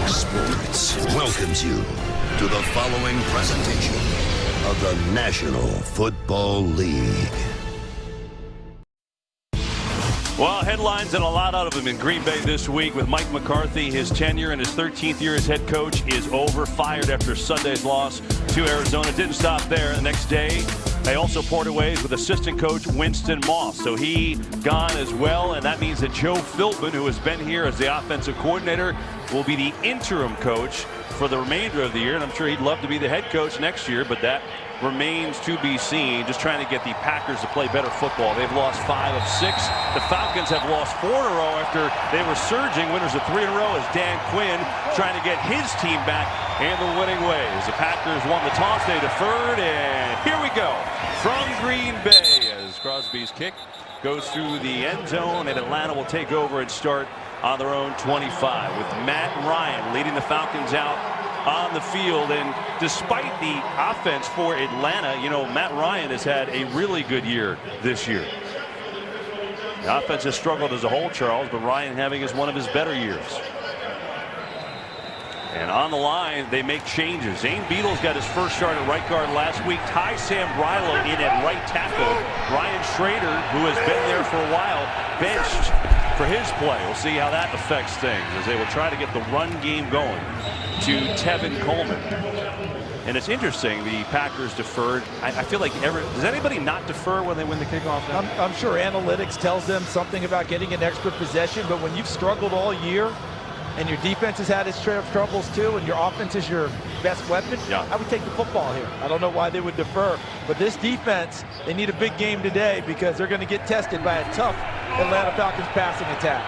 Fox Sports welcomes you to the following presentation of the National Football League. Well, headlines and a lot out of them in Green Bay this week with Mike McCarthy. His tenure in his 13th year as head coach is over. Fired after Sunday's loss to Arizona. Didn't stop there. The next day, they also parted ways with assistant coach Winston Moss. So he gone as well, and that means that Joe Philbin, who has been here as the offensive coordinator, will be the interim coach for the remainder of the year. And I'm sure he'd love to be the head coach next year, but that remains to be seen. Just trying to get the Packers to play better football. They've lost 5 of 6. The Falcons have lost 4 in a row after they were surging winners of 3 in a row as Dan Quinn trying to get his team back in the winning ways. The Packers won the toss, they deferred, and here we go from Green Bay as Crosby's kick goes through the end zone, and Atlanta will take over and start on their own 25 with Matt Ryan leading the Falcons out on the field. And despite the offense for Atlanta, you know, Matt Ryan has had a really good year this year. The offense has struggled as a whole, Charles, but Ryan having is one of his better years. And on the line, they make changes. Zane Beadle's got his first start at right guard last week. Ty Sambrailo in at right tackle. Ryan Schrader, who has been there for a while, benched for his play. We'll see how that affects things as they will try to get the run game going to Tevin Coleman. And it's interesting, the Packers deferred. I feel like does anybody not defer when they win the kickoff now? I'm sure analytics tells them something about getting an extra possession, but when you've struggled all year and your defense has had its share of troubles too, and your offense is your best weapon, I would take the football here. I don't know why they would defer, but this defense, they need a big game today because they're going to get tested by a tough Atlanta Falcons passing attack.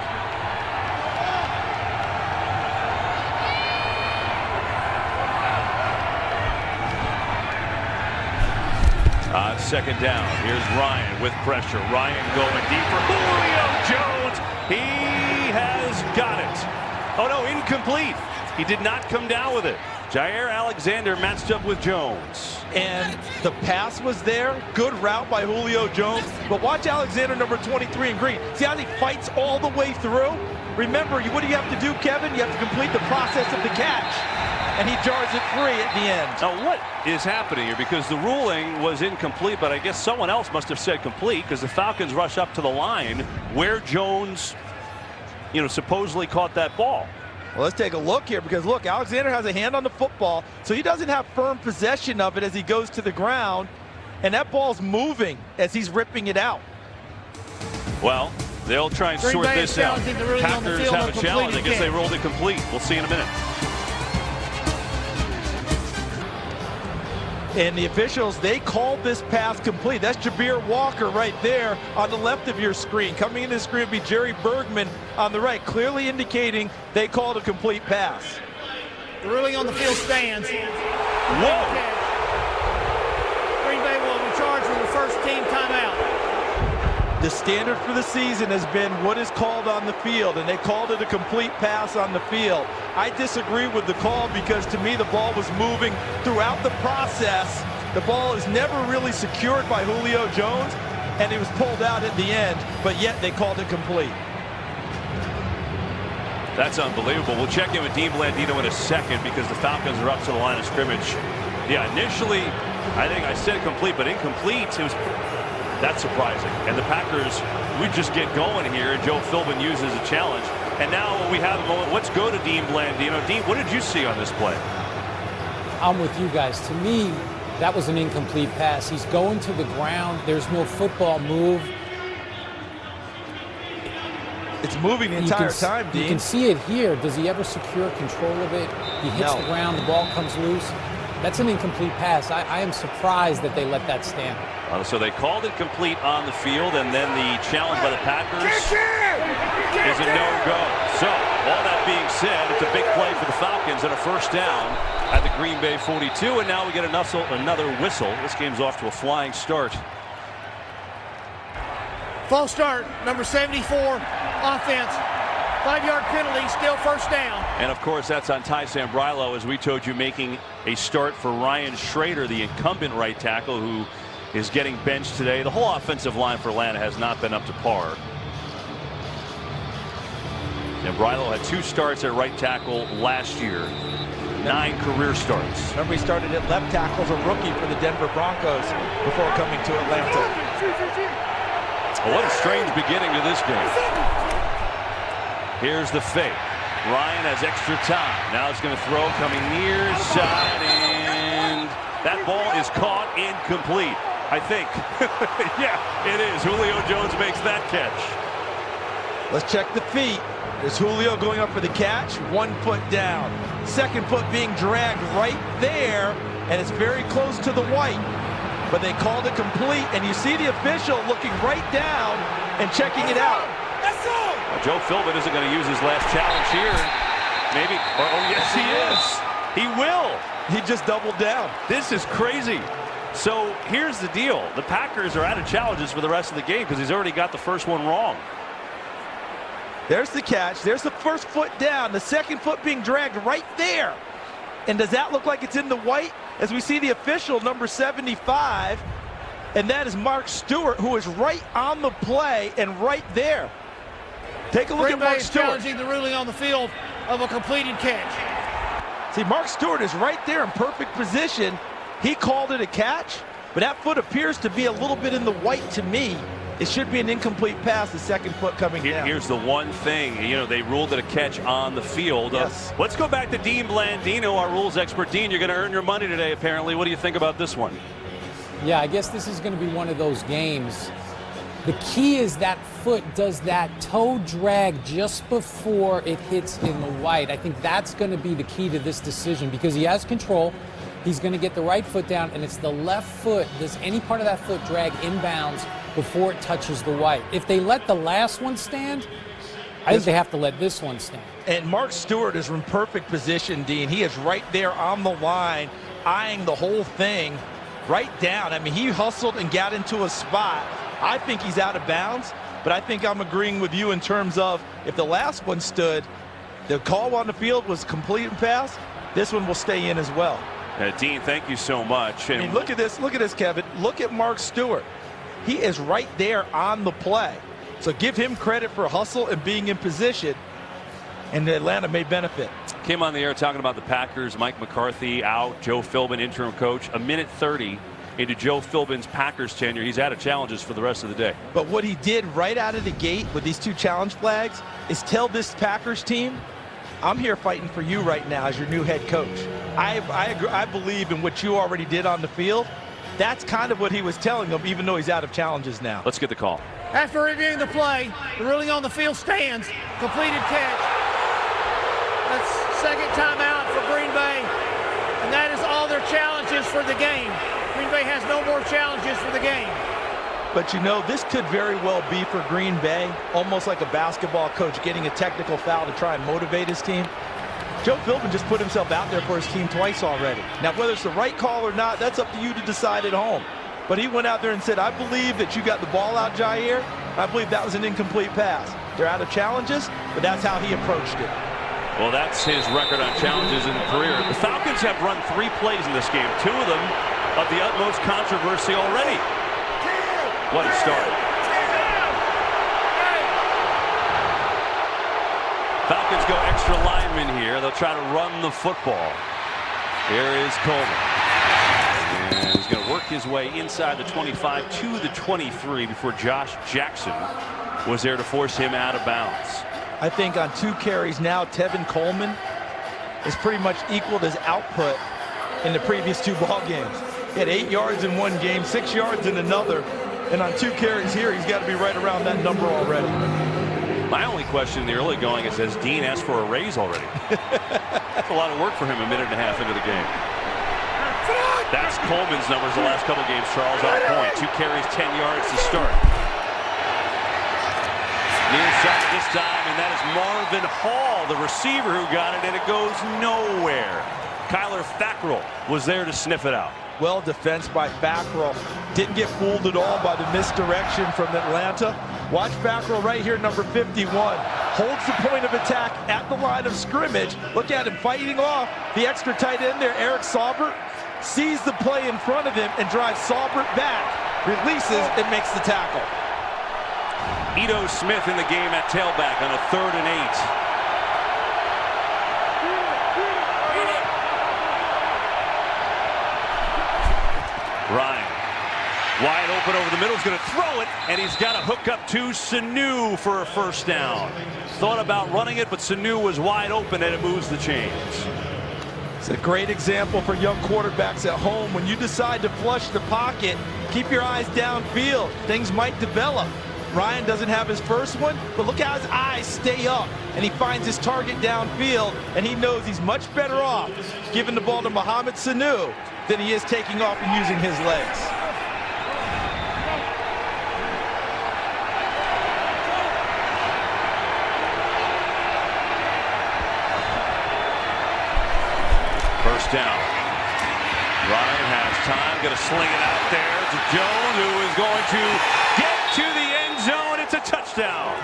On second down, here's Ryan with pressure. Ryan going deep for Julio Jones. He has got it. Oh no, incomplete. He did not come down with it. Jair Alexander matched up with Jones. And the pass was there. Good route by Julio Jones. But watch Alexander, number 23 in green. See how he fights all the way through? Remember, what do you have to do, Kevin? You have to complete the process of the catch. And he jars it free at the end. Now what is happening here? Because the ruling was incomplete, but I guess someone else must have said complete because the Falcons rush up to the line where Jones, you know, supposedly caught that ball. Well, let's take a look here because, look, Alexander has a hand on the football, so he doesn't have firm possession of it as he goes to the ground, and that ball's moving as he's ripping it out. Well, they'll try and sort this out. Packers have a challenge. I guess they rolled it complete. We'll see in a minute. And the officials, they called this pass complete. That's Jabir Walker right there on the left of your screen. Coming into the screen would be Jerry Bergman on the right, clearly indicating they called a complete pass. The ruling on the field stands. Whoa! Green Bay will be charged with the first team timeout. The standard for the season has been what is called on the field, and they called it a complete pass on the field. I disagree with the call because to me the ball was moving throughout the process. The ball is never really secured by Julio Jones, and it was pulled out at the end, but yet they called it complete. That's unbelievable. We'll check in with Dean Blandino in a second because the Falcons are up to the line of scrimmage. Yeah, initially I think I said complete, but incomplete. That's surprising. And the Packers, we just get going here, and Joe Philbin uses a challenge. And now we have a moment. Let's go to Dean Blandino. Dean, what did you see on this play? I'm with you guys. To me, that was an incomplete pass. He's going to the ground. There's no football move. It's moving the entire time, Dean. You can see it here. Does he ever secure control of it? He hits the ground, the ball comes loose. That's an incomplete pass. I am surprised that they let that stand. So they called it complete on the field, and then the challenge by the Packers is a no-go. So, all that being said, it's a big play for the Falcons and a first down at the Green Bay 42, and now we get another whistle. This game's off to a flying start. False start, number 74, offense. 5-yard penalty, still first down. And, of course, that's on Ty Sambrailo, as we told you, making a start for Ryan Schrader, the incumbent right tackle, who is getting benched today. The whole offensive line for Atlanta has not been up to par. And Brilo had 2 starts at right tackle last year. 9 career starts. Remember, he started at left tackle as a rookie for the Denver Broncos before coming to Atlanta. Well, what a strange beginning to this game. Here's the fake. Ryan has extra time. Now he's going to throw, coming near side, and that ball is caught incomplete. I think. Yeah, it is. Julio Jones makes that catch. Let's check the feet. There's Julio going up for the catch. 1 foot down. 2nd foot being dragged right there, and it's very close to the white. But they called it complete, and you see the official looking right down and checking it out. Well, Joe Philbin isn't going to use his last challenge here. Maybe. Oh, yes, he is. He will. He just doubled down. This is crazy. So here's the deal. The Packers are out of challenges for the rest of the game because he's already got the first one wrong. There's the catch. There's the 1st foot down. The 2nd foot being dragged right there. And does that look like it's in the white? As we see the official, number 75, and that is Mark Stewart, who is right on the play and right there. Take a look at Mark Stewart. Challenging the ruling on the field of a completed catch. See, Mark Stewart is right there in perfect position. He called it a catch, but that foot appears to be a little bit in the white to me. It should be an incomplete pass, the 2nd foot coming down. Here's the one thing, you know, they ruled it a catch on the field. Yes. Let's go back to Dean Blandino, our rules expert. Dean, you're going to earn your money today, apparently. What do you think about this one? Yeah, I guess this is going to be one of those games. The key is that foot does that toe drag just before it hits in the white. I think that's going to be the key to this decision because he has control. He's going to get the right foot down, and it's the left foot. Does any part of that foot drag inbounds before it touches the white? If they let the last one stand, I think they have to let this one stand. And Mark Stewart is in perfect position, Dean. He is right there on the line, eyeing the whole thing right down. I mean, he hustled and got into a spot. I think he's out of bounds, but I think I'm agreeing with you in terms of if the last one stood, the call on the field was complete and pass, this one will stay in as well. Dean, thank you so much. And I mean, look at this, Kevin. Look at Mark Stewart. He is right there on the play. So give him credit for hustle and being in position, and Atlanta may benefit. Came on the air talking about the Packers. Mike McCarthy out. Joe Philbin, interim coach. A minute 30 into Joe Philbin's Packers tenure. He's out of challenges for the rest of the day. But what he did right out of the gate with these 2 challenge flags is tell this Packers team, I'm here fighting for you right now as your new head coach. I believe in what you already did on the field. That's kind of what he was telling them, even though he's out of challenges now. Let's get the call. After reviewing the play, the ruling on the field stands. Completed catch. That's 2nd timeout for Green Bay. And that is all their challenges for the game. Green Bay has no more challenges for the game. But you know, this could very well be for Green Bay, almost like a basketball coach getting a technical foul to try and motivate his team. Joe Philbin just put himself out there for his team twice already. Now, whether it's the right call or not, that's up to you to decide at home. But he went out there and said, I believe that you got the ball out, Jair. I believe that was an incomplete pass. They're out of challenges, but that's how he approached it. Well, that's his record on challenges in the career. The Falcons have run 3 plays in this game, 2 of them of the utmost controversy already. What a start. Falcons go extra lineman here. They'll try to run the football. Here is Coleman. And he's going to work his way inside the 25 to the 23 before Josh Jackson was there to force him out of bounds. I think on 2 carries now, Tevin Coleman is pretty much equaled his output in the previous 2 ball games. He had 8 yards in one game, 6 yards in another. And on 2 carries here, he's got to be right around that number already. My only question in the early going is, has Dean asked for a raise already? That's a lot of work for him a minute and a half into the game. That's Coleman's numbers the last couple games, Charles, on point. 2 carries, 10 yards to start. Near side this time, and that is Marvin Hall, the receiver who got it, and it goes nowhere. Kyler Fackrell was there to sniff it out. Well defense by Fackrell. Didn't get fooled at all by the misdirection from Atlanta. Watch Fackrell right here, number 51. Holds the point of attack at the line of scrimmage. Look at him fighting off the extra tight end there, Eric Saubert. Sees the play in front of him and drives Saubert back. Releases and makes the tackle. Ito Smith in the game at tailback on a 3rd and 8. Wide open over the middle. He's going to throw it, and he's got to hook up to Sanu for a first down. Thought about running it, but Sanu was wide open, and it moves the chains. It's a great example for young quarterbacks at home. When you decide to flush the pocket, keep your eyes downfield. Things might develop. Ryan doesn't have his first one, but look how his eyes stay up, and he finds his target downfield, and he knows he's much better off giving the ball to Mohamed Sanu than he is taking off and using his legs. First down. Ryan has time, going to sling it out there to Jones, who is going to get to the end zone. It's a touchdown.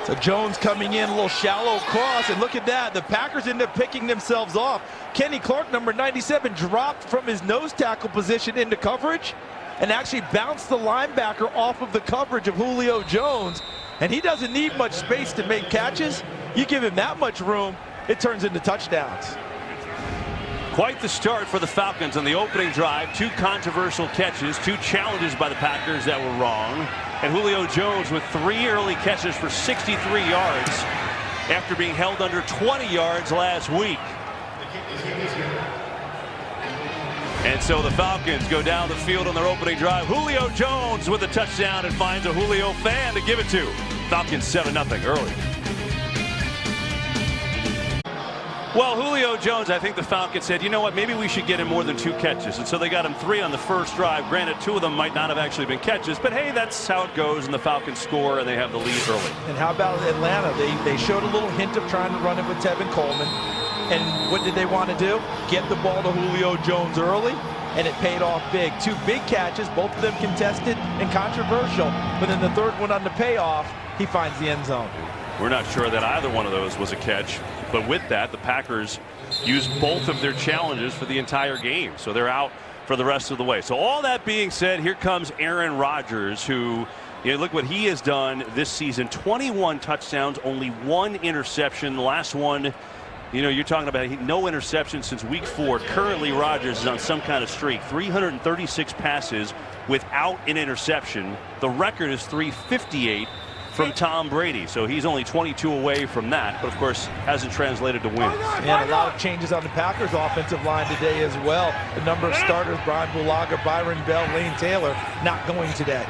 So Jones coming in, a little shallow cross, and look at that. The Packers end up picking themselves off. Kenny Clark, number 97, dropped from his nose tackle position into coverage and actually bounced the linebacker off of the coverage of Julio Jones. And he doesn't need much space to make catches. You give him that much room, it turns into touchdowns. Quite the start for the Falcons on the opening drive. 2 controversial catches, 2 challenges by the Packers that were wrong. And Julio Jones with 3 early catches for 63 yards after being held under 20 yards last week. And so the Falcons go down the field on their opening drive. Julio Jones with a touchdown and finds a Julio fan to give it to. Falcons 7-0 early. Well, Julio Jones, I think the Falcons said, you know what, maybe we should get him more than 2 catches. And so they got him 3 on the first drive. Granted, 2 of them might not have actually been catches, but hey, that's how it goes, and the Falcons score, and they have the lead early. And how about Atlanta? They showed a little hint of trying to run it with Tevin Coleman. And what did they want to do? Get the ball to Julio Jones early, and it paid off big. 2 big catches, both of them contested and controversial. But then the third one on the payoff, he finds the end zone. We're not sure that either one of those was a catch. But with that, the Packers used both of their challenges for the entire game. So they're out for the rest of the way. So all that being said, here comes Aaron Rodgers, who, you know, look what he has done this season. 21 touchdowns, only 1 interception. The last one, you know, you're talking about no interception since week 4. Currently, Rodgers is on some kind of streak. 336 passes without an interception. The record is 358 from Tom Brady. So he's only 22 away from that, but of course hasn't translated to wins. And a lot of changes on the Packers offensive line today as well. The number of starters, Brian Bulaga, Byron Bell, Lane Taylor, not going today.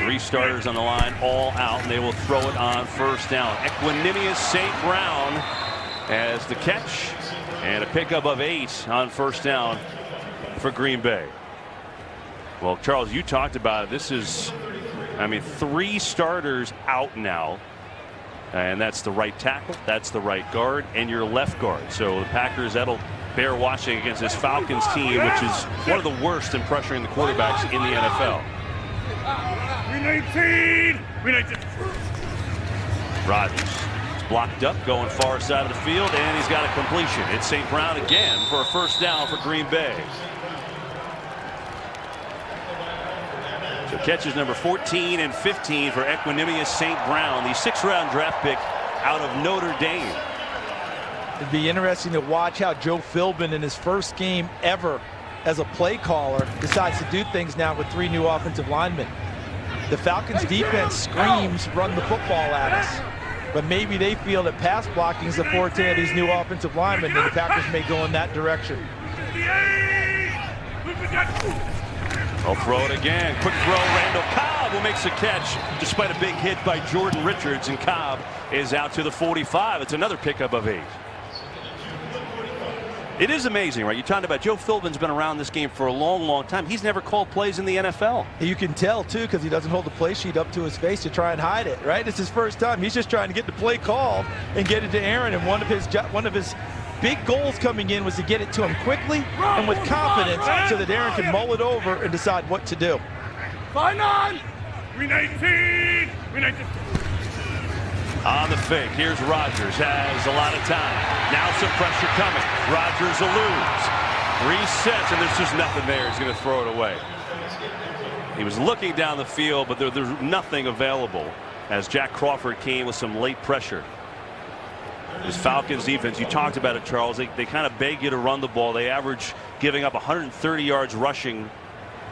3 starters on the line, all out, and they will throw it on first down. Equanimous St. Brown as the catch, and a pickup of 8 on first down for Green Bay. Well, Charles, you talked about it. This is, I mean, 3 starters out now, and that's the right tackle, that's the right guard, and your left guard. So the Packers, that'll bear watching against this Falcons team, which is one of the worst in pressuring the quarterbacks in the NFL. Rodgers is blocked up, going far side of the field, and he's got a completion. It's St. Brown again for a first down for Green Bay. So catches number 14 and 15 for Equanimous St. Brown, the 6th-round draft pick out of Notre Dame. It'd be interesting to watch how Joe Philbin in his first game ever as a play caller decides to do things now with 3 new offensive linemen. The Falcons defense screams run the football at us, but maybe they feel that pass blocking is the forte of these new offensive linemen, and the Packers may go in that direction. They'll throw it again. Quick throw. Randall Cobb will make the catch despite a big hit by Jordan Richards, and Cobb is out to the 45. It's another pickup of 8. It is amazing, right? You're talking about Joe Philbin's been around this game for a long, long time. He's never called plays in the NFL. You can tell, too, because he doesn't hold the play sheet up to his face to try and hide it, right? It's his first time. He's just trying to get the play called and get it to Aaron, and one of his big goals coming in was to get it to him quickly and with confidence so that Aaron can mull it over and decide what to do. Fine on! 319! 319! On the fake, here's Rodgers, has a lot of time. Now some pressure coming. Rodgers eludes. Resets, and there's just nothing there. He's going to throw it away. He was looking down the field, but there's nothing available as Jack Crawford came with some late pressure. This Falcons defense, you talked about it, Charles. They kind of beg you to run the ball. They average giving up 130 yards rushing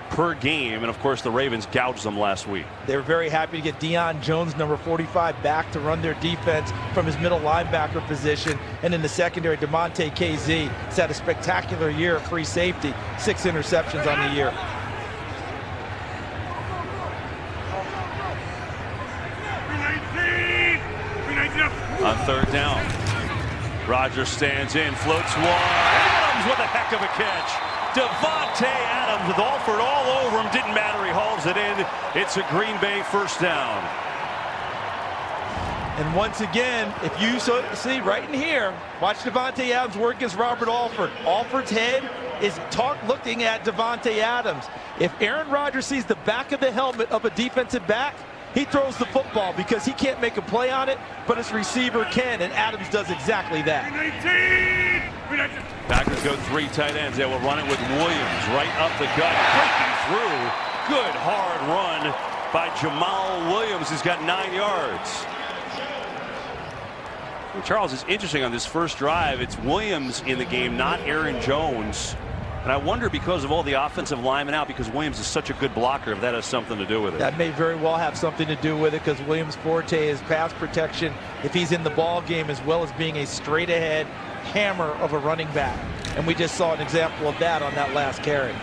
per game, and of course the Ravens gouged them last week. They were very happy to get Deion Jones, number 45, back to run their defense from his middle linebacker position. And in the secondary, DeMonte KZ has had a spectacular year at free safety, 6 interceptions on the year. On third down, Rodgers stands in, floats one. Adams with a heck of a catch. Davante Adams with Alford all over him. Didn't matter. He hauls it in. It's a Green Bay first down. And once again, if you see right in here, watch Davante Adams work against Robert Alford. Alford's head is looking at Davante Adams. If Aaron Rodgers sees the back of the helmet of a defensive back, he throws the football because he can't make a play on it, but his receiver can, and Adams does exactly that. Packers go 3 tight ends. They will run it with Williams right up the gut, breaking through. Good hard run by Jamal Williams. He's got 9 yards. Well, Charles, it's interesting on this first drive. It's Williams in the game, not Aaron Jones. And I wonder, because of all the offensive linemen out, because Williams is such a good blocker, if that has something to do with it. That may very well have something to do with it, because Williams' forte is pass protection if he's in the ball game, as well as being a straight ahead hammer of a running back. And we just saw an example of that on that last carry.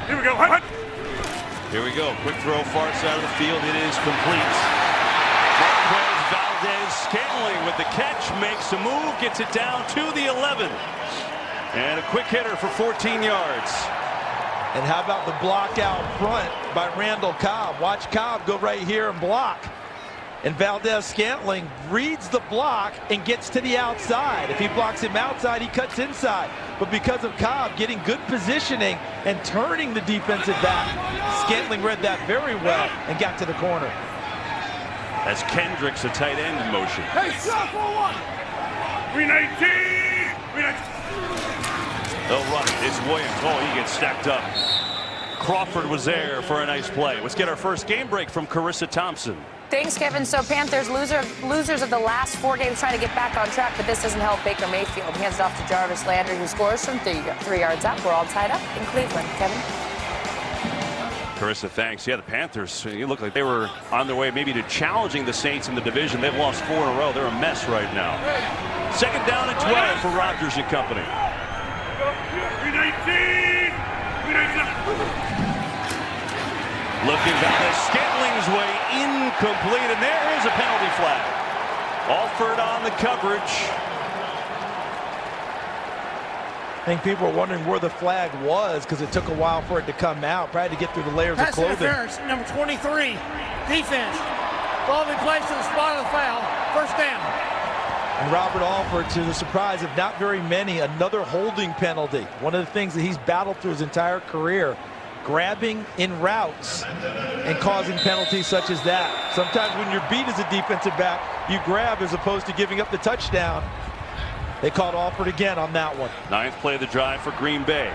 Here we go. Here we go. Quick throw, far side of the field. It is complete. Scantling with the catch, makes a move, gets it down to the 11. And a quick hitter for 14 yards. And how about the block out front by Randall Cobb? Watch Cobb go right here and block. And Valdez-Scantling reads the block and gets to the outside. If he blocks him outside, he cuts inside. But because of Cobb getting good positioning and turning the defensive back, Scantling read that very well and got to the corner. As Kendricks, a tight end in motion. Hey, stop for one. 319. They'll run it. It's Williams. Oh, he gets stacked up. Crawford was there for a nice play. Let's get our first game break from Carissa Thompson. Thanks, Kevin. So Panthers losers of the last 4 games, trying to get back on track, but this doesn't help Baker Mayfield. He hands it off to Jarvis Landry, who scores from 3 yards out. We're all tied up in Cleveland. Kevin? Carissa, thanks. Yeah, the Panthers, you look like they were on their way maybe to challenging the Saints in the division. They've lost 4 in a row. They're a mess right now. Second down and 12 for Rodgers and company. 319. Looking Valdez-Scantling's way, incomplete, and there is a penalty flag. Alford on the coverage. I think people are wondering where the flag was, because it took a while for it to come out. Probably to get through the layers of clothing. Interference, number 23, defense. Ball be placed to the spot of the foul. First down. And Robert Alford, to the surprise of not very many, another holding penalty. One of the things that he's battled through his entire career, grabbing in routes and causing penalties such as that. Sometimes when you're beat as a defensive back, you grab as opposed to giving up the touchdown. They called Alford again on that one. 9th play of the drive for Green Bay.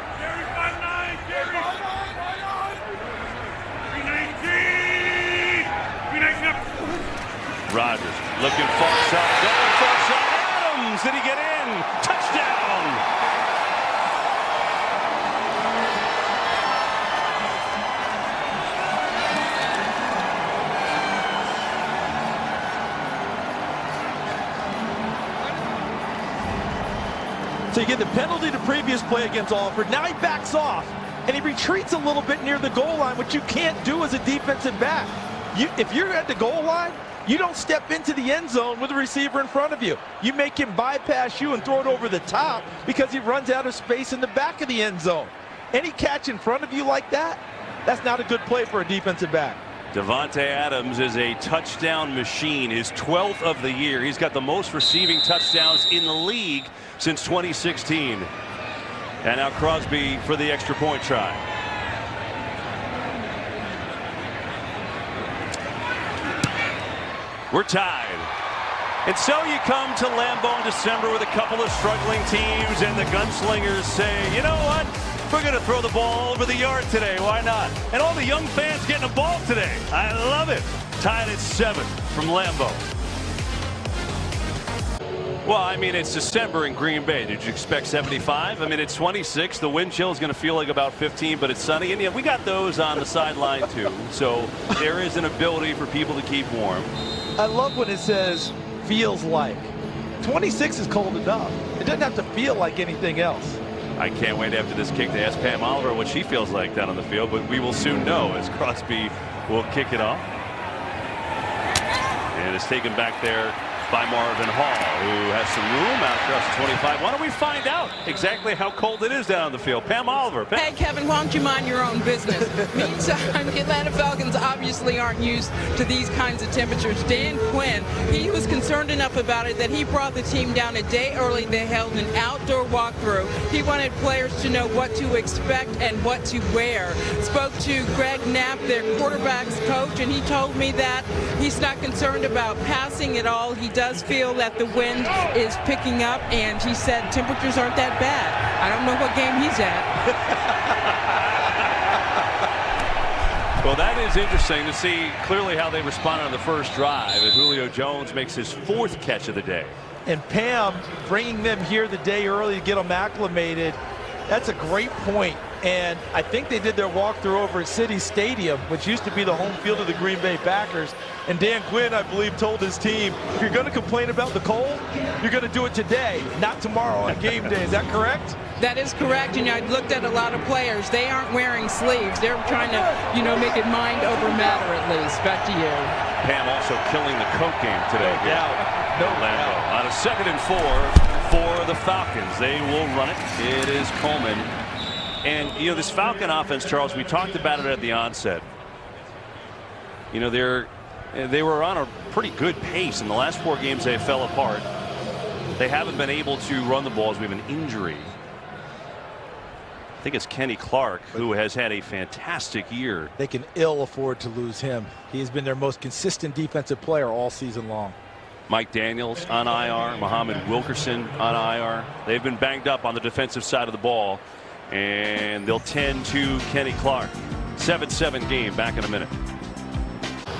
Rodgers looking far side, going far side. Adams, did he get in? Touchdown! So you get the penalty to previous play against Alford. Now he backs off, and he retreats a little bit near the goal line, which you can't do as a defensive back. If you're at the goal line, you don't step into the end zone with the receiver in front of you. You make him bypass you and throw it over the top because he runs out of space in the back of the end zone. Any catch in front of you like that, that's not a good play for a defensive back. Davante Adams is a touchdown machine, his 12th of the year. He's got the most receiving touchdowns in the league since 2016. And now Crosby for the extra point try. We're tied. And so you come to Lambeau in December with a couple of struggling teams, and the gunslingers say, you know what? We're going to throw the ball over the yard today. Why not? And all the young fans getting a ball today. I love it. Tied at 7 from Lambeau. Well, I mean, it's December in Green Bay. Did you expect 75? I mean, it's 26. The wind chill is going to feel like about 15, but it's sunny. And yeah, we got those on the sideline, too. So there is an ability for people to keep warm. I love when it says feels like. 26 is cold enough. It doesn't have to feel like anything else. I can't wait after this kick to ask Pam Oliver what she feels like down on the field, but we will soon know as Crosby will kick it off. And it's taken back there by Marvin Hall, who has some room out across the 25. Why don't we find out exactly how cold it is down on the field? Pam Oliver. Pam. Hey, Kevin, why don't you mind your own business? Meantime, the Atlanta Falcons obviously aren't used to these kinds of temperatures. Dan Quinn, he was concerned enough about it that he brought the team down a day early. They held an outdoor walkthrough. He wanted players to know what to expect and what to wear. Spoke to Greg Knapp, their quarterback's coach, and he told me that he's not concerned about passing at all. He does feel that the wind is picking up, and he said temperatures aren't that bad. I don't know what game he's at. Well, that is interesting to see clearly how they responded on the first drive as Julio Jones makes his 4th catch of the day. And Pam bringing them here the day early to get them acclimated, that's a great point. And I think they did their walkthrough over at City Stadium, which used to be the home field of the Green Bay Packers. And Dan Quinn, I believe, told his team, if you're going to complain about the cold, you're going to do it today, not tomorrow on game day. Is that correct? That is correct. And I looked at a lot of players. They aren't wearing sleeves. They're trying to, make it mind over matter at least. Back to you. Pam also killing the Coke game today. No doubt. On a 2nd and 4 for the Falcons. They will run it. It is Coleman. And, this Falcon offense, Charles, we talked about it at the onset. They were on a pretty good pace. In the last 4 games, they fell apart. They haven't been able to run the ball as we have an injury. I think it's Kenny Clark, who has had a fantastic year. They can ill afford to lose him. He has been their most consistent defensive player all season long. Mike Daniels on IR, Muhammad Wilkerson on IR. They've been banged up on the defensive side of the ball. And they'll tend to Kenny Clark. 7-7 game. Back in a minute.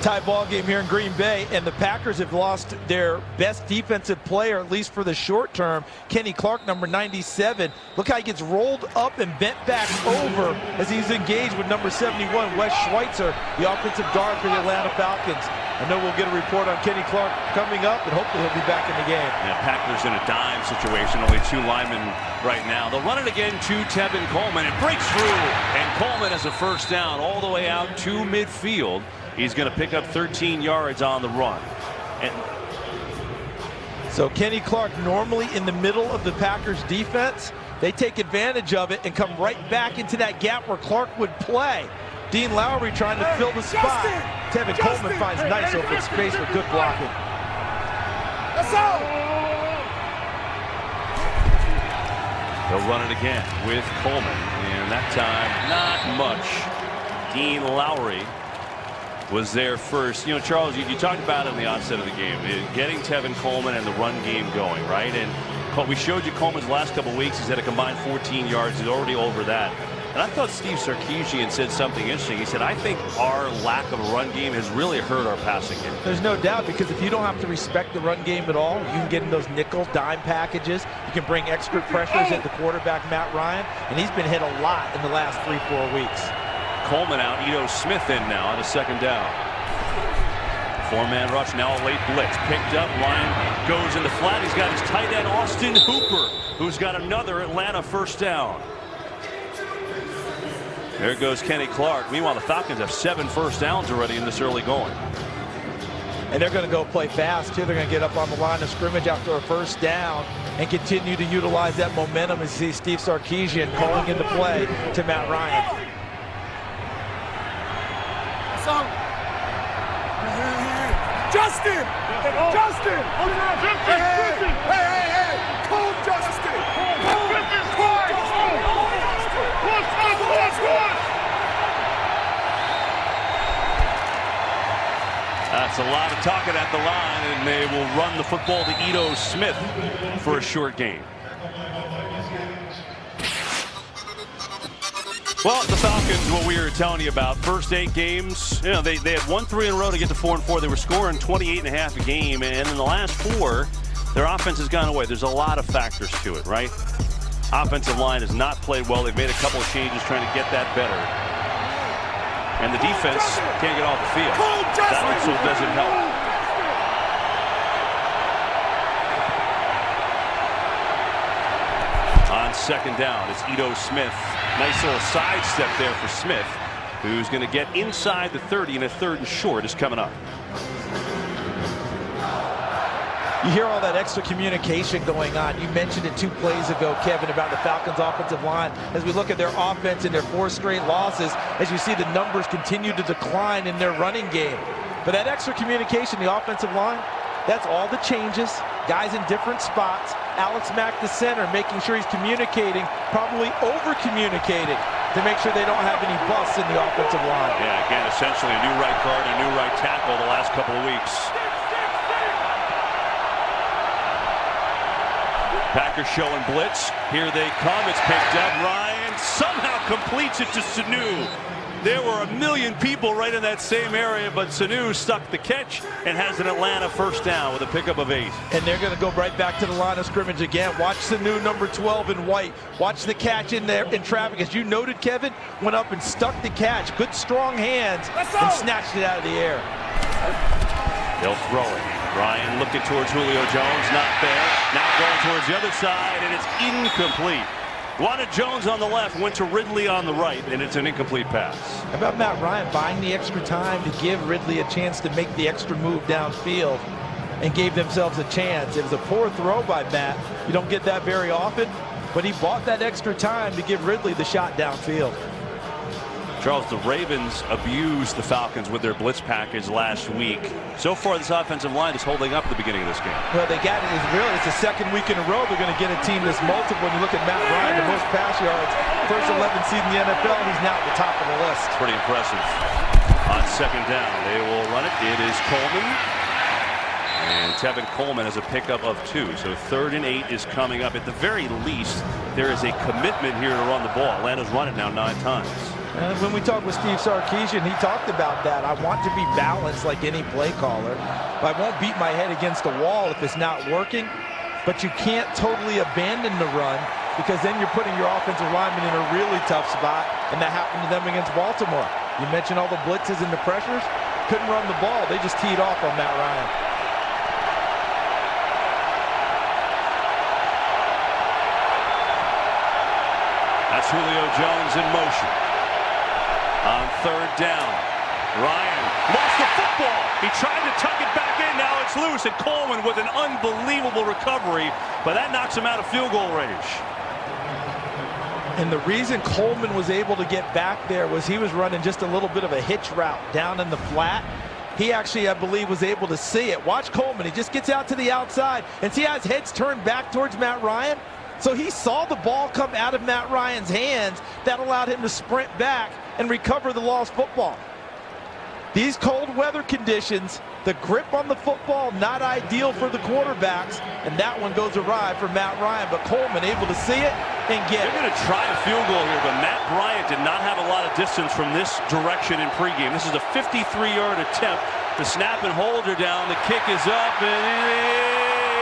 Tie ball game here in Green Bay, and the Packers have lost their best defensive player, at least for the short term. Kenny Clark, number 97. Look how he gets rolled up and bent back over as he's engaged with number 71, Wes Schweitzer, the offensive guard for the Atlanta Falcons. I know we'll get a report on Kenny Clark coming up, and hopefully he'll be back in the game. Yeah, Packers in a dime situation, only 2 linemen right now. They'll run it again to Tevin Coleman. It breaks through, and Coleman has a first down all the way out to midfield. He's going to pick up 13 yards on the run. And so Kenny Clark, normally in the middle of the Packers defense, they take advantage of it and come right back into that gap where Clark would play. Dean Lowry trying to fill the spot. Tevin Coleman finds nice open space with good blocking. Let's go! They'll run it again with Coleman, and that time not much. Dean Lowry was there first. Charles, you talked about it in the onset of the game, getting Tevin Coleman and the run game going, right? And we showed you Coleman's last couple weeks. He's had a combined 14 yards. He's already over that. And I thought Steve Sarkisian said something interesting. He said, I think our lack of a run game has really hurt our passing game. There's no doubt, because if you don't have to respect the run game at all, you can get in those nickel dime packages. You can bring extra pressures at the quarterback, Matt Ryan, and he's been hit a lot in the last 3-4 weeks. Coleman out, Ito Smith in now on a 2nd down. 4-man rush, now a late blitz. Picked up, Ryan goes in the flat. He's got his tight end, Austin Hooper, who's got another Atlanta first down. There goes Kenny Clark. Meanwhile, the Falcons have 7 first downs already in this early going. And they're going to go play fast, too. They're going to get up on the line of scrimmage after a first down and continue to utilize that momentum and see Steve Sarkisian calling into play to Matt Ryan. Justin! Justin! Hey! Cole Justin! That's a lot of talking at the line, and they will run the football to Ito Smith for a short gain. Well, the Falcons, what we were telling you about, first 8 games, you know, they had won 3 in a row to get to 4-4. They were scoring 28.5 a game, and in the last 4, their offense has gone away. There's a lot of factors to it, right? Offensive line has not played well. They've made a couple of changes trying to get that better. And the defense can't get off the field. That also doesn't help. On second down, it's Ito Smith. Nice little sidestep there for Smith, who's going to get inside the 30, and a 3rd and short is coming up. You hear all that extra communication going on. You mentioned it 2 plays ago, Kevin, about the Falcons' offensive line. As we look at their offense and their 4 straight losses, as you see the numbers continue to decline in their running game. But that extra communication, the offensive line, that's all the changes. Guys in different spots. Alex Mack, the center, making sure he's communicating, probably over-communicating to make sure they don't have any busts in the offensive line. Yeah, again, essentially a new right guard, a new right tackle the last couple of weeks. Packers showing blitz. Here they come. It's picked up. Ryan somehow completes it to Sanu. There were a million people right in that same area, but Sanu stuck the catch and has an Atlanta first down with a pickup of 8. And they're going to go right back to the line of scrimmage again. Watch Sanu, number 12 in white. Watch the catch in there in traffic. As you noted, Kevin, went up and stuck the catch. Good strong hands and snatched it out of the air. They'll throw it. Ryan looking towards Julio Jones, not there. Now going towards the other side, and it's incomplete. Wanted Jones on the left, went to Ridley on the right, and it's an incomplete pass. How about Matt Ryan buying the extra time to give Ridley a chance to make the extra move downfield and gave themselves a chance? It was a poor throw by Matt. You don't get that very often, but he bought that extra time to give Ridley the shot downfield. Charles, the Ravens abused the Falcons with their blitz package last week. So far, this offensive line is holding up at the beginning of this game. Well, they got it. It's the 2nd week in a row they're going to get a team this multiple. When you look at Matt Ryan, the most pass yards, first 11 seed in the NFL, and he's now at the top of the list. Pretty impressive. On second down, they will run it. It is Coleman. And Tevin Coleman has a pickup of 2. So 3rd and 8 is coming up. At the very least, there is a commitment here to run the ball. Atlanta's run it now 9 times. And when we talked with Steve Sarkisian, he talked about that. I want to be balanced like any play caller. I won't beat my head against a wall if it's not working. But you can't totally abandon the run, because then you're putting your offensive lineman in a really tough spot, and that happened to them against Baltimore. You mentioned all the blitzes and the pressures. Couldn't run the ball. They just teed off on Matt Ryan. That's Julio Jones in motion. On 3rd down, Ryan lost the football. He tried to tuck it back in. Now it's loose, and Coleman with an unbelievable recovery, but that knocks him out of field goal range. And the reason Coleman was able to get back there was he was running just a little bit of a hitch route down in the flat. He actually, I believe, was able to see it. Watch Coleman. He just gets out to the outside, and see how his head's turned back towards Matt Ryan? So he saw the ball come out of Matt Ryan's hands. That allowed him to sprint back and recover the lost football. These cold weather conditions, the grip on the football, not ideal for the quarterbacks, and that one goes awry for Matt Ryan, but Coleman able to see it and get it. They're going to try a field goal here, but Matt Bryant did not have a lot of distance from this direction in pregame. This is a 53-yard attempt. The snap and hold are down. The kick is up, and it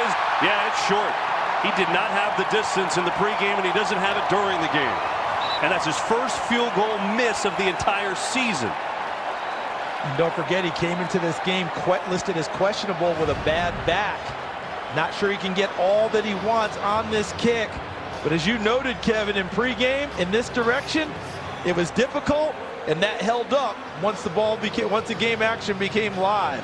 is, yeah, it's short. He did not have the distance in the pregame, and he doesn't have it during the game. And that's his first field goal miss of the entire season. And don't forget, he came into this game listed as questionable with a bad back. Not sure he can get all that he wants on this kick. But as you noted, Kevin, in pregame, in this direction, it was difficult, and that held up once the game action became live.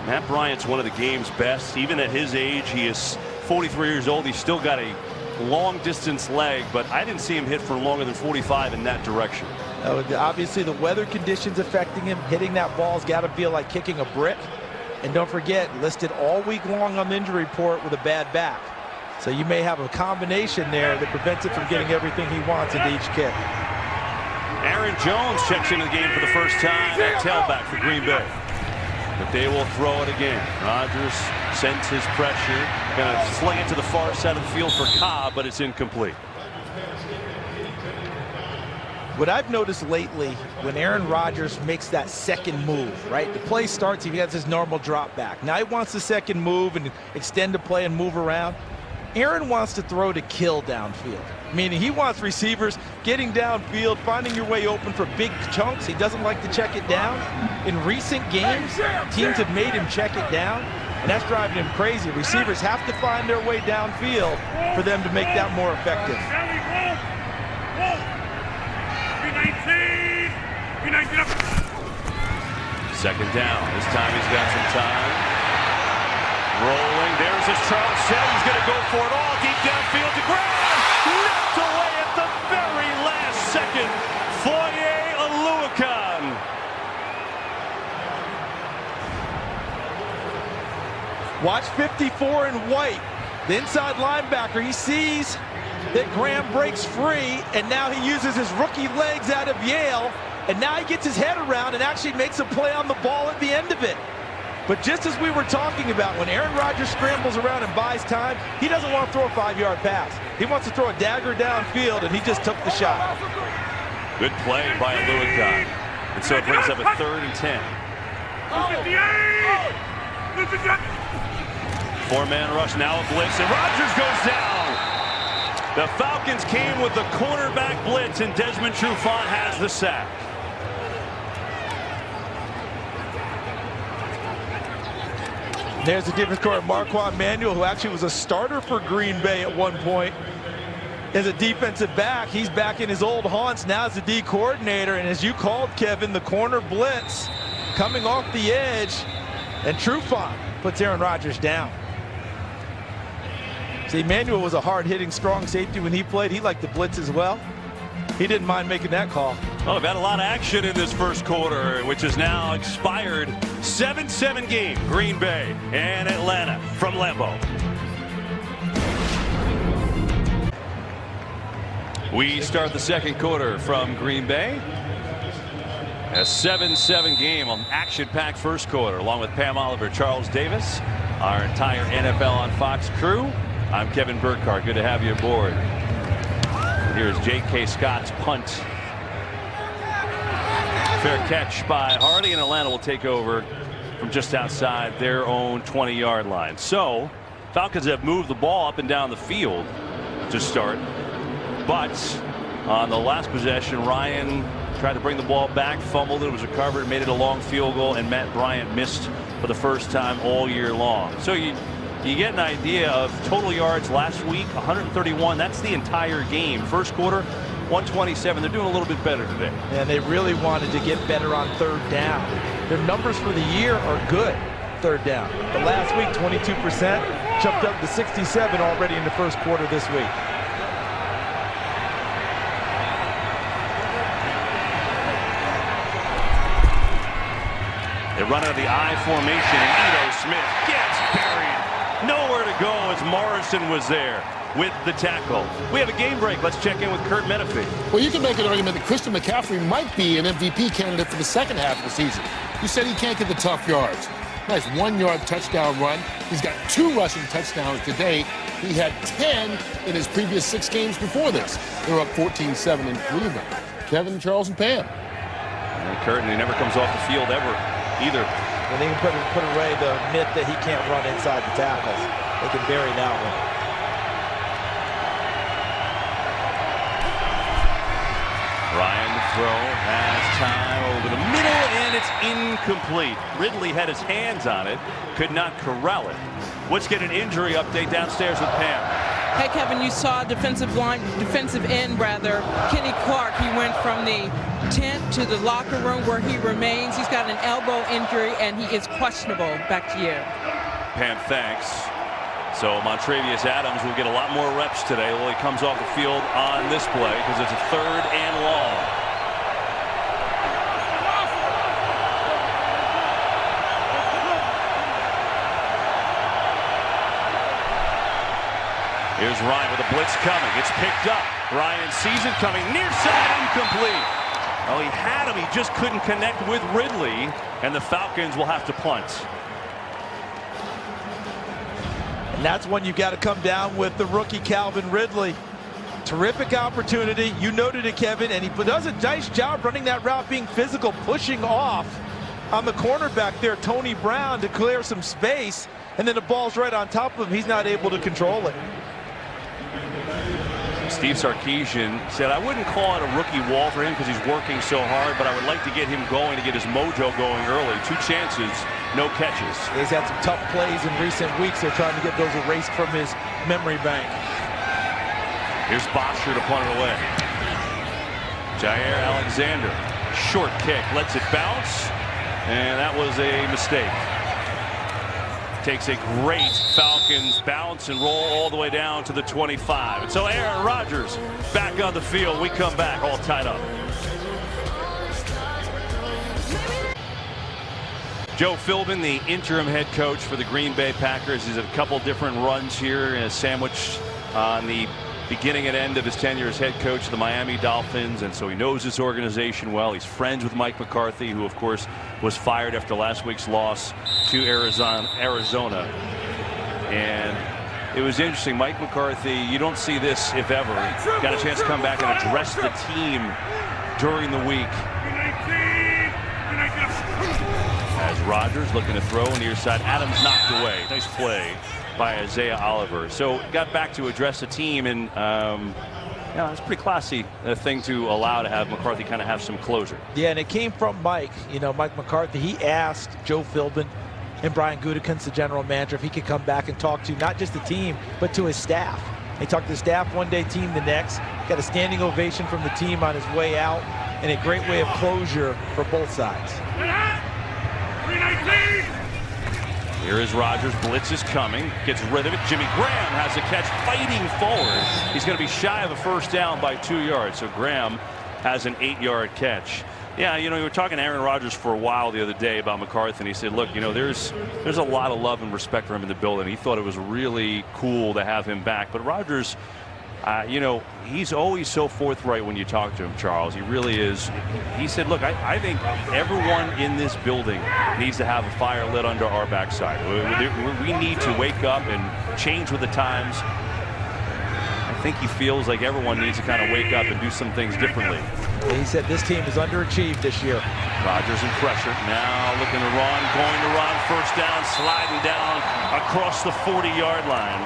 Matt Bryant's one of the game's best. Even at his age, he is 43 years old. He's still got a long distance leg, but I didn't see him hit for longer than 45 in that direction. Obviously, the weather conditions affecting him. Hitting that ball's got to feel like kicking a brick. And don't forget, listed all week long on the injury report with a bad back. So you may have a combination there that prevents it from getting everything he wants into each kick. Aaron Jones checks into the game for the first time at tailback for Green Bay. But they will throw it again. Rodgers sends his pressure. Going to sling it to the far side of the field for Cobb, but it's incomplete. What I've noticed lately, when Aaron Rodgers makes that second move, right? The play starts, he has his normal drop back. Now he wants the second move and extend the play and move around. Aaron wants to throw to kill downfield, meaning he wants receivers getting downfield, finding your way open for big chunks. He doesn't like to check it down. In recent games, teams have made him check it down, and that's driving him crazy. Receivers have to find their way downfield for them to make that more effective. Second down. This time he's got some time. Rolling. There's his Charles said. He's going to go for it all. Deep downfield to Graham. Knocked away at the very last second. Foye Oluokun. Watch 54 in white. The inside linebacker, he sees that Graham breaks free, and now he uses his rookie legs out of Yale, and now he gets his head around and actually makes a play on the ball at the end of it. But just as we were talking about, when Aaron Rodgers scrambles around and buys time, he doesn't want to throw a 5-yard pass. He wants to throw a dagger downfield, and he just took the shot. Good play by Oluokun. And so it brings up a 3rd and 10. 4-man rush, now a blitz, and Rodgers goes down. The Falcons came with the cornerback blitz, and Desmond Trufant has the sack. There's the difference scorer, Marquand Manuel, who actually was a starter for Green Bay at one point. As a defensive back, he's back in his old haunts now as the D coordinator. And as you called, Kevin, the corner blitz coming off the edge, and Trufant puts Aaron Rodgers down. See, Manuel was a hard-hitting, strong safety when he played. He liked the blitz as well. He didn't mind making that call. Well, we've had a lot of action in this first quarter, which is now expired. 7-7 game, Green Bay and Atlanta from Lambeau. We start the second quarter from Green Bay. A 7-7 game, an action-packed first quarter, along with Pam Oliver, Charles Davis, our entire NFL on Fox crew. I'm Kevin Burkhardt. Good to have you aboard. Here's J.K. Scott's punt. Fair catch by Hardy, and Atlanta will take over from just outside their own 20-yard line. So, Falcons have moved the ball up and down the field to start. But on the last possession, Ryan tried to bring the ball back, fumbled it, was recovered, made it a long field goal, and Matt Bryant missed for the first time all year long. So you get an idea of total yards last week, 131. That's the entire game. First quarter, 127. They're doing a little bit better today. And they really wanted to get better on third down. Their numbers for the year are good, third down. But last week, 22%, jumped up to 67 already in the first quarter this week. They run out of the I formation, and Ito Smith gets buried. Nowhere to go as Morrison was there with the tackle. We have a game break. Let's check in with Kurt Menefee. Well, you can make an argument that Christian McCaffrey might be an MVP candidate for the second half of the season. You said he can't get the tough yards. Nice 1-yard touchdown run. He's got 2 rushing touchdowns today. He had 10 in his previous 6 games before this. They were up 14-7 in Cleveland. Kevin, Charles, and Pam. And Kurt, and he never comes off the field ever either. And they can put away the myth that he can't run inside the tackles. They can bury that one. Ryan throw has time over the middle, and it's incomplete. Ridley had his hands on it, could not corral it. Let's get an injury update downstairs with Pam. Hey, Kevin, you saw defensive end, Kenny Clark. He went from the tent to the locker room where he remains. He's got an elbow injury, and he is questionable. Back to you. Pam, thanks. So Montravius Adams will get a lot more reps today. Well, he comes off the field on this play because it's a 3rd and long. Here's Ryan with a blitz coming. It's picked up. Ryan sees it coming. Near side, incomplete. Well, he had him. He just couldn't connect with Ridley, and the Falcons will have to punt. And that's when you got to come down with the rookie Calvin Ridley. Terrific opportunity. You noted it, Kevin, and he does a nice job running that route, being physical, pushing off on the cornerback there, Tony Brown, to clear some space, and then the ball's right on top of him. He's not able to control it. Steve Sarkisian said, I wouldn't call it a rookie wall for him because he's working so hard, but I would like to get him going, to get his mojo going early. 2 chances, no catches. He's had some tough plays in recent weeks. They're trying to get those erased from his memory bank. Here's Bosher to punt it away. Jair Alexander, short kick, lets it bounce, and that was a mistake. Takes a great Falcons bounce and roll all the way down to the 25. And so Aaron Rodgers back on the field. We come back all tied up. Joe Philbin, the interim head coach for the Green Bay Packers. He's had a couple different runs here, and a sandwich on the beginning and end of his tenure as head coach of the Miami Dolphins, and so he knows this organization well. He's friends with Mike McCarthy, who of course was fired after last week's loss to Arizona. And it was interesting. Mike McCarthy, you don't see this if ever, got a chance to come back and address the team during the week. As Rodgers looking to throw on the near side, Adams knocked away. Nice play by Isaiah Oliver. So got back to address the team, and yeah, it's a pretty classy thing to allow to have McCarthy kind of have some closure. Yeah, and it came from Mike. You know, Mike McCarthy, he asked Joe Philbin and Brian Gutekunst, the general manager, if he could come back and talk to not just the team, but to his staff. He talked to the staff one day, team the next. Got a standing ovation from the team on his way out, and a great way of closure for both sides. 319! Here is Rodgers. Blitz is coming. Gets rid of it. Jimmy Graham has the catch, fighting forward. He's going to be shy of a first down by 2 yards. So Graham has an 8-yard catch. Yeah, you know, you were talking to Aaron Rodgers for a while the other day about McCarthy, and he said, look, you know, there's a lot of love and respect for him in the building. He thought it was really cool to have him back. But Rodgers, you know, he's always so forthright when you talk to him, Charles. He really is. He said, look, I think everyone in this building needs to have a fire lit under our backside. We need to wake up and change with the times. I think he feels like everyone needs to kind of wake up and do some things differently. He said this team is underachieved this year. Rodgers in pressure. Now looking to run, going to run. First down, sliding down across the 40-yard line.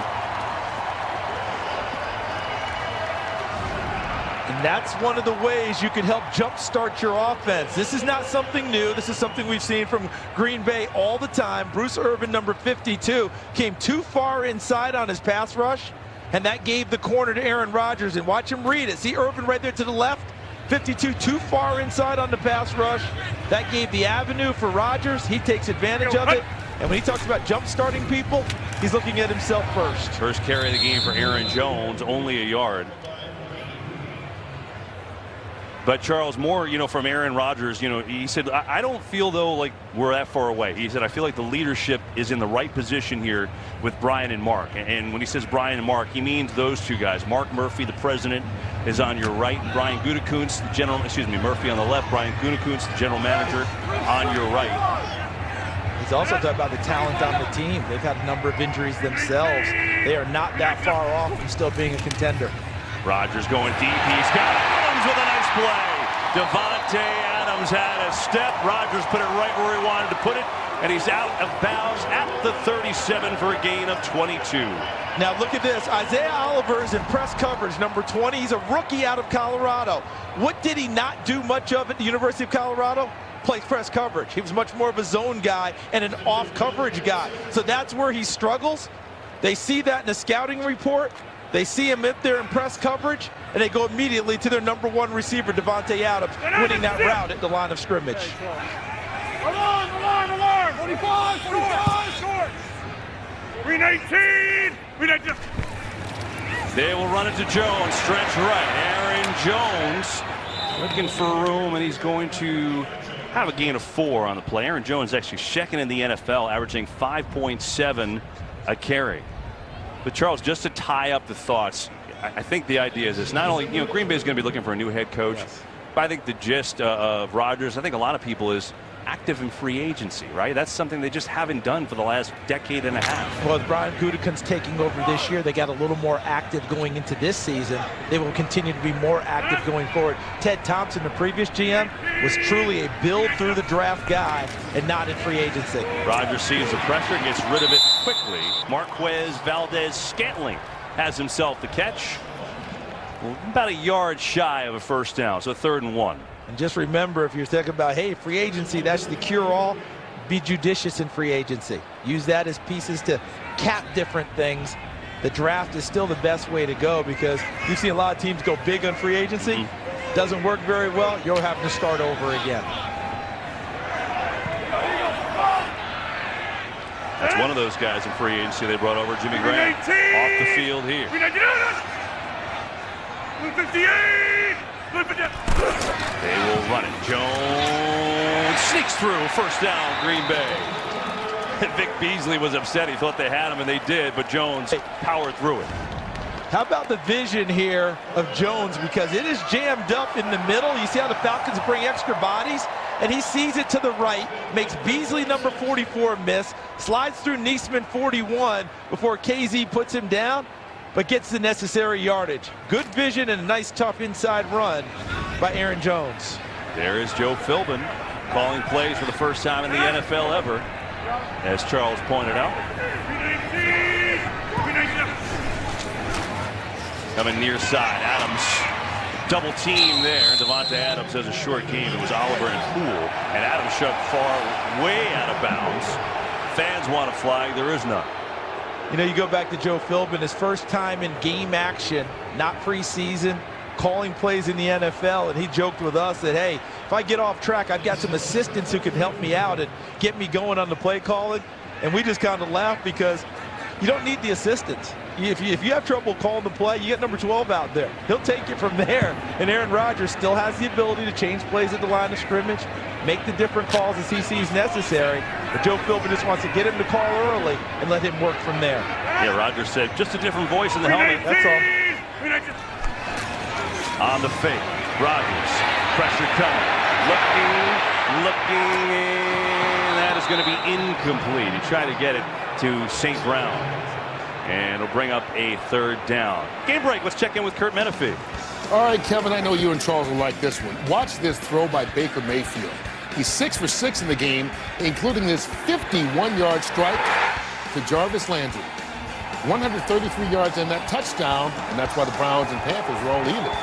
And that's one of the ways you can help jumpstart your offense. This is not something new. This is something we've seen from Green Bay all the time. Bruce Irvin, number 52, came too far inside on his pass rush, and that gave the corner to Aaron Rodgers. And watch him read it. See Irvin right there to the left? 52 too far inside on the pass rush. That gave the avenue for Rodgers. He takes advantage of it. And when he talks about jump-starting people, he's looking at himself first. First carry of the game for Aaron Jones, only a yard. But Charles, more, you know, from Aaron Rodgers, you know, he said, I don't feel, though, like we're that far away. He said, I feel like the leadership is in the right position here with Brian and Mark. And when he says Brian and Mark, he means those two guys. Mark Murphy, the president, is on your right. Brian Gutekunst, the general, Murphy on the left. Brian Gutekunst, the general manager, on your right. He's also talking about the talent on the team. They've had a number of injuries themselves. They are not that far off from still being a contender. Rodgers going deep. He's got Adams with a nice play. Davante Adams had a step. Rodgers put it right where he wanted to put it, and he's out of bounds at the 37 for a gain of 22. Now look at this. Isaiah Oliver is in press coverage, number 20. He's a rookie out of Colorado. What did he not do much of at the University of Colorado? Plays press coverage. He was much more of a zone guy and an off coverage guy. So that's where he struggles. They see that in the scouting report. They see him up there in press coverage, and they go immediately to their number 1 receiver, Davante Adams, winning that route at the line of scrimmage. Alarm! 45! Short! 319! They will run it to Jones, stretch right. Aaron Jones looking for room, and he's going to have a gain of 4 on the play. Aaron Jones actually second in the NFL, averaging 5.7 a carry. But Charles, just to tie up the thoughts, I think the idea is this. Not only, you know, Green Bay is going to be looking for a new head coach, but I think the gist of Rodgers, I think a lot of people is active in free agency, right? That's something they just haven't done for the last decade and a half. Well, as Brian Gutekunst's taking over this year, they got a little more active going into this season. They will continue to be more active going forward. Ted Thompson, the previous GM, was truly a build through the draft guy and not in free agency. Rodgers sees the pressure, gets rid of it quickly. Marquez Valdez-Scantling has himself the catch. About a yard shy of a first down, so 3rd and 1. And just remember, if you're thinking about, hey, free agency, that's the cure-all, be judicious in free agency. Use that as pieces to cap different things. The draft is still the best way to go because you see a lot of teams go big on free agency. Doesn't work very well, you'll have to start over again. That's one of those guys in free agency they brought over, Jimmy Graham, off the field here. 58! They will run it. Jones sneaks through. First down, Green Bay. Vic Beasley was upset. He thought they had him, and they did, but Jones powered through it. How about the vision here of Jones? Because it is jammed up in the middle. You see how the Falcons bring extra bodies? And he sees it to the right, makes Beasley number 44 miss, slides through Niesman 41 before KZ puts him down, but gets the necessary yardage. Good vision and a nice tough inside run by Aaron Jones. There is Joe Philbin calling plays for the first time in the NFL ever, as Charles pointed out. Coming near side, Adams, double team there. Devonta Adams has a short game. It was Oliver and Poole, and Adams shoved far, way out of bounds. Fans want a flag. There is none. You know, you go back to Joe Philbin, his first time in game action, not preseason, calling plays in the NFL, and he joked with us that, hey, if I get off track, I've got some assistants who can help me out and get me going on the play calling. And we just kind of laughed because you don't need the assistants. If you have trouble calling the play, you get number 12 out there. He'll take it from there. And Aaron Rodgers still has the ability to change plays at the line of scrimmage, make the different calls as he sees necessary. But Joe Philbin just wants to get him to call early and let him work from there. Yeah, Rodgers said just a different voice in the helmet. That's all. On the fake, Rodgers, pressure coming, looking, and that is going to be incomplete. He tried to get it to St. Brown. And it'll bring up a 3rd down. Game break. Let's check in with Kurt Menefee. All right, Kevin, I know you and Charles will like this one. Watch this throw by Baker Mayfield. He's 6 for 6 in the game, including this 51-yard strike to Jarvis Landry. 133 yards and that touchdown, and that's why the Browns and Panthers were all even.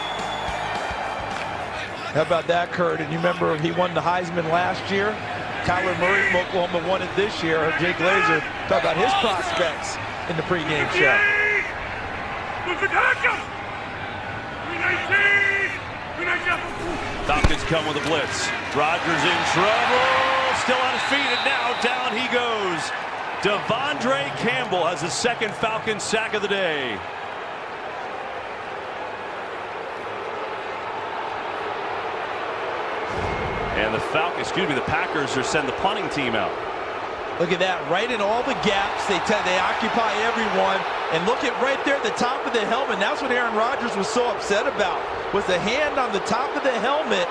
How about that, Kurt? And you remember he won the Heisman last year? Kyler Murray from Oklahoma won it this year. Jay Glazer talked about his prospects in the pregame show. Falcons come with a blitz. Rodgers in trouble. Still on his feet, and now down he goes. Devondre Campbell has the 2nd Falcons sack of the day. And the Packers are sending the punting team out. Look at that, right in all the gaps. They occupy everyone. And look at right there at the top of the helmet. That's what Aaron Rodgers was so upset about, was the hand on the top of the helmet.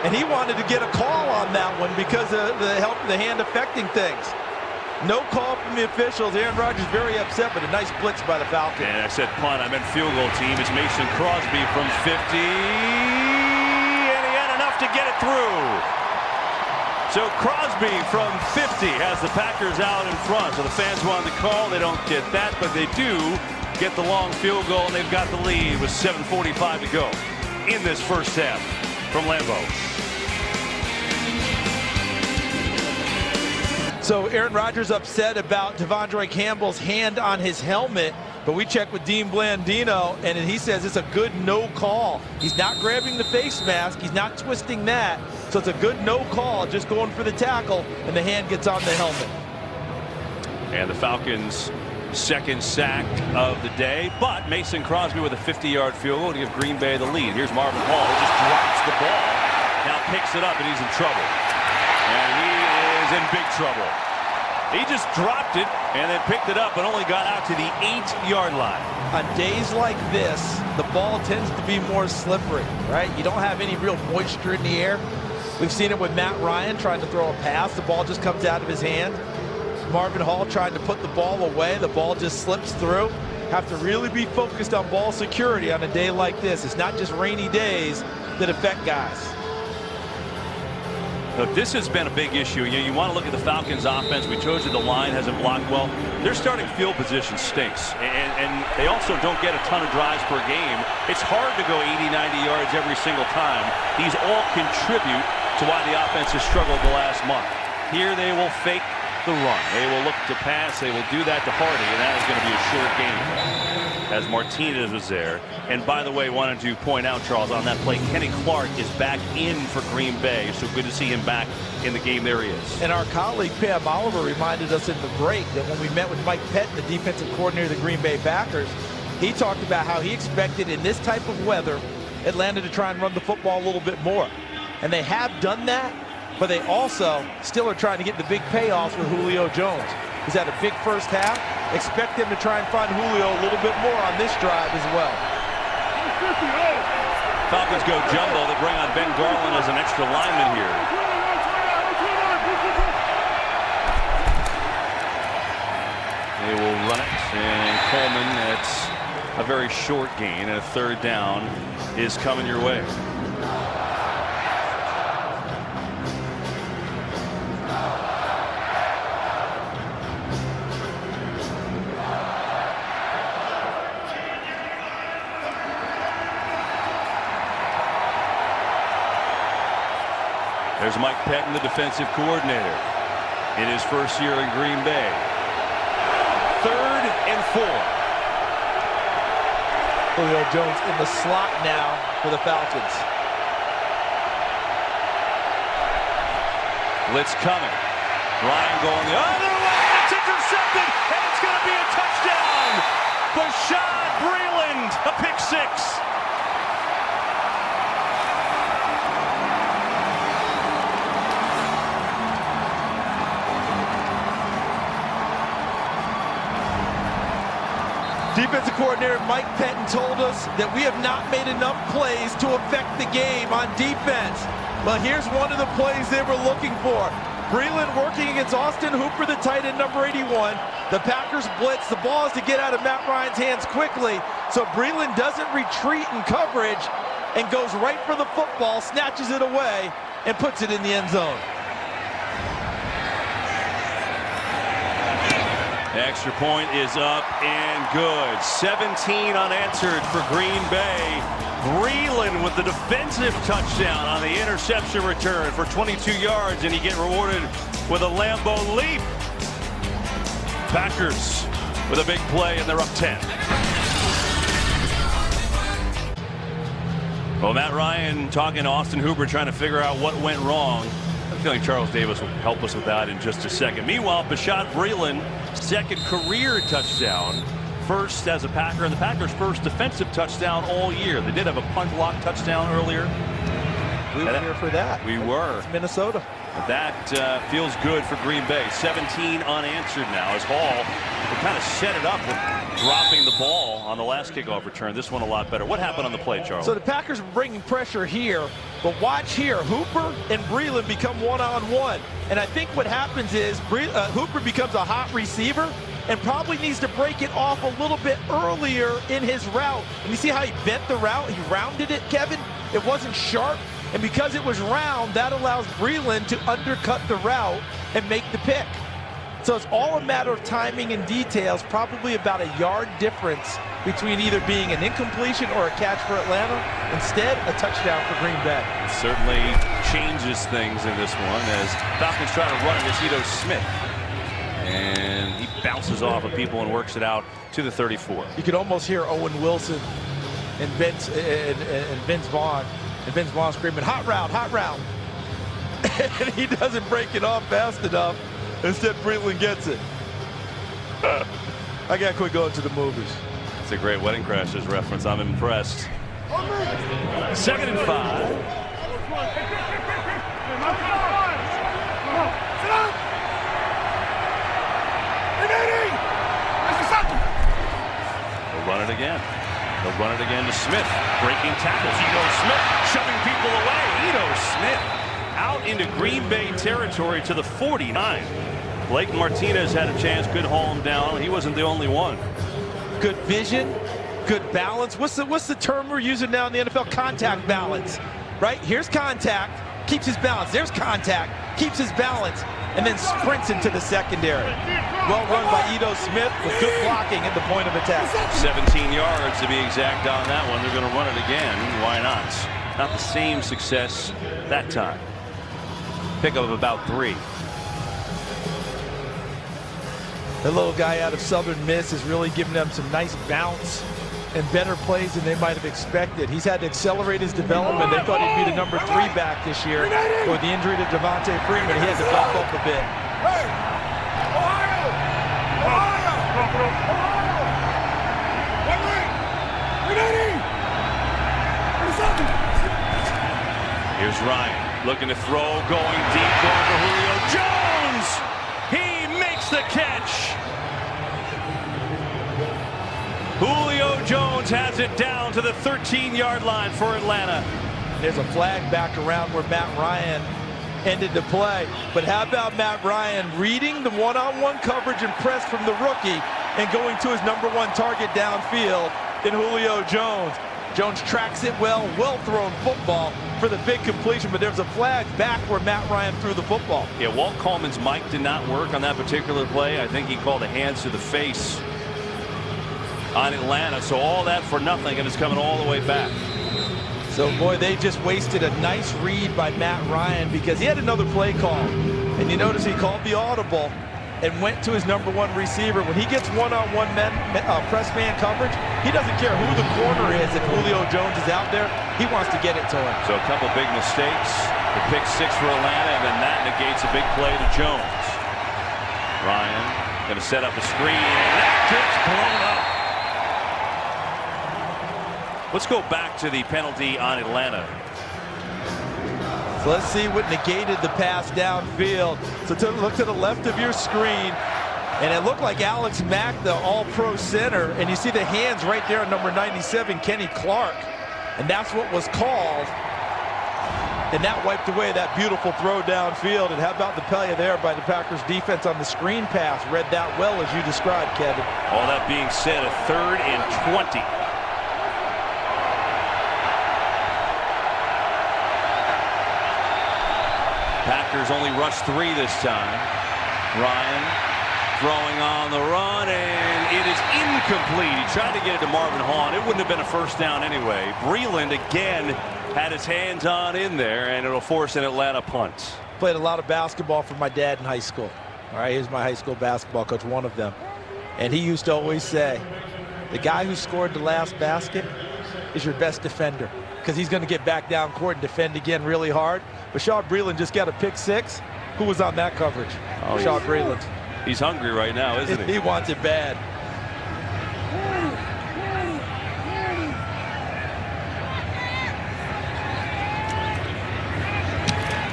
And he wanted to get a call on that one because of the hand affecting things. No call from the officials. Aaron Rodgers very upset, but a nice blitz by the Falcons. And I said punt, I meant field goal team. It's Mason Crosby from 50. And he had enough to get it through. So Crosby from 50 has the Packers out in front. So the fans wanted the call. They don't get that, but they do get the long field goal, and they've got the lead with 7:45 to go in this first half from Lambeau. So Aaron Rodgers upset about Devondre Campbell's hand on his helmet, but we checked with Dean Blandino, and he says it's a good no call. He's not grabbing the face mask. He's not twisting that. So it's a good no call, just going for the tackle, and the hand gets on the helmet. And the Falcons' 2nd sack of the day, but Mason Crosby with a 50-yard field goal to give Green Bay the lead. Here's Marvin Hall, who just drops the ball. Now picks it up, and he's in trouble. And he is in big trouble. He just dropped it and then picked it up, but only got out to the 8-yard line. On days like this, the ball tends to be more slippery, right? You don't have any real moisture in the air. We've seen it with Matt Ryan trying to throw a pass. The ball just comes out of his hand. Marvin Hall trying to put the ball away. The ball just slips through. Have to really be focused on ball security on a day like this. It's not just rainy days that affect guys. Look, this has been a big issue. You want to look at the Falcons offense. We told you the line hasn't blocked well. Their starting field position stinks. And they also don't get a ton of drives per game. It's hard to go 80, 90 yards every single time. These all contribute to why the offense has struggled the last month. Here they will fake the run. They will look to pass. They will do that to Hardy, and that is going to be a short game as Martinez was there. And by the way, wanted to point out, Charles, on that play, Kenny Clark is back in for Green Bay. So good to see him back in the game. There he is. And our colleague Pam Oliver reminded us in the break that when we met with Mike Pettin, the defensive coordinator of the Green Bay Packers, he talked about how he expected in this type of weather Atlanta to try and run the football a little bit more. And they have done that, but they also still are trying to get the big payoffs with Julio Jones. He's had a big first half. Expect them to try and find Julio a little bit more on this drive as well. Falcons go jumbo. They bring on Ben Garland as an extra lineman here. They will run it, and Coleman, that's a very short gain, and a third down is coming your way. There's Mike Pettin, the defensive coordinator, in his first year in Green Bay. 3rd and 4. Julio Jones in the slot now for the Falcons. Blitz coming. Ryan going the other way. It's intercepted, and it's going to be a touchdown. Bashaud Breeland, a pick six. Defensive coordinator Mike Pettin told us that we have not made enough plays to affect the game on defense. Well, here's one of the plays they were looking for. Breeland working against Austin Hooper, the tight end, number 81. The Packers blitz. The ball is to get out of Matt Ryan's hands quickly. So Breeland doesn't retreat in coverage and goes right for the football, snatches it away, and puts it in the end zone. Extra point is up and good. 17 unanswered for Green Bay. Breeland with the defensive touchdown on the interception return for 22 yards, and you get rewarded with a Lambeau leap. Packers with a big play, and they're up 10. Well, Matt Ryan talking to Austin Hooper, trying to figure out what went wrong. I'm feeling Charles Davis will help us with that in just a second. Meanwhile, Bashaud Breeland, second career touchdown. First as a Packer, and the Packers' first defensive touchdown all year. They did have a punt block touchdown earlier. We were here for that. We were. It's Minnesota. That feels good for Green Bay. 17 unanswered now as Hall will kind of set it up with dropping the ball on the last kickoff return. This one a lot better. What happened on the play, Charles? So the Packers are bringing pressure here, but watch here. Hooper and Breeland become one-on-one. And I think what happens is Hooper becomes a hot receiver and probably needs to break it off a little bit earlier in his route. And you see how he bent the route? He rounded it, Kevin. It wasn't sharp. And because it was round, that allows Breeland to undercut the route and make the pick. So it's all a matter of timing and details, probably about a yard difference between either being an incompletion or a catch for Atlanta. Instead, a touchdown for Green Bay. It certainly changes things in this one as Falcons try to run against Ito Smith. And he bounces off of people and works it out to the 34. You could almost hear Owen Wilson and Vince Vaughn. And Vince Vaughn screaming, hot route, hot route. And he doesn't break it off fast enough. Instead, Breeland gets it. I got to quit going to the movies. It's a great Wedding Crashers reference. I'm impressed. 2nd and 5. They'll run it again. They'll run it again to Smith. Breaking tackles. Ito Smith shoving people away. Ito Smith out into Green Bay territory to the 49. Blake Martinez had a chance, could haul him down. He wasn't the only one. Good vision, good balance. What's the term we're using now in the NFL? Contact balance, right? Here's contact, keeps his balance. There's contact, keeps his balance, and then sprints into the secondary. Well run by Ito Smith with good blocking at the point of attack. 17 yards to be exact on that one. They're going to run it again. Why not? Not the same success that time. Pickup of about 3. The little guy out of Southern Miss is really giving them some nice bounce and better plays than they might have expected. He's had to accelerate his development. They thought he'd be the number 3 back this year. With the injury to Devontae Freeman, he had to bump up a bit. Here's Ryan looking to throw, going deep, going for Julio Jones. He makes the catch. Julio Jones has it down to the 13-yard line for Atlanta. There's a flag back around where Matt Ryan ended the play. But how about Matt Ryan reading the one-on-one coverage and press from the rookie and going to his #1 target downfield in Julio Jones. Jones tracks it well, well-thrown football for the big completion, but there's a flag back where Matt Ryan threw the football. Yeah, Walt Coleman's mic did not work on that particular play. I think he called a hands to the face on Atlanta, so all that for nothing, and it's coming all the way back. So, boy, they just wasted a nice read by Matt Ryan because he had another play call. And you notice he called the audible and went to his #1 receiver. When he gets one-on-one press man coverage, he doesn't care who the corner is. If Julio Jones is out there, he wants to get it to him. So a couple big mistakes. The pick 6 for Atlanta, and then that negates a big play to Jones. Ryan going to set up a screen, and that gets blown up. Let's go back to the penalty on Atlanta. So let's see what negated the pass downfield. So look to the left of your screen, and it looked like Alex Mack, the all-pro center, and you see the hands right there on number 97, Kenny Clark, and that's what was called. And that wiped away that beautiful throw downfield. And how about the play there by the Packers defense on the screen pass? Read that well, as you described, Kevin. All that being said, a 3rd and 20. Packers only rushed 3 this time. Ryan throwing on the run, and it is incomplete. He tried to get it to Marvin Hawn. It wouldn't have been a first down anyway. Breland again had his hands on in there, and it'll force an Atlanta punt. Played a lot of basketball for my dad in high school. All right, he was my high school basketball coach, one of them. And he used to always say, the guy who scored the last basket is your best defender, because he's going to get back down court and defend again really hard. Bashaud Breeland just got a pick 6. Who was on that coverage? Oh, Bashaud Breeland. He's hungry right now, isn't he? He wants it bad.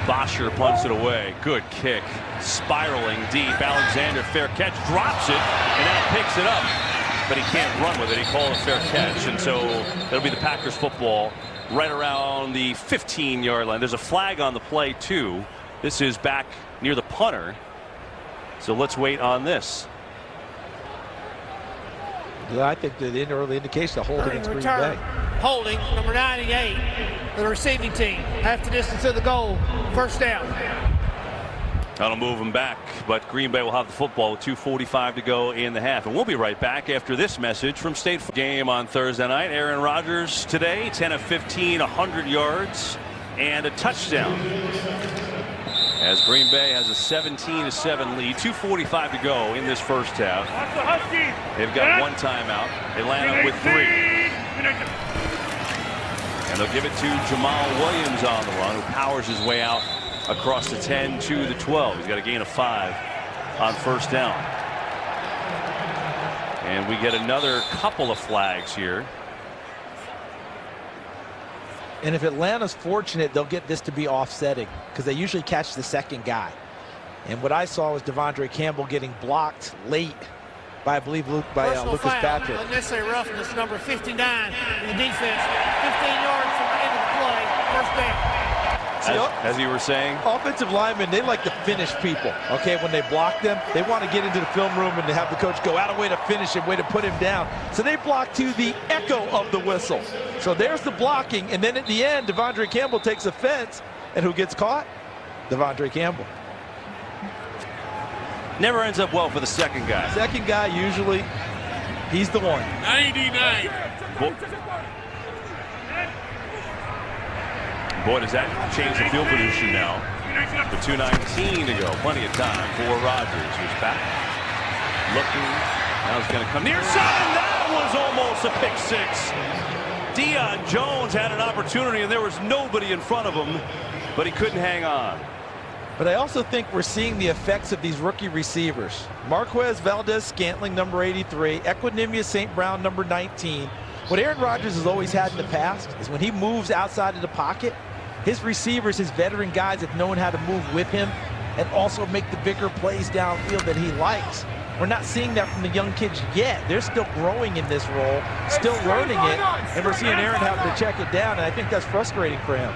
Bosher punts it away. Good kick. Spiraling deep. Alexander, fair catch, drops it, and now picks it up. But he can't run with it. He called a fair catch, and so it'll be the Packers football right around the 15-yard line. There's a flag on the play, too. This is back near the punter. So let's wait on this. Yeah, I think the early indication of holding against Green Bay. Holding, number 98, for the receiving team. Half the distance to the goal. First down. That'll move them back, but Green Bay will have the football with 2:45 to go in the half. And we'll be right back after this message from State Farm. Game on Thursday night. Aaron Rodgers today, 10 of 15, 100 yards, and a touchdown. As Green Bay has a 17-7 lead, 2:45 to go in this first half. They've got 1 timeout. Atlanta with 3. And they'll give it to Jamal Williams on the run, who powers his way out across the 10 to the 12. He's got a gain of 5 on first down. And we get another couple of flags here. And if Atlanta's fortunate, they'll get this to be offsetting, because they usually catch the second guy. And what I saw was Devondre Campbell getting blocked late by, I believe, Lucas Patrick. Unnecessary roughness, number 59 in the defense. 15 yards from the end of the play. First down. as you were saying. Offensive linemen, they like to finish people. Okay, when they block them, they want to get into the film room and have the coach go out of way to finish him, way to put him down. So they block to the echo of the whistle. So there's the blocking, and then at the end, Devondre Campbell takes offense, and who gets caught? Devondre Campbell. Never ends up well for the second guy. Second guy, usually, he's the one. 99. Boy, does that change the field position now. With 2:19 to go. Plenty of time for Rodgers, who's back. Looking. Now he's going to come near side, and that was almost a pick six. Deion Jones had an opportunity, and there was nobody in front of him, but he couldn't hang on. But I also think we're seeing the effects of these rookie receivers. Marquez Valdez-Scantling, number 83. Equanimous St. Brown, number 19. What Aaron Rodgers has always had in the past is when he moves outside of the pocket, his receivers, his veteran guys have known how to move with him and also make the bigger plays downfield that he likes. We're not seeing that from the young kids yet. They're still growing in this role, still learning it, and we're seeing Aaron having to check it down, and I think that's frustrating for him.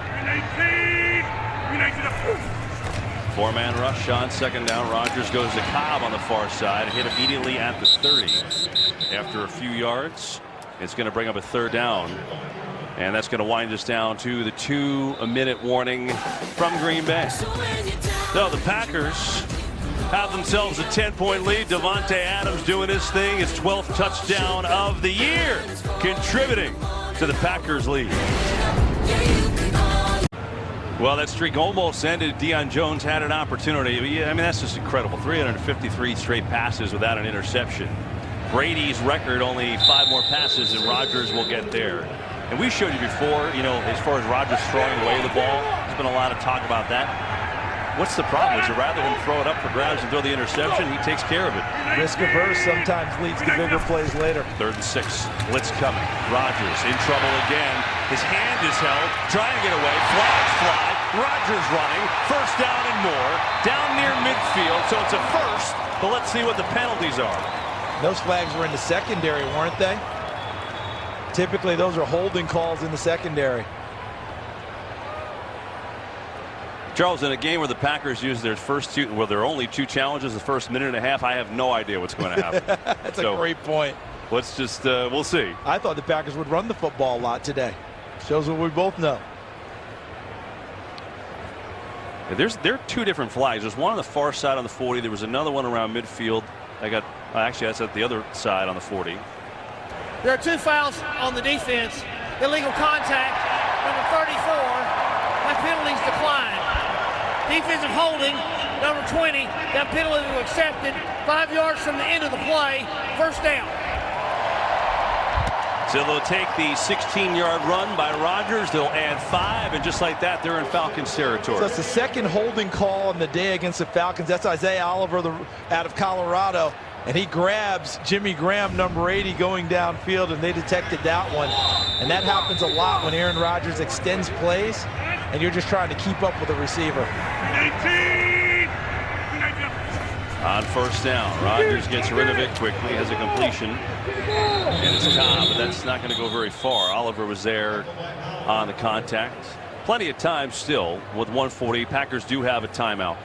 Four-man rush on second down. Rodgers goes to Cobb on the far side, hit immediately at the 30. After a few yards, it's going to bring up a third down. And that's going to wind us down to the 2-minute warning from Green Bay. So the Packers have themselves a 10-point lead. Davante Adams doing his thing, his 12th touchdown of the year, contributing to the Packers lead. Well, that streak almost ended. Deion Jones had an opportunity. I mean, that's just incredible. 353 straight passes without an interception. Brady's record, only 5 more passes, and Rodgers will get there. And we showed you before, you know, as far as Rodgers throwing away the ball, there's been a lot of talk about that. What's the problem? Is it rather than throw it up for grabs and throw the interception, he takes care of it. Risk averse sometimes leads to bigger plays later. 3rd and 6. Blitz coming. Rodgers in trouble again. His hand is held. Trying to get away. Flags fly. Rodgers running. First down and more. Down near midfield. So it's a first. But let's see what the penalties are. Those flags were in the secondary, weren't they? Typically, those are holding calls in the secondary. Charles, in a game where the Packers use their first two, well, there are only 2 challenges the first minute and a half, I have no idea what's going to happen. That's a great point. Let's just, we'll see. I thought the Packers would run the football a lot today. Shows what we both know. There are 2 different flags. There's one on the far side on the 40. There was another one around midfield. Actually, that's at the other side on the 40. There are 2 fouls on the defense. Illegal contact, number 34. That penalty's declined. Defensive holding, number 20. That penalty was accepted. 5 yards from the end of the play. First down. So they'll take the 16-yard run by Rodgers. They'll add 5, and just like that, they're in Falcons territory. So it's the second holding call on the day against the Falcons. That's Isaiah Oliver out of Colorado. And he grabs Jimmy Graham, number 80, going downfield, and they detected that one. And that happens a lot when Aaron Rodgers extends plays, and you're just trying to keep up with the receiver. On first down, Rodgers gets rid of it quickly, has a completion. And it's Cobb, but that's not going to go very far. Oliver was there on the contact. Plenty of time still with 1:40. Packers do have a timeout.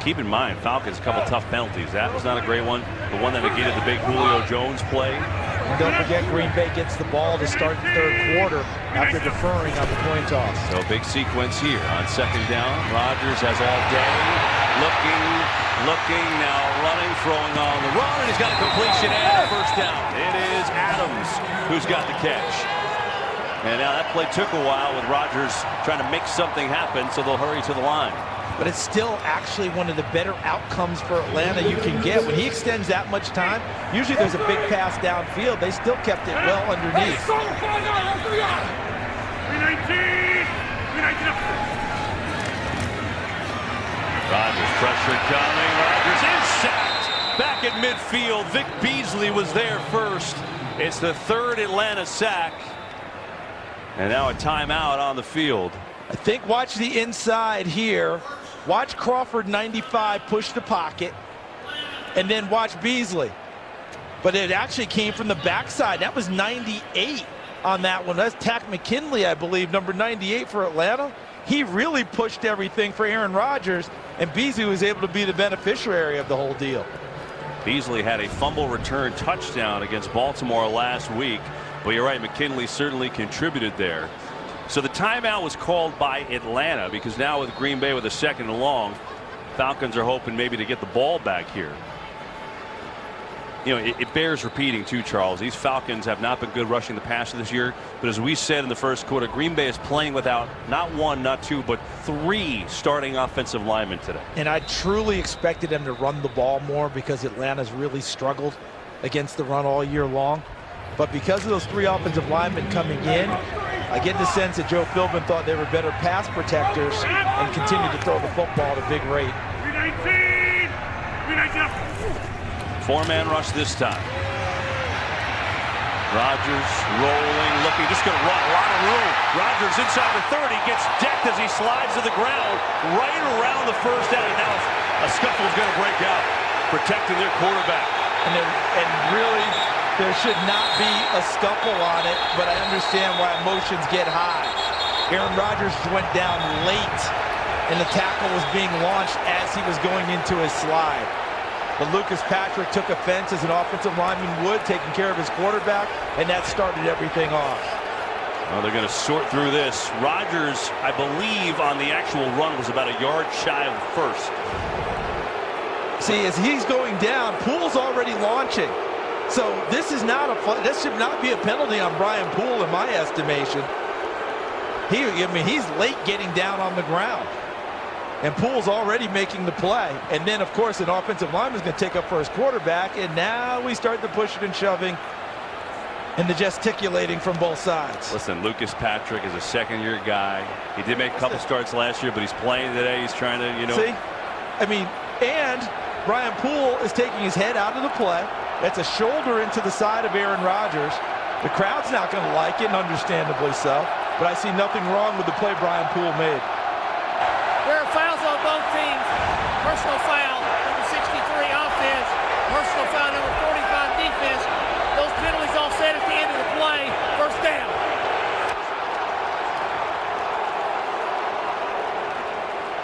Keep in mind, Falcons, a couple tough penalties. That was not a great one. The one that negated the big Julio Jones play. And don't forget, Green Bay gets the ball to start the 3rd quarter after deferring on the coin toss. So big sequence here on second down. Rodgers has all day. Looking, now running, throwing on the run, and he's got a completion and a first down. It is Adams who's got the catch. And now that play took a while with Rodgers trying to make something happen, so they'll hurry to the line. But it's still actually one of the better outcomes for Atlanta you can get. When he extends that much time, usually there's a big pass downfield. They still kept it well underneath. Rodgers, pressure coming. Rodgers is sacked. Back at midfield, Vic Beasley was there first. It's the 3rd Atlanta sack. And now a timeout on the field. I think watch the inside here. Watch Crawford, 95, push the pocket, and then watch Beasley. But it actually came from the backside. That was 98 on that one. That's Tack McKinley, I believe, number 98 for Atlanta. He really pushed everything for Aaron Rodgers, and Beasley was able to be the beneficiary of the whole deal. Beasley had a fumble return touchdown against Baltimore last week, but you're right, McKinley certainly contributed there. So the timeout was called by Atlanta because now with Green Bay with a 2nd and long, Falcons are hoping maybe to get the ball back here. You know, it bears repeating too, Charles. These Falcons have not been good rushing the passer this year, but as we said in the first quarter, Green Bay is playing without not 1, not 2, but 3 starting offensive linemen today. And I truly expected them to run the ball more because Atlanta's really struggled against the run all year long. But because of those 3 offensive linemen coming in, I get the sense that Joe Philbin thought they were better pass protectors and continued to throw the football at a big rate. 4-man rush this time. Rodgers rolling, looking, just going to run a lot of room. Rodgers inside the 30, gets decked as he slides to the ground right around the first down. And now a scuffle is going to break out, protecting their quarterback. And really, there should not be a scuffle on it, but I understand why emotions get high. Aaron Rodgers went down late, and the tackle was being launched as he was going into his slide. But Lucas Patrick took offense as an offensive lineman would, taking care of his quarterback, and that started everything off. Well, they're going to sort through this. Rodgers, I believe, on the actual run was about a yard shy of the first. See, as he's going down, Poole's already launching. So this is not this should not be a penalty on Brian Poole in my estimation. He's late getting down on the ground. And Poole's already making the play. And then, of course, an offensive lineman is going to take up for his quarterback. And now we start the pushing and shoving and the gesticulating from both sides. Listen, Lucas Patrick is a 2nd-year guy. He did make a couple starts last year, but he's playing today. He's trying to, you know. See? I mean, and Brian Poole is taking his head out of the play. That's a shoulder into the side of Aaron Rodgers. The crowd's not going to like it, and understandably so. But I see nothing wrong with the play Brian Poole made. There are fouls on both teams. Personal foul, number 63 offense. Personal foul, number 45 defense. Those penalties all set at the end of the play. First down.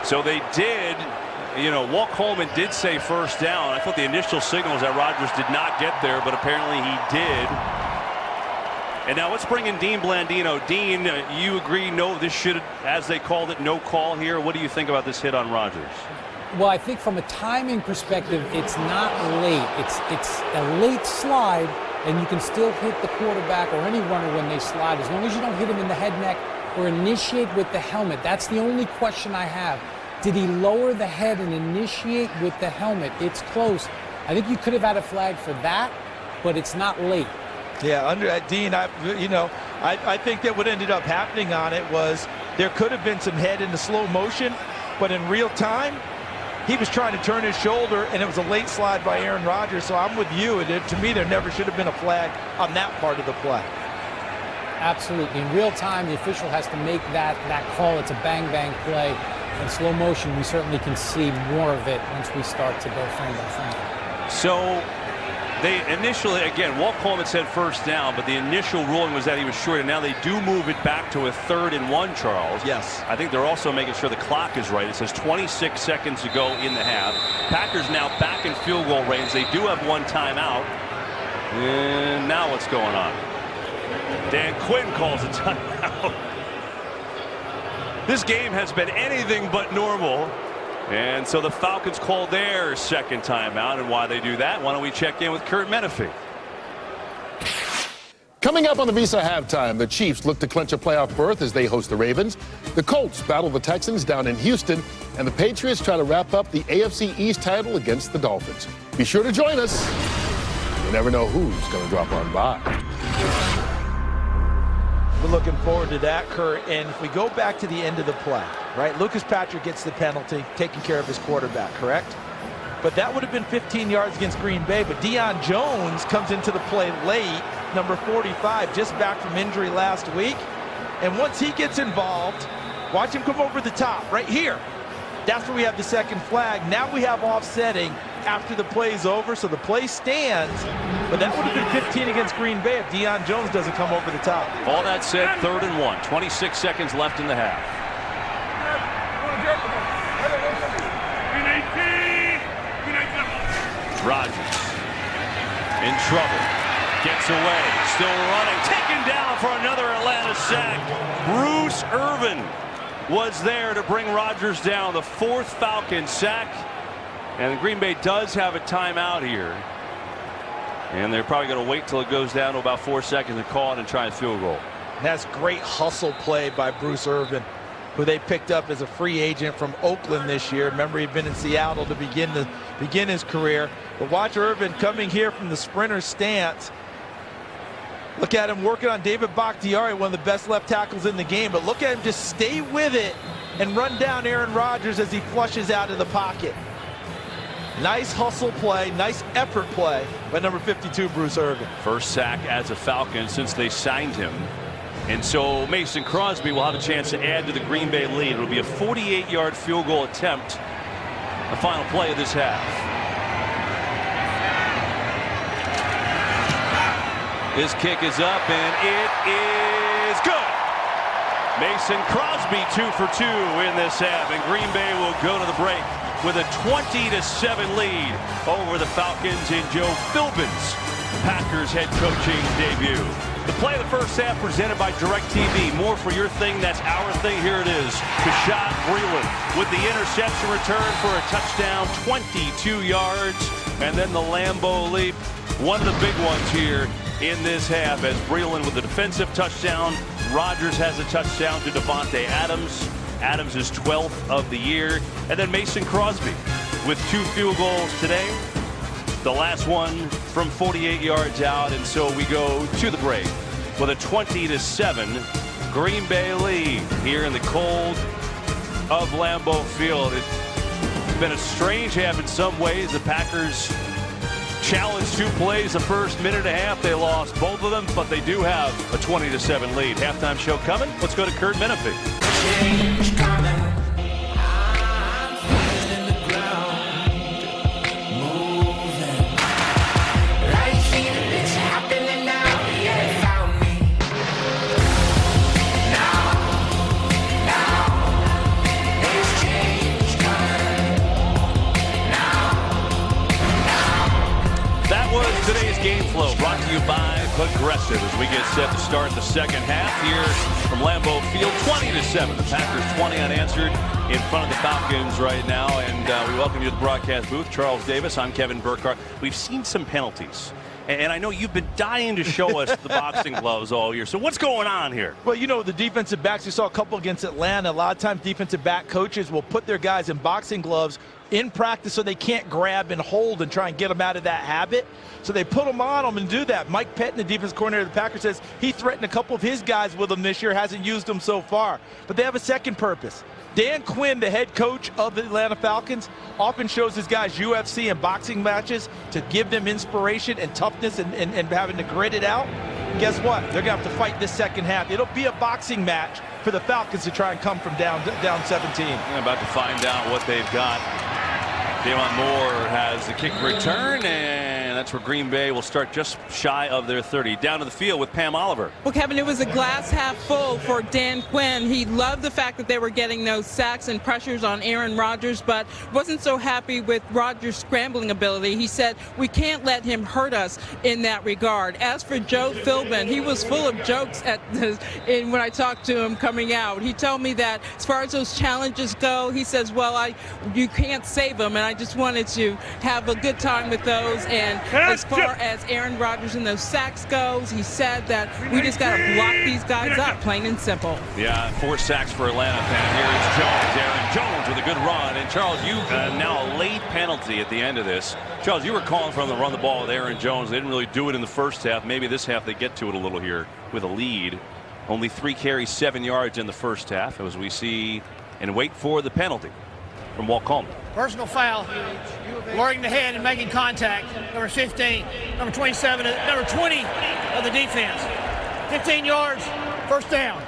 So they did, you know, Walt Coleman did say first down. I thought the initial signal was that Rodgers did not get there, but apparently he did. And now let's bring in Dean Blandino. Dean, you agree, no, this should, as they called it, no call here. What do you think about this hit on Rodgers? Well, I think from a timing perspective, it's not late. It's a late slide, and you can still hit the quarterback or any runner when they slide, as long as you don't hit him in the head, neck, or initiate with the helmet. That's the only question I have. Did he lower the head and initiate with the helmet? It's close. I think you could have had a flag for that, but it's not late. Yeah, Dean, I think that what ended up happening on it was there could have been some head in the slow motion, but in real time, he was trying to turn his shoulder, and it was a late slide by Aaron Rodgers. So I'm with you. To me, there never should have been a flag on that part of the play. Absolutely. In real time, the official has to make that call. It's a bang-bang play. In slow motion, we certainly can see more of it once we start to go frame by frame. So they initially, again, Walt Coleman said first down, but the initial ruling was that he was short, and now they do move it back to a 3rd and 1, Charles. Yes. I think they're also making sure the clock is right. It says 26 seconds to go in the half. Packers now back in field goal range. They do have one timeout. And now what's going on? Dan Quinn calls a timeout. This game has been anything but normal. And so the Falcons call their 2nd timeout. And why they do that, why don't we check in with Kurt Menefee? Coming up on the Visa halftime, the Chiefs look to clinch a playoff berth as they host the Ravens. The Colts battle the Texans down in Houston. And the Patriots try to wrap up the AFC East title against the Dolphins. Be sure to join us. You never know who's going to drop on by. We're looking forward to that, Kurt. And if we go back to the end of the play, right? Lucas Patrick gets the penalty, taking care of his quarterback, correct? But that would have been 15 yards against Green Bay. But Deion Jones comes into the play late, number 45, just back from injury last week. And once he gets involved, watch him come over the top right here. That's where we have the 2nd flag. Now we have offsetting after the play's over, so the play stands. But that would have been 15 against Green Bay if Deion Jones doesn't come over the top. All that said, 3rd and 1. 26 seconds left in the half. Rodgers in trouble. Gets away. Still running. Taken down for another Atlanta sack. Bruce Irvin was there to bring Rodgers down. The 4th Falcon sack. And Green Bay does have a timeout here. And they're probably going to wait till it goes down to about 4 seconds to call it and try a field goal. That's great hustle play by Bruce Irvin, who they picked up as a free agent from Oakland this year. Remember, he'd been in Seattle to begin his career. But watch Irvin coming here from the sprinter stance. Look at him working on David Bakhtiari, one of the best left tackles in the game. But look at him just stay with it and run down Aaron Rodgers as he flushes out of the pocket. Nice hustle play, nice effort play by number 52, Bruce Irvin. First sack as a Falcon since they signed him. And so Mason Crosby will have a chance to add to the Green Bay lead. It'll be a 48-yard field goal attempt, the final play of this half. This kick is up, and it is good. Mason Crosby 2 for 2 in this half, and Green Bay will go to the break with a 20-7 lead over the Falcons in Joe Philbin's Packers head coaching debut. The play of the first half presented by DirecTV. More for your thing, that's our thing. Here it is. Rashad Breeland with the interception return for a touchdown, 22 yards. And then the Lambeau leap, one of the big ones here in this half, as Breeland with the defensive touchdown. Rodgers has a touchdown to Devontae Adams. Adams is 12th of the year. And then Mason Crosby with 2 field goals today. The last one from 48 yards out. And so we go to the break with a 20-7 Green Bay lead here in the cold of Lambeau Field. It's been a strange half in some ways. The Packers challenged 2 plays the first minute and a half. They lost both of them, but they do have a 20-7 lead. Halftime show coming. Let's go to Kurt Menefee. Change coming. I'm feeling the ground moving. Right here, it's happening now. Yeah, it found me. Now, there's change coming. That was today's game flow, brought to you by Progressive as we get set to start the second half here from Lambeau Field. 20-7. The Packers 20 unanswered in front of the Falcons right now. And we welcome you to the broadcast booth. Charles Davis, I'm Kevin Burkhardt. We've seen some penalties. And I know you've been dying to show us the boxing gloves all year. So what's going on here? Well, you know, the defensive backs, we saw a couple against Atlanta. A lot of times defensive back coaches will put their guys in boxing gloves in practice so they can't grab and hold and try and get them out of that habit. So they put them on them and do that. Mike Pettin, the defense coordinator of the Packers, says he threatened a couple of his guys with them this year, hasn't used them so far. But they have a second purpose. Dan Quinn, the head coach of the Atlanta Falcons, often shows his guys UFC and boxing matches to give them inspiration and toughness and having to grit it out. Guess what? They're going to have to fight this second half. It'll be a boxing match for the Falcons to try and come from down 17. I'm about to find out what they've got. Damon Moore has the kick return, and that's where Green Bay will start just shy of their 30. Down to the field with Pam Oliver. Well, Kevin, it was a glass half full for Dan Quinn. He loved the fact that they were getting those sacks and pressures on Aaron Rodgers, but wasn't so happy with Rodgers' scrambling ability. He said, we can't let him hurt us in that regard. As for Joe Philbin, he was full of jokes when I talked to him coming out. He told me that as far as those challenges go, he says, well, you can't save them, and I just wanted to have a good time with those. And as far as Aaron Rodgers and those sacks goes, he said that we just got to block these guys up, plain and simple. Yeah, 4 sacks for Atlanta. And here is Jones. Aaron Jones with a good run. And Charles, you now a late penalty at the end of this. Charles, you were calling for them to run the ball with Aaron Jones. They didn't really do it in the first half. Maybe this half they get to it a little here with a lead. Only 3 carries, 7 yards in the first half, as we see and wait for the penalty from Walt Coleman. Personal foul, lowering the head and making contact. Number 15, number 27, number 20 of the defense. 15 yards, first down.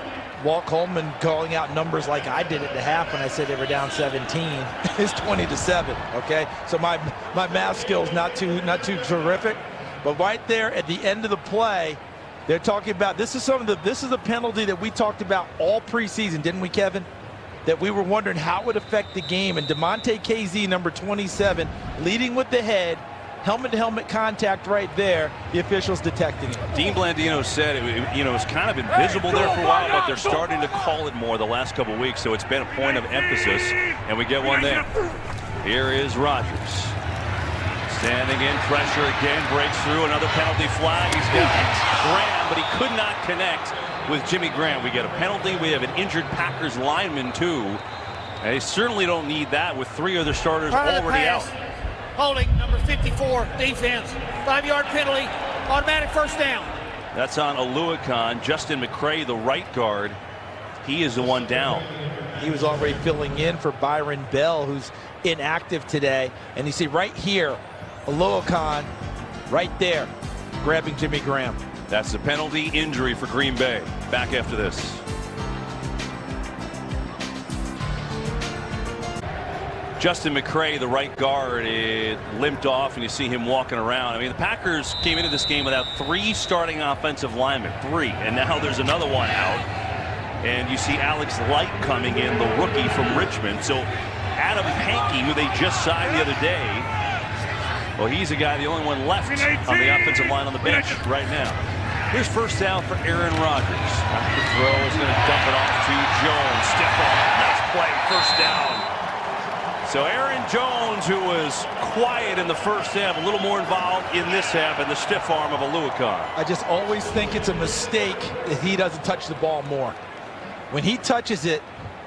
Walt Coleman calling out numbers like I did at the half when I said they were down 17 is 20-7. Okay, so my math skills not too terrific, but right there at the end of the play, they're talking about this is a penalty that we talked about all preseason, didn't we, Kevin? That we were wondering how it would affect the game, and DeMonte KZ, number 27, leading with the head. Helmet-to-helmet contact right there. The officials detecting it. Dean Blandino said it's kind of invisible there for a while, but they're starting to call it more the last couple of weeks, so it's been a point of emphasis, and we get one there. Here is Rodgers. Standing in, pressure again, breaks through, another penalty flag. He's got Graham, but he could not connect with Jimmy Graham. We get a penalty. We have an injured Packers lineman, too. And they certainly don't need that with 3 other starters already out. Holding number 54, defense. 5-yard penalty, automatic first down. That's on Aluakon. Justin McCray, the right guard, he is the one down. He was already filling in for Byron Bell, who's inactive today. And you see right here, Aluakon right there, grabbing Jimmy Graham. That's the penalty injury for Green Bay. Back after this. Justin McCray, the right guard, limped off, and you see him walking around. I mean, the Packers came into this game without 3 starting offensive linemen, 3, and now there's another one out. And you see Alex Light coming in, the rookie from Richmond. So Adam Hankey, who they just signed the other day, well, he's the guy, the only one left on the offensive line on the bench right now. Here's first down for Aaron Rodgers. After the throw is going to dump it off to Jones. Stiff arm, nice play, first down. So Aaron Jones, who was quiet in the first half, a little more involved in this half, and the stiff arm of Aluakon. I just always think it's a mistake that he doesn't touch the ball more. When he touches it,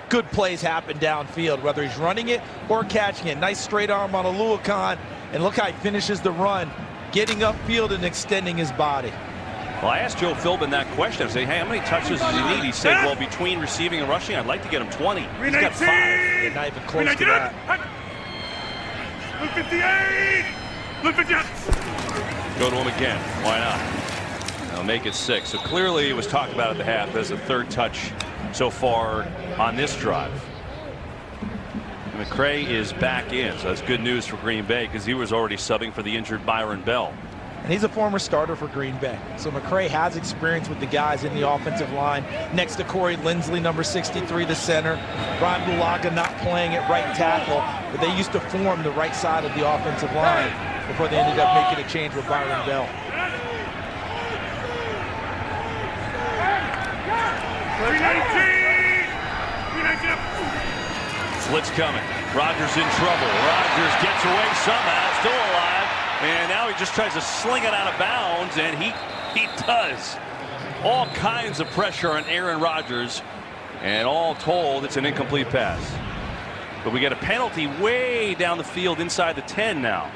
good plays happen downfield, whether he's running it or catching it. Nice straight arm on Aluakon, and look how he finishes the run, getting upfield and extending his body. Well, I asked Joe Philbin that question. I said, hey, how many touches does he need? He said, well, between receiving and rushing, I'd like to get him 20. He's got 5. They're not even close to that. Look 58! Look 58! Go to him again. Why not? They'll make it 6. So clearly it was talked about at the half as the 3rd touch so far on this drive. McCray is back in, so that's good news for Green Bay because he was already subbing for the injured Byron Bell. And he's a former starter for Green Bay. So McCray has experience with the guys in the offensive line. Next to Corey Lindsley, number 63, the center. Brian Bulaga not playing at right tackle, but they used to form the right side of the offensive line before they ended up making a change with Byron Bell. Blitz coming. Rodgers in trouble. Rodgers gets away somehow, still alive. And now he just tries to sling it out of bounds, and he does. All kinds of pressure on Aaron Rodgers, and all told, it's an incomplete pass. But we get a penalty way down the field inside the 10 now.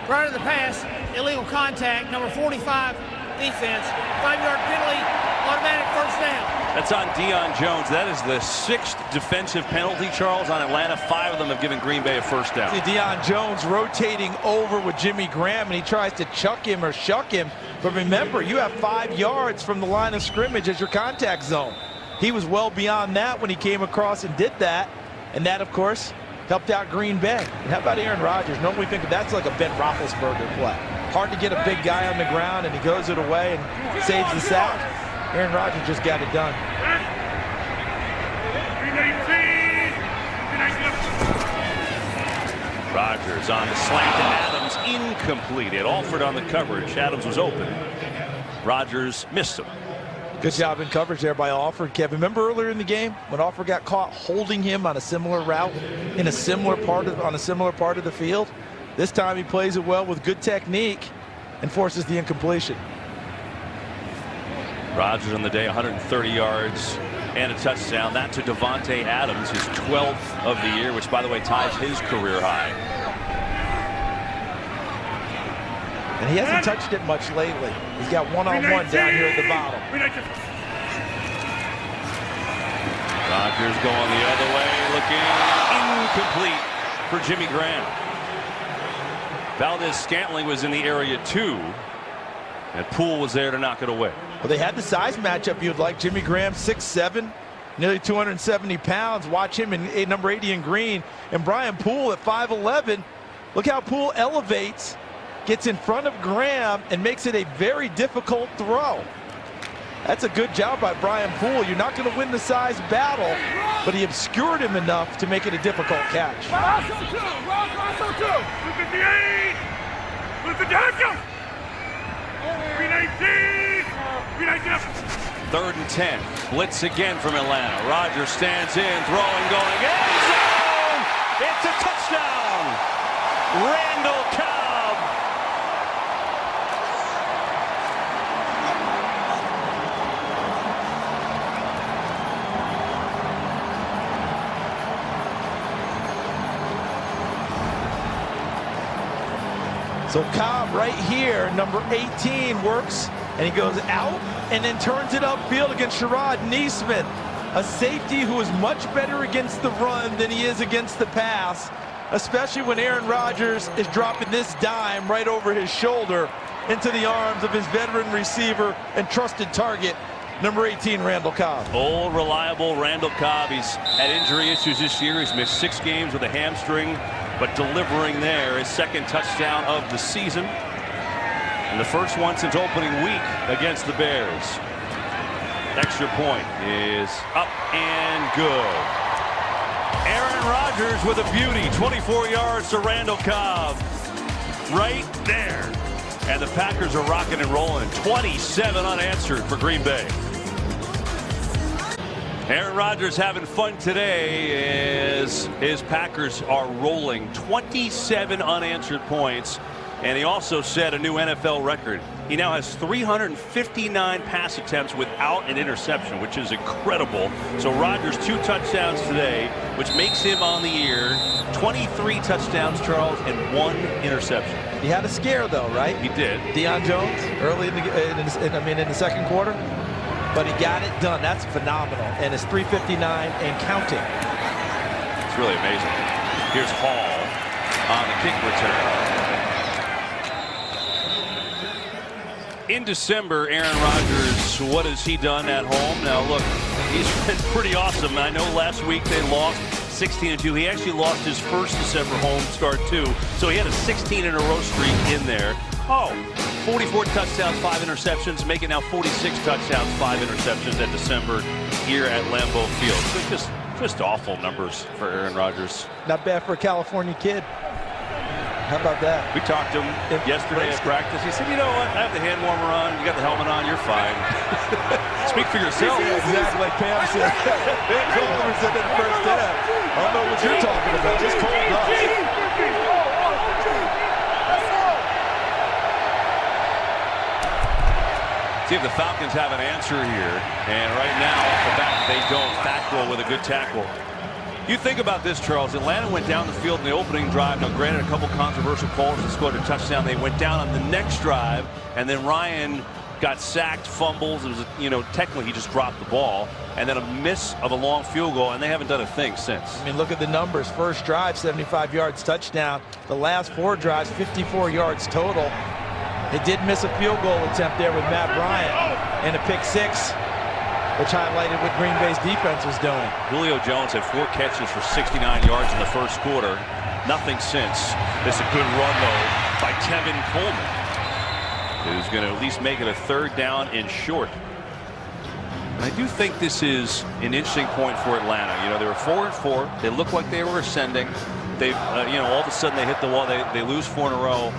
Prior to the pass, illegal contact, number 45, defense, 5-yard penalty, automatic first down. That's on Deion Jones. That is the 6th defensive penalty, Charles, on Atlanta. 5 of them have given Green Bay a first down. See Deion Jones rotating over with Jimmy Graham, and he tries to chuck him or shuck him. But remember, you have 5 yards from the line of scrimmage as your contact zone. He was well beyond that when he came across and did that. And that, of course, helped out Green Bay. And how about Aaron Rodgers? Normally we think that's like a Ben Roethlisberger play. Hard to get a big guy on the ground, and he goes it away and saves the sack. Aaron Rodgers just got it done. Rodgers on the slant to Adams, incomplete. It Alford on the coverage. Adams was open. Rodgers missed him. Good job in coverage there by Alford, Kevin. Remember earlier in the game when Alford got caught holding him on a similar route in a similar part of the field? This time he plays it well with good technique and forces the incompletion. Rodgers on the day, 130 yards and a touchdown. That to Davante Adams, his 12th of the year, which, by the way, ties his career high. And he hasn't touched it much lately. He's got one-on-one down here at the bottom. Rodgers going the other way, looking incomplete for Jimmy Graham. Valdez-Scantling was in the area too, and Poole was there to knock it away. Well, they had the size matchup you'd like. Jimmy Graham, 6'7", nearly 270 pounds. Watch him in number 80 in green. And Brian Poole at 5'11". Look how Poole elevates, gets in front of Graham, and makes it a very difficult throw. That's a good job by Brian Poole. You're not going to win the size battle, but he obscured him enough to make it a difficult catch. 258! 319! 3rd and 10. Blitz again from Atlanta. Rodgers stands in, throwing, going end zone. It's a touchdown. Randall Cobb. So Cobb right here, number 18, works, and he goes out and then turns it upfield against Sherrod Neesmith, a safety who is much better against the run than he is against the pass, especially when Aaron Rodgers is dropping this dime right over his shoulder into the arms of his veteran receiver and trusted target, number 18, Randall Cobb. Old, reliable Randall Cobb. He's had injury issues this year. He's missed 6 games with a hamstring, but delivering there his 2nd touchdown of the season. And the first one since opening week against the Bears. Extra point is up and good. Aaron Rodgers with a beauty. 24 yards to Randall Cobb. Right there. And the Packers are rocking and rolling. 27 unanswered for Green Bay. Aaron Rodgers having fun today as his Packers are rolling. 27 unanswered points. And he also set a new NFL record. He now has 359 pass attempts without an interception, which is incredible. So Rodgers 2 touchdowns today, which makes him on the year 23 touchdowns, Charles, and 1 interception. He had a scare though, right? He did. Deion Jones early in the 2nd quarter, but he got it done. That's phenomenal, and it's 359 and counting. It's really amazing. Here's Hall on the kick return. In December, Aaron Rodgers, what has he done at home? Now, look, he's been pretty awesome. I know last week they lost 16-2. He actually lost his first December home start, too. So he had a 16-in-a-row streak in there. 44 touchdowns, 5 interceptions, make it now 46 touchdowns, 5 interceptions at December here at Lambeau Field. So just awful numbers for Aaron Rodgers. Not bad for a California kid. How about that? We talked to him yesterday at practice. He said, you know what, I have the hand warmer on. You got the helmet on. You're fine. Speak for yourself. Exactly like Pam said. Pam Coleman said in the first half. I don't know what you're talking about. Just cold up. See if the Falcons have an answer here. And right now, off the bat, they don't. Fackrell with a good tackle. You think about this, Charles. Atlanta went down the field in the opening drive. Now, granted, a couple controversial calls and scored a touchdown. They went down on the next drive, and then Ryan got sacked, fumbles. It was, technically he just dropped the ball, and then a miss of a long field goal, and they haven't done a thing since. I mean, look at the numbers. First drive, 75 yards, touchdown. The last 4 drives, 54 yards total. They did miss a field goal attempt there with Matt Bryant and a pick 6. Which highlighted what Green Bay's defense was doing. Julio Jones had 4 catches for 69 yards in the first quarter. Nothing since. This is a good run, though, by Tevin Coleman, who's going to at least make it a 3rd down and short. And I do think this is an interesting point for Atlanta. They were 4-4. They looked like they were ascending. They, all of a sudden they hit the wall. They lose 4 in a row.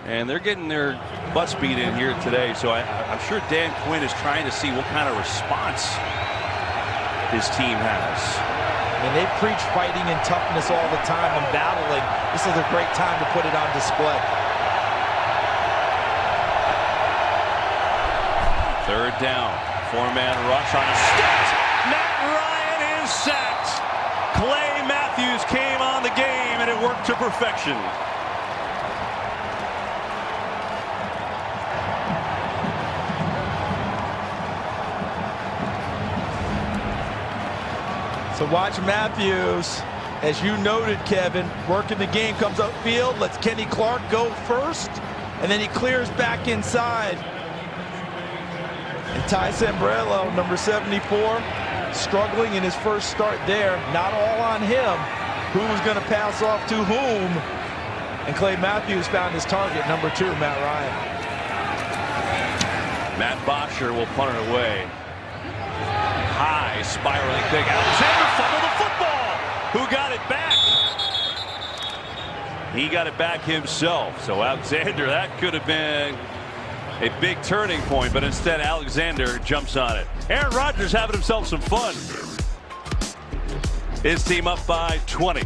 And they're getting their butts beat in here today. So I'm sure Dan Quinn is trying to see what kind of response his team has. And they preach fighting and toughness all the time and battling. This is a great time to put it on display. 3rd down. 4-man rush on a step. Matt Ryan is sacked. Clay Matthews came on the game, and it worked to perfection. So watch Matthews, as you noted, Kevin, working the game, comes upfield, lets Kenny Clark go first, and then he clears back inside. And Ty Sambrello, number 74, struggling in his first start there. Not all on him. Who was going to pass off to whom? And Clay Matthews found his target, number 2, Matt Ryan. Matt Bosher will punt it away. High, spiraling thing. Alexander fumbled the football. Who got it back? He got it back himself. So Alexander, that could have been a big turning point, but instead Alexander jumps on it. Aaron Rodgers having himself some fun. His team up by 20.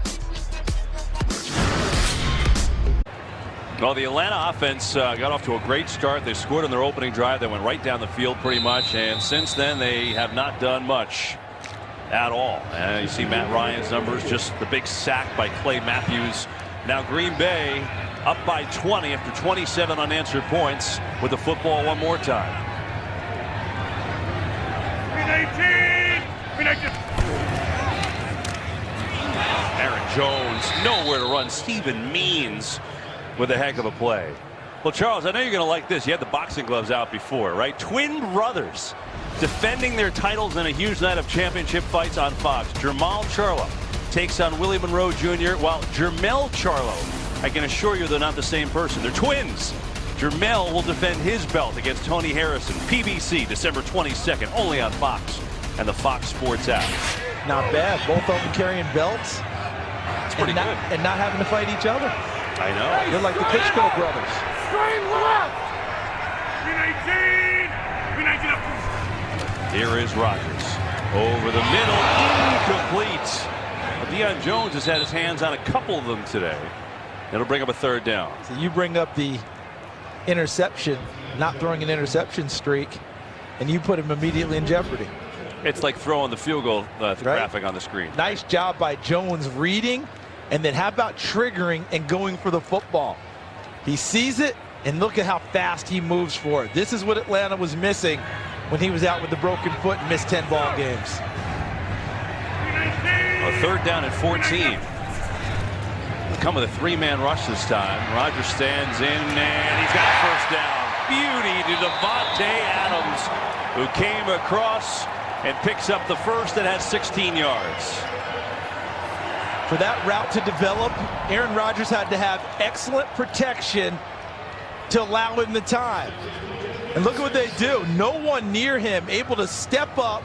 Well, the Atlanta offense got off to a great start. They scored on their opening drive. They went right down the field pretty much, and since then they have not done much at all. And you see Matt Ryan's numbers, just the big sack by Clay Matthews. Now Green Bay up by 20 after 27 unanswered points with the football one more time. 319! 319! Aaron Jones nowhere to run. Steven Means with a heck of a play. Well, Charles, I know you're going to like this. You had the boxing gloves out before, right? Twin brothers defending their titles in a huge night of championship fights on Fox. Jermall Charlo takes on Willie Monroe Jr., while Jermell Charlo, I can assure you they're not the same person. They're twins. Jermell will defend his belt against Tony Harrison. PBC, December 22nd, only on Fox and the Fox Sports app. Not bad. Both of them carrying belts. It's pretty good. And not having to fight each other. I know. They're like the Klitschko brothers. Straight left. 319! 319 up. Here is Rodgers. Over the middle, incomplete. Deion Jones has had his hands on a couple of them today. It'll bring up a third down. So you bring up the interception, not throwing an interception streak, and you put him immediately in jeopardy. It's like throwing the field goal graphic on the screen. Nice job by Jones reading, and then how about triggering and going for the football? He sees it, and look at how fast he moves for it. This is what Atlanta was missing when he was out with the broken foot and missed 10 ball games. A third down at 14. Come with a 3-man rush this time. Rodgers stands in, and he's got a first down. Beauty to Davante Adams, who came across and picks up the first that has 16 yards. For that route to develop, Aaron Rodgers had to have excellent protection to allow him the time. And look at what they do. No one near him able to step up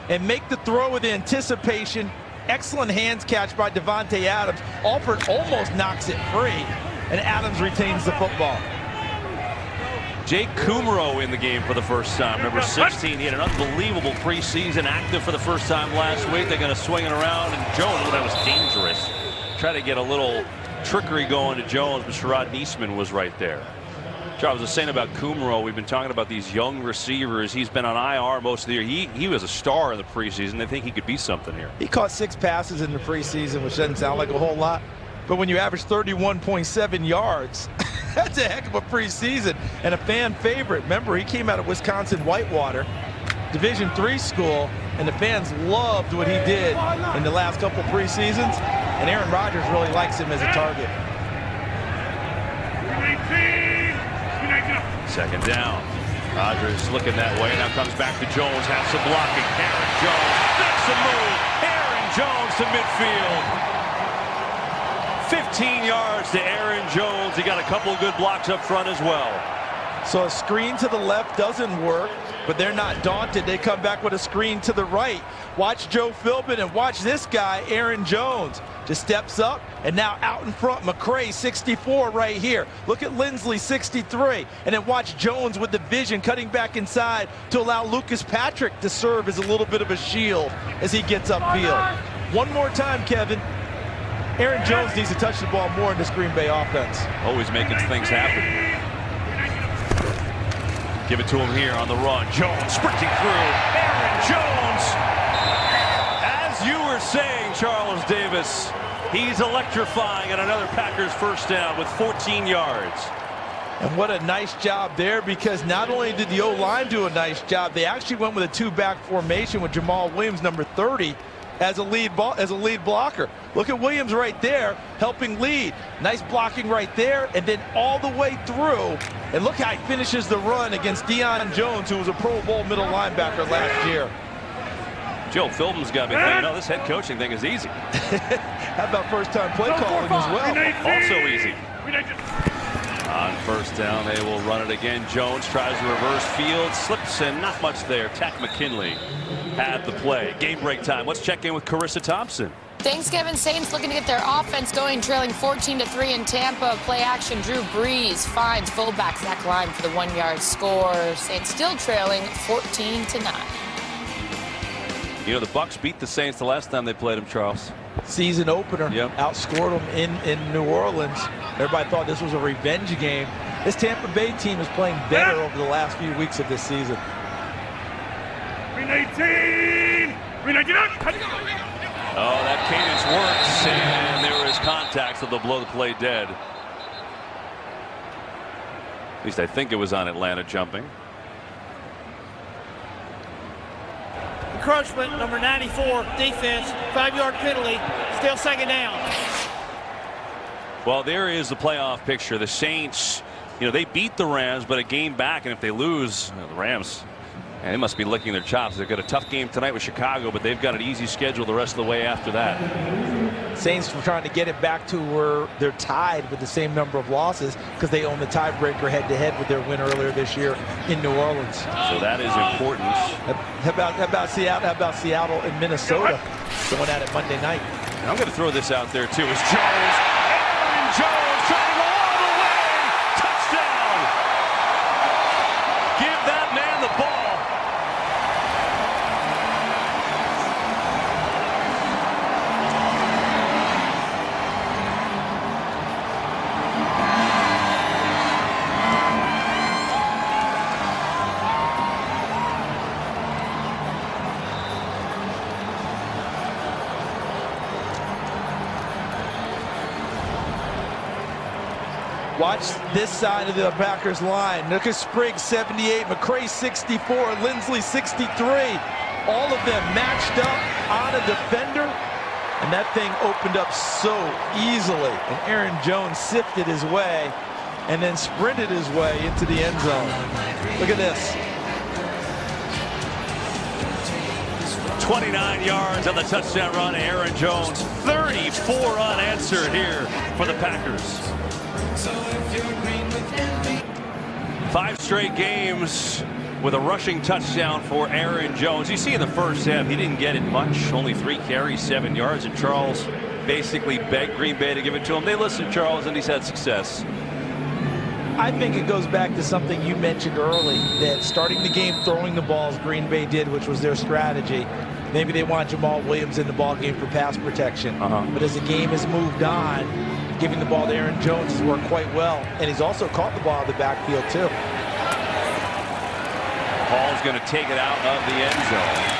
and make the throw with anticipation. Excellent hands catch by Davante Adams. Alford almost knocks it free, and Adams retains the football. Jake Kumro in the game for the first time. Number 16, he had an unbelievable preseason, active for the first time last week. They're going to swing it around, and Jones, well, that was dangerous. Try to get a little trickery going to Jones, but Sherrod Niesman was right there. Charles was saying about Kumro, we've been talking about these young receivers. He's been on IR most of the year. He was a star in the preseason. They think he could be something here. He caught 6 passes in the preseason, which doesn't sound like a whole lot. But when you average 31.7 yards, that's a heck of a preseason and a fan favorite. Remember, he came out of Wisconsin Whitewater, Division III school, and the fans loved what he did in the last couple preseasons. And Aaron Rodgers really likes him as a target. Second down. Rodgers looking that way. Now comes back to Jones. Has some blocking. Aaron Jones makes a move. Aaron Jones to midfield. 15 yards to Aaron Jones. He got a couple of good blocks up front as well. So a screen to the left doesn't work, but they're not daunted. They come back with a screen to the right. Watch Joe Philbin and watch this guy, Aaron Jones. Just steps up, and now out in front, McCray, 64 right here. Look at Lindsley, 63. And then watch Jones with the vision, cutting back inside to allow Lucas Patrick to serve as a little bit of a shield as he gets upfield. One more time, Kevin. Aaron Jones needs to touch the ball more in this Green Bay offense. Always making things happen. Give it to him here on the run. Jones sprinting through. Aaron Jones. As you were saying, Charles Davis, he's electrifying at another Packers first down with 14 yards. And what a nice job there, because not only did the O-line do a nice job, they actually went with a 2-back formation with Jamal Williams, number 30, as a lead blocker. Look at Williams right there helping lead. Nice blocking right there, and then all the way through. And look how he finishes the run against Deion Jones, who was a Pro Bowl middle linebacker last year. Joe Philbin's got me thinking, this head coaching thing is easy. How about first-time play calling as well? Also easy. On first down, they will run it again. Jones tries to reverse field, slips, and not much there. Tack McKinley had the play. Game break time. Let's check in with Carissa Thompson. Thanks, Kevin. Saints looking to get their offense going, trailing 14-3 in Tampa. Play action. Drew Brees finds fullback Zach Line for the 1-yard score. Saints still trailing 14-9. You know, the Bucks beat the Saints the last time they played them, Charles. Season opener. Yep. Outscored them in New Orleans. Everybody thought this was a revenge game. This Tampa Bay team is playing better over the last few weeks of this season. Green 18! Green 19 up! Oh, that cadence works, and there is contact, so they'll blow the play dead. At least I think it was on Atlanta jumping. Encroachment, number 94, defense, 5-yard penalty, still second down. Well, there is the playoff picture. The Saints, they beat the Rams, but a game back, and if they lose, the Rams, they must be licking their chops. They've got a tough game tonight with Chicago, but they've got an easy schedule the rest of the way after that. Saints were trying to get it back to where they're tied with the same number of losses because they own the tiebreaker head-to-head with their win earlier this year in New Orleans. So that is important. How about Seattle and Minnesota going at it Monday night? I'm going to throw this out there, too. It's Jones. Aaron Jones trying to go all the way. Touchdown. Give that man the ball. Watch this side of the Packers line. Look at Spriggs, 78, McCray, 64, Lindsley, 63. All of them matched up on a defender, and that thing opened up so easily. And Aaron Jones sifted his way and then sprinted his way into the end zone. Look at this. 29 yards on the touchdown run, Aaron Jones. 34 unanswered here for the Packers. 5 straight games with a rushing touchdown for Aaron Jones. You see in the first half, he didn't get it much. Only 3 carries, 7 yards, and Charles basically begged Green Bay to give it to him. They listened to Charles, and he's had success. I think it goes back to something you mentioned early, that starting the game throwing the balls Green Bay did, which was their strategy. Maybe they want Jamal Williams in the ball game for pass protection. But as the game has moved on, giving the ball to Aaron Jones has worked quite well. And he's also caught the ball out of the backfield, too. Hall's going to take it out of the end zone.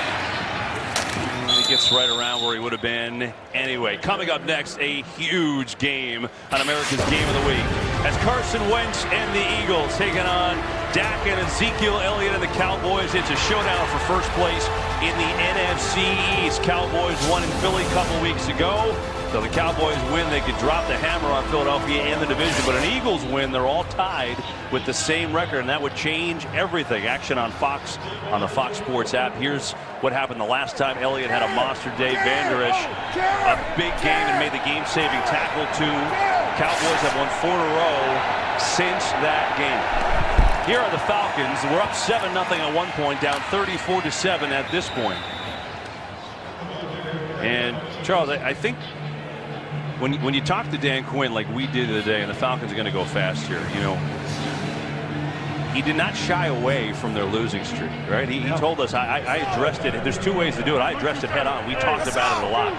He gets right around where he would have been anyway. Coming up next, a huge game on America's Game of the Week, as Carson Wentz and the Eagles taking on Dak and Ezekiel Elliott and the Cowboys. It's a showdown for first place in the NFC East. Cowboys won in Philly a couple weeks ago. So the Cowboys win, they could drop the hammer on Philadelphia and the division. But an Eagles win, they're all tied with the same record, and that would change everything. Action on Fox, on the Fox Sports app. Here's what happened the last time Elliott had a monster day. Van Der Esch, a big game and made the game-saving tackle too. Cowboys have won 4 in a row since that game. Here are the Falcons. We're up 7-0 at one point, down 34-7 at this point. And Charles, I think when you talk to Dan Quinn like we did today, and the Falcons are going to go fast here, he did not shy away from their losing streak, right? He told us, I addressed it. There's 2 ways to do it. I addressed it head on. We talked about it a lot.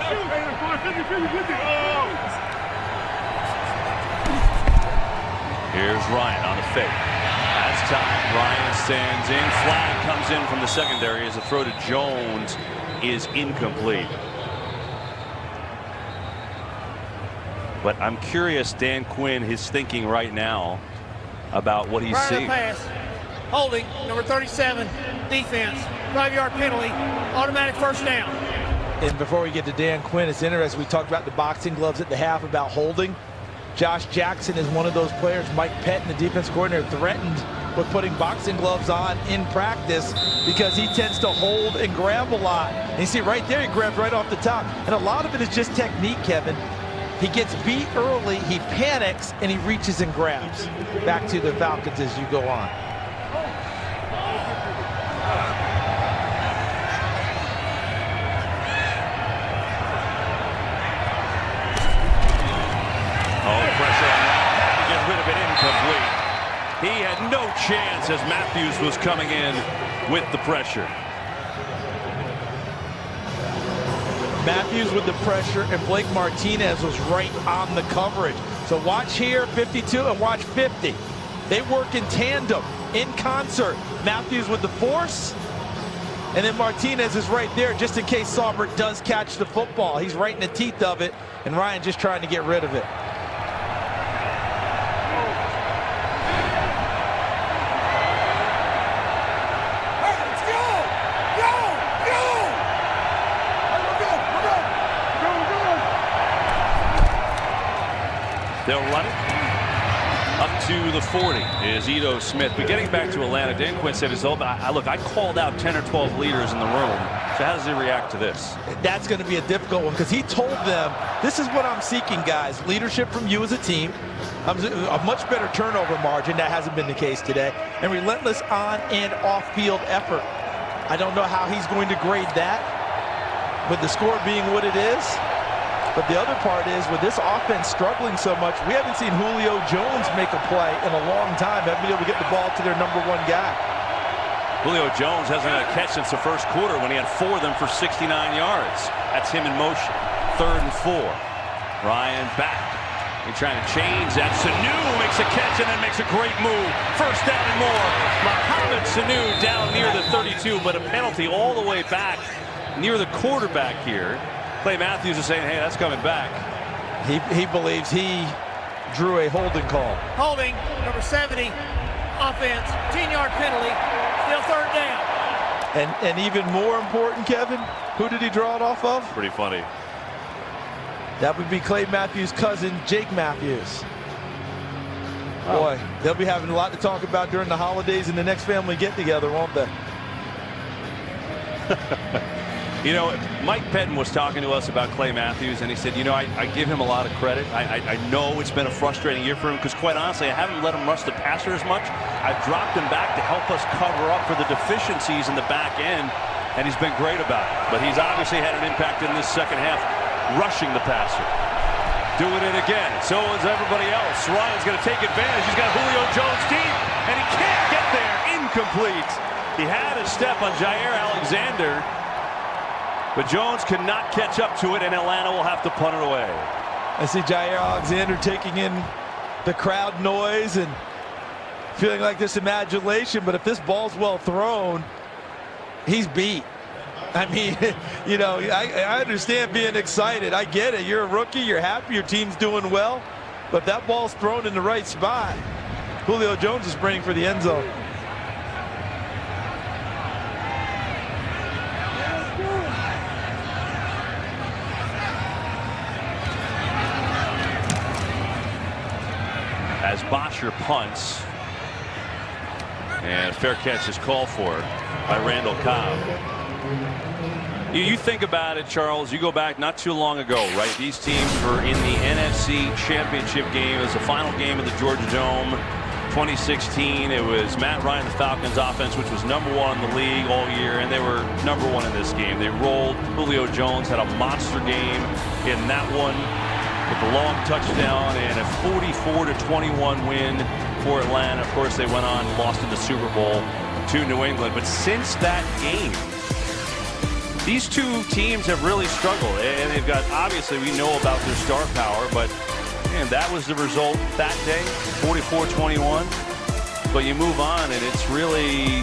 Here's Ryan on the fake. That's time. Ryan stands in. Flag comes in from the secondary as the throw to Jones is incomplete. But I'm curious, Dan Quinn, his thinking right now about what he's seeing. Pass. Holding, number 37, defense, 5-yard penalty, automatic first down. And before we get to Dan Quinn, it's interesting. We talked about the boxing gloves at the half about holding. Josh Jackson is one of those players. Mike Pettin, the defense coordinator, threatened with putting boxing gloves on in practice because he tends to hold and grab a lot. And you see right there, he grabs right off the top. And a lot of it is just technique, Kevin. He gets beat early, he panics, and he reaches and grabs. Back to the Falcons as you go on. Pressure on that to get rid of it, incomplete. He had no chance as Matthews was coming in with the pressure. Matthews with the pressure, and Blake Martinez was right on the coverage. So watch here, 52, and watch 50. They work in tandem, in concert. Matthews with the force, and then Martinez is right there just in case Saubert does catch the football. He's right in the teeth of it, and Ryan just trying to get rid of it. They'll run it up to the 40 is Ito Smith. But getting back to Atlanta, Dan Quinn said, look, I called out 10 or 12 leaders in the room. So how does he react to this? That's going to be a difficult one because he told them, this is what I'm seeking, guys. Leadership from you as a team, a much better turnover margin. That hasn't been the case today. And relentless on and off-field effort. I don't know how he's going to grade that with the score being what it is. But the other part is, with this offense struggling so much, we haven't seen Julio Jones make a play in a long time. Haven't been able to get the ball to their #1 guy. Julio Jones hasn't had a catch since the first quarter when he had 4 of them for 69 yards. That's him in motion. 3rd and 4. Ryan back. He's trying to change that. Sanu makes a catch and then makes a great move. 1st down and more. Mohamed Sanu down near the 32, but a penalty all the way back near the quarterback here. Clay Matthews is saying, hey, that's coming back. He believes he drew a holding call. Holding, number 70, offense, 10-yard penalty, still 3rd down. And even more important, Kevin, who did he draw it off of? Pretty funny. That would be Clay Matthews' cousin, Jake Matthews. Boy, they'll be having a lot to talk about during the holidays and the next family get-together, won't they? You know, Mike Pettin was talking to us about Clay Matthews, and he said, you know, I give him a lot of credit. I know it's been a frustrating year for him because, quite honestly, I haven't let him rush the passer as much. I've dropped him back to help us cover up for the deficiencies in the back end, and he's been great about it. But he's obviously had an impact in this second half, rushing the passer. Doing it again. So is everybody else. Ryan's going to take advantage. He's got Julio Jones deep, and he can't get there. Incomplete. He had a step on Jair Alexander, but Jones could not catch up to it, and Atlanta will have to punt it away. I see Jair Alexander taking in the crowd noise and feeling like this imagination, but if this ball's well thrown, he's beat. I mean, you know, I understand being excited. I get it. You're a rookie. You're happy. Your team's doing well. But if that ball's thrown in the right spot, Julio Jones is sprinting for the end zone. As Bosher punts, and a fair catch is called for by Randall Cobb. You think about it, Charles, you go back not too long ago, right? These teams were in the NFC Championship game. It was the final game of the Georgia Dome, 2016. It was Matt Ryan, the Falcons offense, which was #1 in the league all year, and they were #1 in this game. They rolled. Julio Jones had a monster game in that one, with a long touchdown and a 44-21 win for Atlanta. Of course, they went on and lost in the Super Bowl to New England. But since that game, these two teams have really struggled. And they've got, obviously, we know about their star power, but man, that was the result that day, 44-21. But you move on, and it's really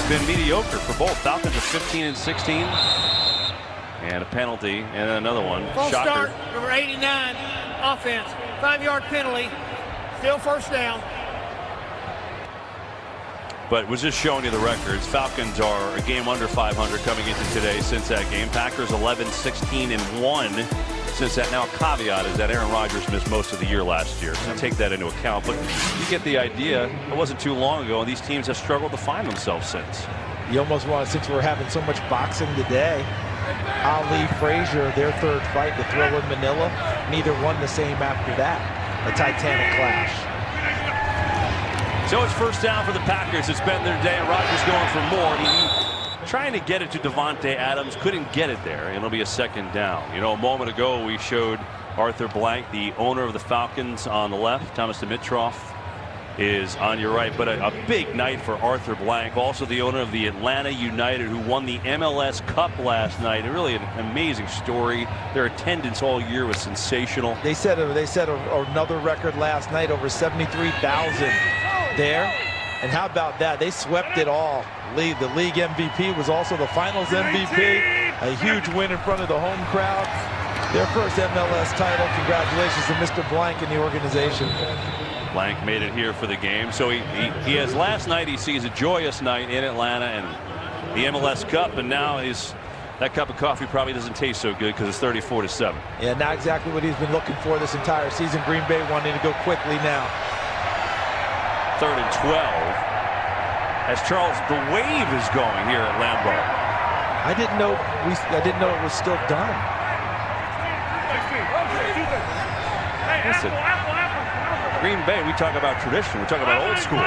been mediocre for both. Falcons are 15-16. And a penalty, and another one. False Shocker. start, number 89, offense. 5-yard penalty, still 1st down. But was just showing you the records. Falcons are a game under 500 coming into today since that game. Packers 11-16-1 since that. Now, a caveat is that Aaron Rodgers missed most of the year last year. So take that into account. But you get the idea. It wasn't too long ago, and these teams have struggled to find themselves since. You almost want, since we're having so much boxing today, Ali, Frazier, their third fight to throw in Manila, neither won the same after that. A titanic clash. So it's first down for the Packers. It's been their day, and Rodgers going for more. Trying to get it to Davante Adams, couldn't get it there, and it'll be a second down. You know, a moment ago we showed Arthur Blank, the owner of the Falcons, on the left. Thomas Dimitroff is on your right, but a big night for Arthur Blank, also the owner of the Atlanta United, who won the MLS Cup last night. Really an amazing story. Their attendance all year was sensational. They set another record last night, over 73,000 there. And how about that? They swept it all. The league MVP was also the finals MVP. A huge win in front of the home crowd. Their first MLS title. Congratulations to Mr. Blank and the organization. Blank made it here for the game. So he has last night, he sees a joyous night in Atlanta and the MLS Cup, and now that cup of coffee probably doesn't taste so good because it's 34-7. Yeah, not exactly what he's been looking for this entire season. Green Bay wanting to go quickly now. 3rd and 12. As Charles, the wave is going here at Lambeau. I didn't know it was still done. Listen, Green Bay, we talk about tradition. We talk about old school.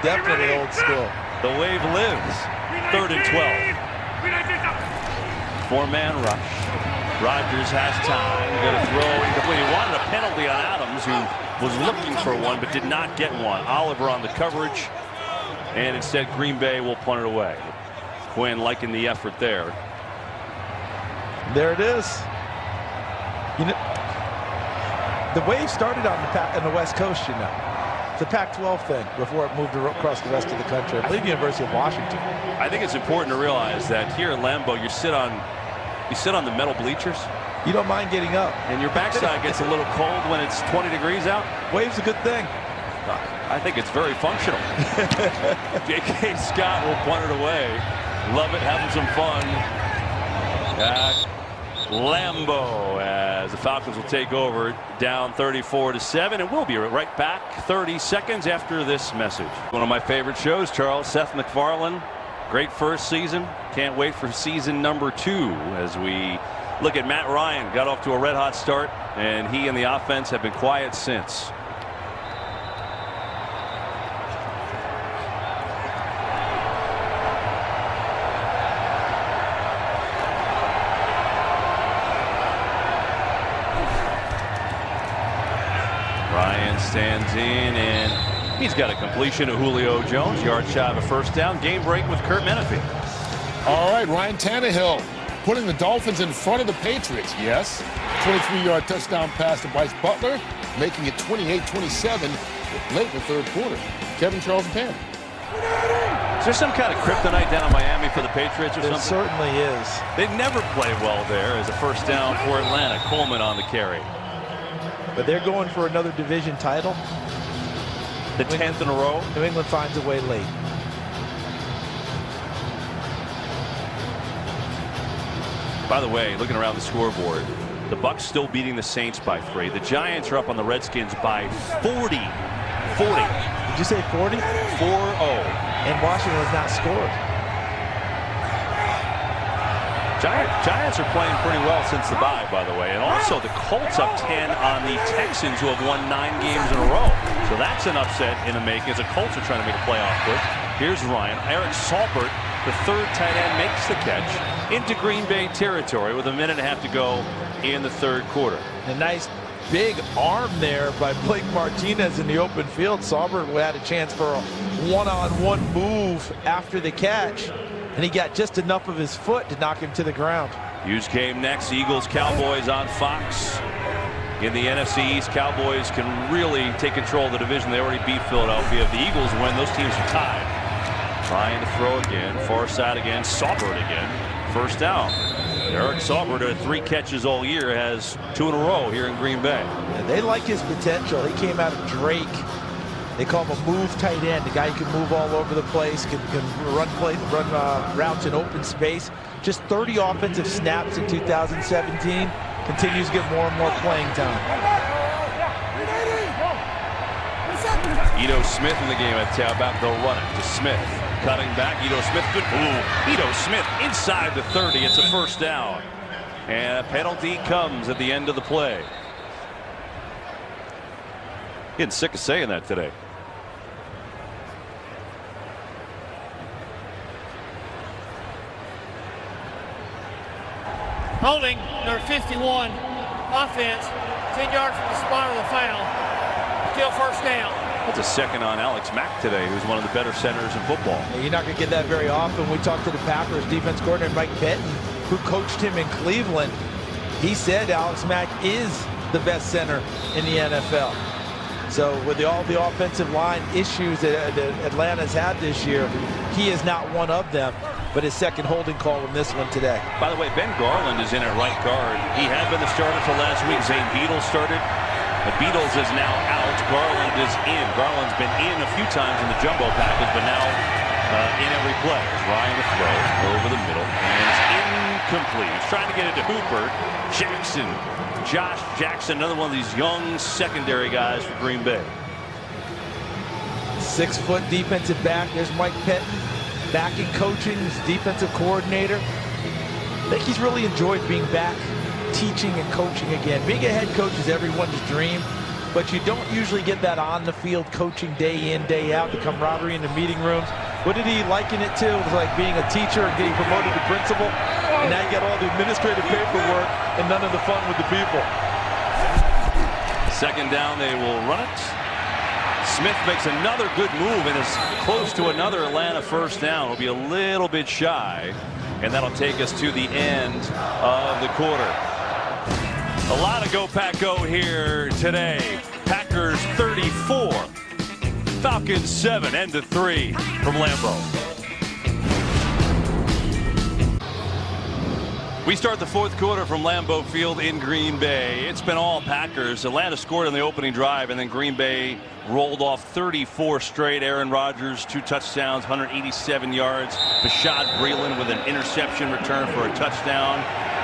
Definitely old school. The wave lives. 3rd and 12. 4-man rush. Rodgers has time. Going to throw incomplete. He wanted a penalty on Adams, who was looking for one but did not get one. Oliver on the coverage, and instead Green Bay will punt it away. Quinn liking the effort there. There it is. You know, the wave started on the West Coast, you know. It's a Pac-12 thing before it moved across the rest of the country. I believe University of Washington. I think it's important to realize that here at Lambeau, you sit on the metal bleachers. You don't mind getting up. And your backside gets a little cold when it's 20 degrees out. Wave's a good thing. I think it's very functional. J.K. Scott will punt it away. Love it, having some fun at Lambeau as the Falcons will take over down 34-7, and we'll be right back 30 seconds after this message. One of my favorite shows, Charles. Seth MacFarlane, great first season. Can't wait for season number 2 as we look at Matt Ryan. Got off to a red hot start, and he and the offense have been quiet since. Ryan stands in, and he's got a completion to Julio Jones. Yard shy of a first down. Game break with Kurt Menefee. All right, Ryan Tannehill putting the Dolphins in front of the Patriots. Yes, 23-yard touchdown pass to Bryce Butler, making it 28-27 late in the third quarter. Kevin, Charles, and Pam. Is there some kind of kryptonite down in Miami for the Patriots or something? There certainly is. They never play well there as a first down for Atlanta. Coleman on the carry. But they're going for another division title. The 10th in a row. New England finds a way late. By the way, looking around the scoreboard, the Bucs still beating the Saints by 3. The Giants are up on the Redskins by 40. 40. Did you say 40? 4-0. And Washington has not scored. Giants are playing pretty well since the bye, by the way. And also the Colts up 10 on the Texans, who have won 9 games in a row. So that's an upset in the making as the Colts are trying to make a playoff push. Here's Ryan. Eric Salbert, the third tight end, makes the catch into Green Bay territory with a minute and a half to go in the third quarter. A nice big arm there by Blake Martinez in the open field. Salbert had a chance for a one-on-one move after the catch, and he got just enough of his foot to knock him to the ground. Hughes came next. Eagles, Cowboys on Fox. In the NFC East, Cowboys can really take control of the division. They already beat Philadelphia. If the Eagles win, those teams are tied. Trying to throw again. Far side again. Salbert again. First down. Eric Salbert had 3 catches all year, has 2 in a row here in Green Bay. Yeah, they like his potential. He came out of Drake They call him a move tight end. The guy who can move all over the place, can run routes in open space. Just 30 offensive snaps in 2017. Continues to get more and more playing time. Ito Smith in the game at tailback. They'll run it to Smith. Cutting back. Ito Smith. Good. Ooh. Ito Smith inside the 30. It's a first down. And a penalty comes at the end of the play. Getting sick of saying that today. Holding, number 51, offense, 10 yards from the spot of the foul. Still first down. That's a second on Alex Mack today, who's one of the better centers in football. You're not going to get that very often. We talked to the Packers defense coordinator Mike Pettin, who coached him in Cleveland. He said Alex Mack is the best center in the NFL. So with all the offensive line issues that Atlanta's had this year, he is not one of them. But his second holding call in this one today. By the way, Ben Garland is in at right guard. He had been the starter till last week. Zane Beadles started. But Beadles is now out. Garland is in. Garland's been in a few times in the jumbo package, but now in every play. Ryan the throw over the middle. And it's incomplete. He's trying to get it to Hooper. Jackson. Josh Jackson, another one of these young secondary guys for Green Bay. 6-foot defensive back. There's Mike Pettin. Back in coaching, his defensive coordinator. I think he's really enjoyed being back teaching and coaching again. Being a head coach is everyone's dream, but you don't usually get that on the field coaching day in, day out, the camaraderie in the meeting rooms. What did he liken it to? It was like being a teacher and getting promoted to principal, and now you got all the administrative paperwork and none of the fun with the people. Second down, they will run it. Smith makes another good move and is close to another Atlanta first down. Will be a little bit shy, and that'll take us to the end of the quarter. A lot of Go Pack Go here today. Packers 34, Falcons 7, end of 3 from Lambeau. We start the fourth quarter from Lambeau Field in Green Bay. It's been all Packers. Atlanta scored on the opening drive, and then Green Bay rolled off 34 straight. Aaron Rodgers, 2 touchdowns, 187 yards. Bashad Breeland with an interception return for a touchdown.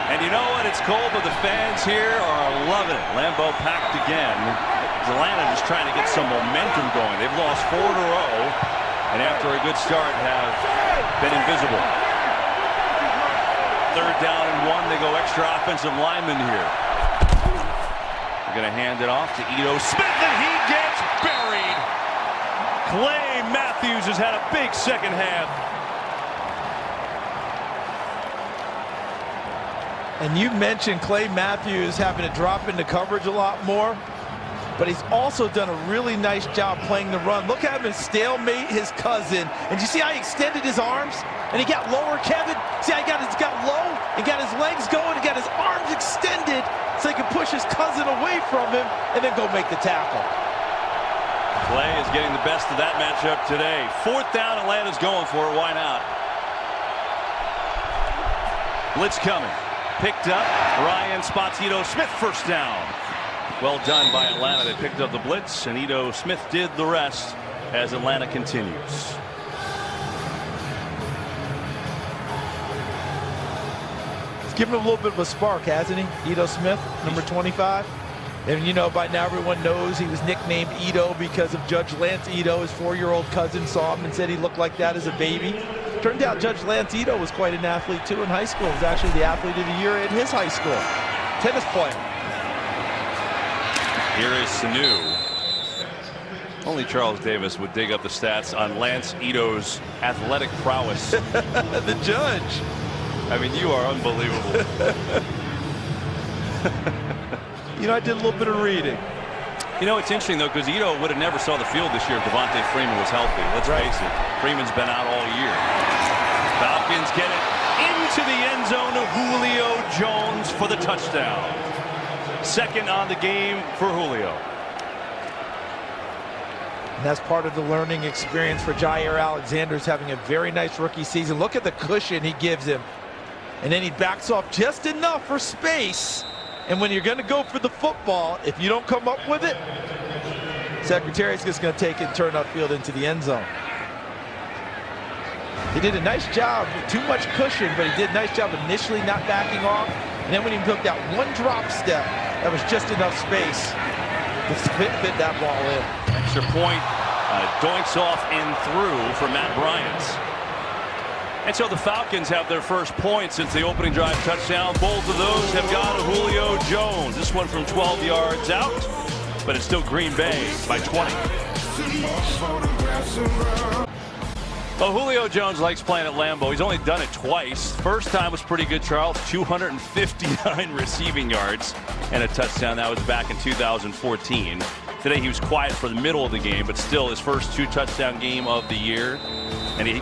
And you know what? It's cold, but the fans here are loving it. Lambeau packed again. Atlanta just trying to get some momentum going. They've lost 4 in a row, and after a good start have been invisible. Third down and 1. They go extra offensive lineman here. They're going to hand it off to Ito Smith, and he gets buried. Clay Matthews has had a big second half. And you mentioned Clay Matthews having to drop into coverage a lot more, but he's also done a really nice job playing the run. Look at him stalemate his cousin. And you see how he extended his arms? And he got lower, Kevin. See how he got low and got his legs going and got his arms extended so he can push his cousin away from him and then go make the tackle. Clay is getting the best of that matchup today. Fourth down, Atlanta's going for it. Why not? Blitz coming. Picked up. Ryan spots Ito Smith, first down. Well done by Atlanta. They picked up the blitz, and Ito Smith did the rest as Atlanta continues. He's given him a little bit of a spark, hasn't he? Ito Smith, number 25. And you know, by now everyone knows he was nicknamed Ito because of Judge Lance Ito. His 4-year-old cousin saw him and said he looked like that as a baby. Turned out Judge Lance Ito was quite an athlete too in high school. He was actually the athlete of the year in his high school. Tennis player. Here is Sanu. Only Charles Davis would dig up the stats on Lance Ito's athletic prowess. The judge. I mean, you are unbelievable. You know, I did a little bit of reading. You know, it's interesting, though, because Ito would have never saw the field this year if Devontae Freeman was healthy. Let's face it. Freeman's been out all year. Falcons get it into the end zone to Julio Jones for the touchdown. Second on the game for Julio. And that's part of the learning experience for Jair Alexander's having a very nice rookie season. Look at the cushion he gives him. And then he backs off just enough for space. And when you're going to go for the football, if you don't come up with it, Secretary's just going to take it and turn upfield into the end zone. He did a nice job, too much cushion, but he did a nice job initially not backing off. And then when he took that one drop step, that was just enough space to fit that ball in. Extra point, doinks off and through for Matt Bryant. And so the Falcons have their first point since the opening drive touchdown. Both of those have gone to Julio Jones. This one from 12 yards out, but it's still Green Bay by 20. Well, Julio Jones likes playing at Lambeau. He's only done it twice. First time was pretty good, Charles. 259 receiving yards and a touchdown. That was back in 2014. Today he was quiet for the middle of the game, but still his first 2-touchdown game of the year. And he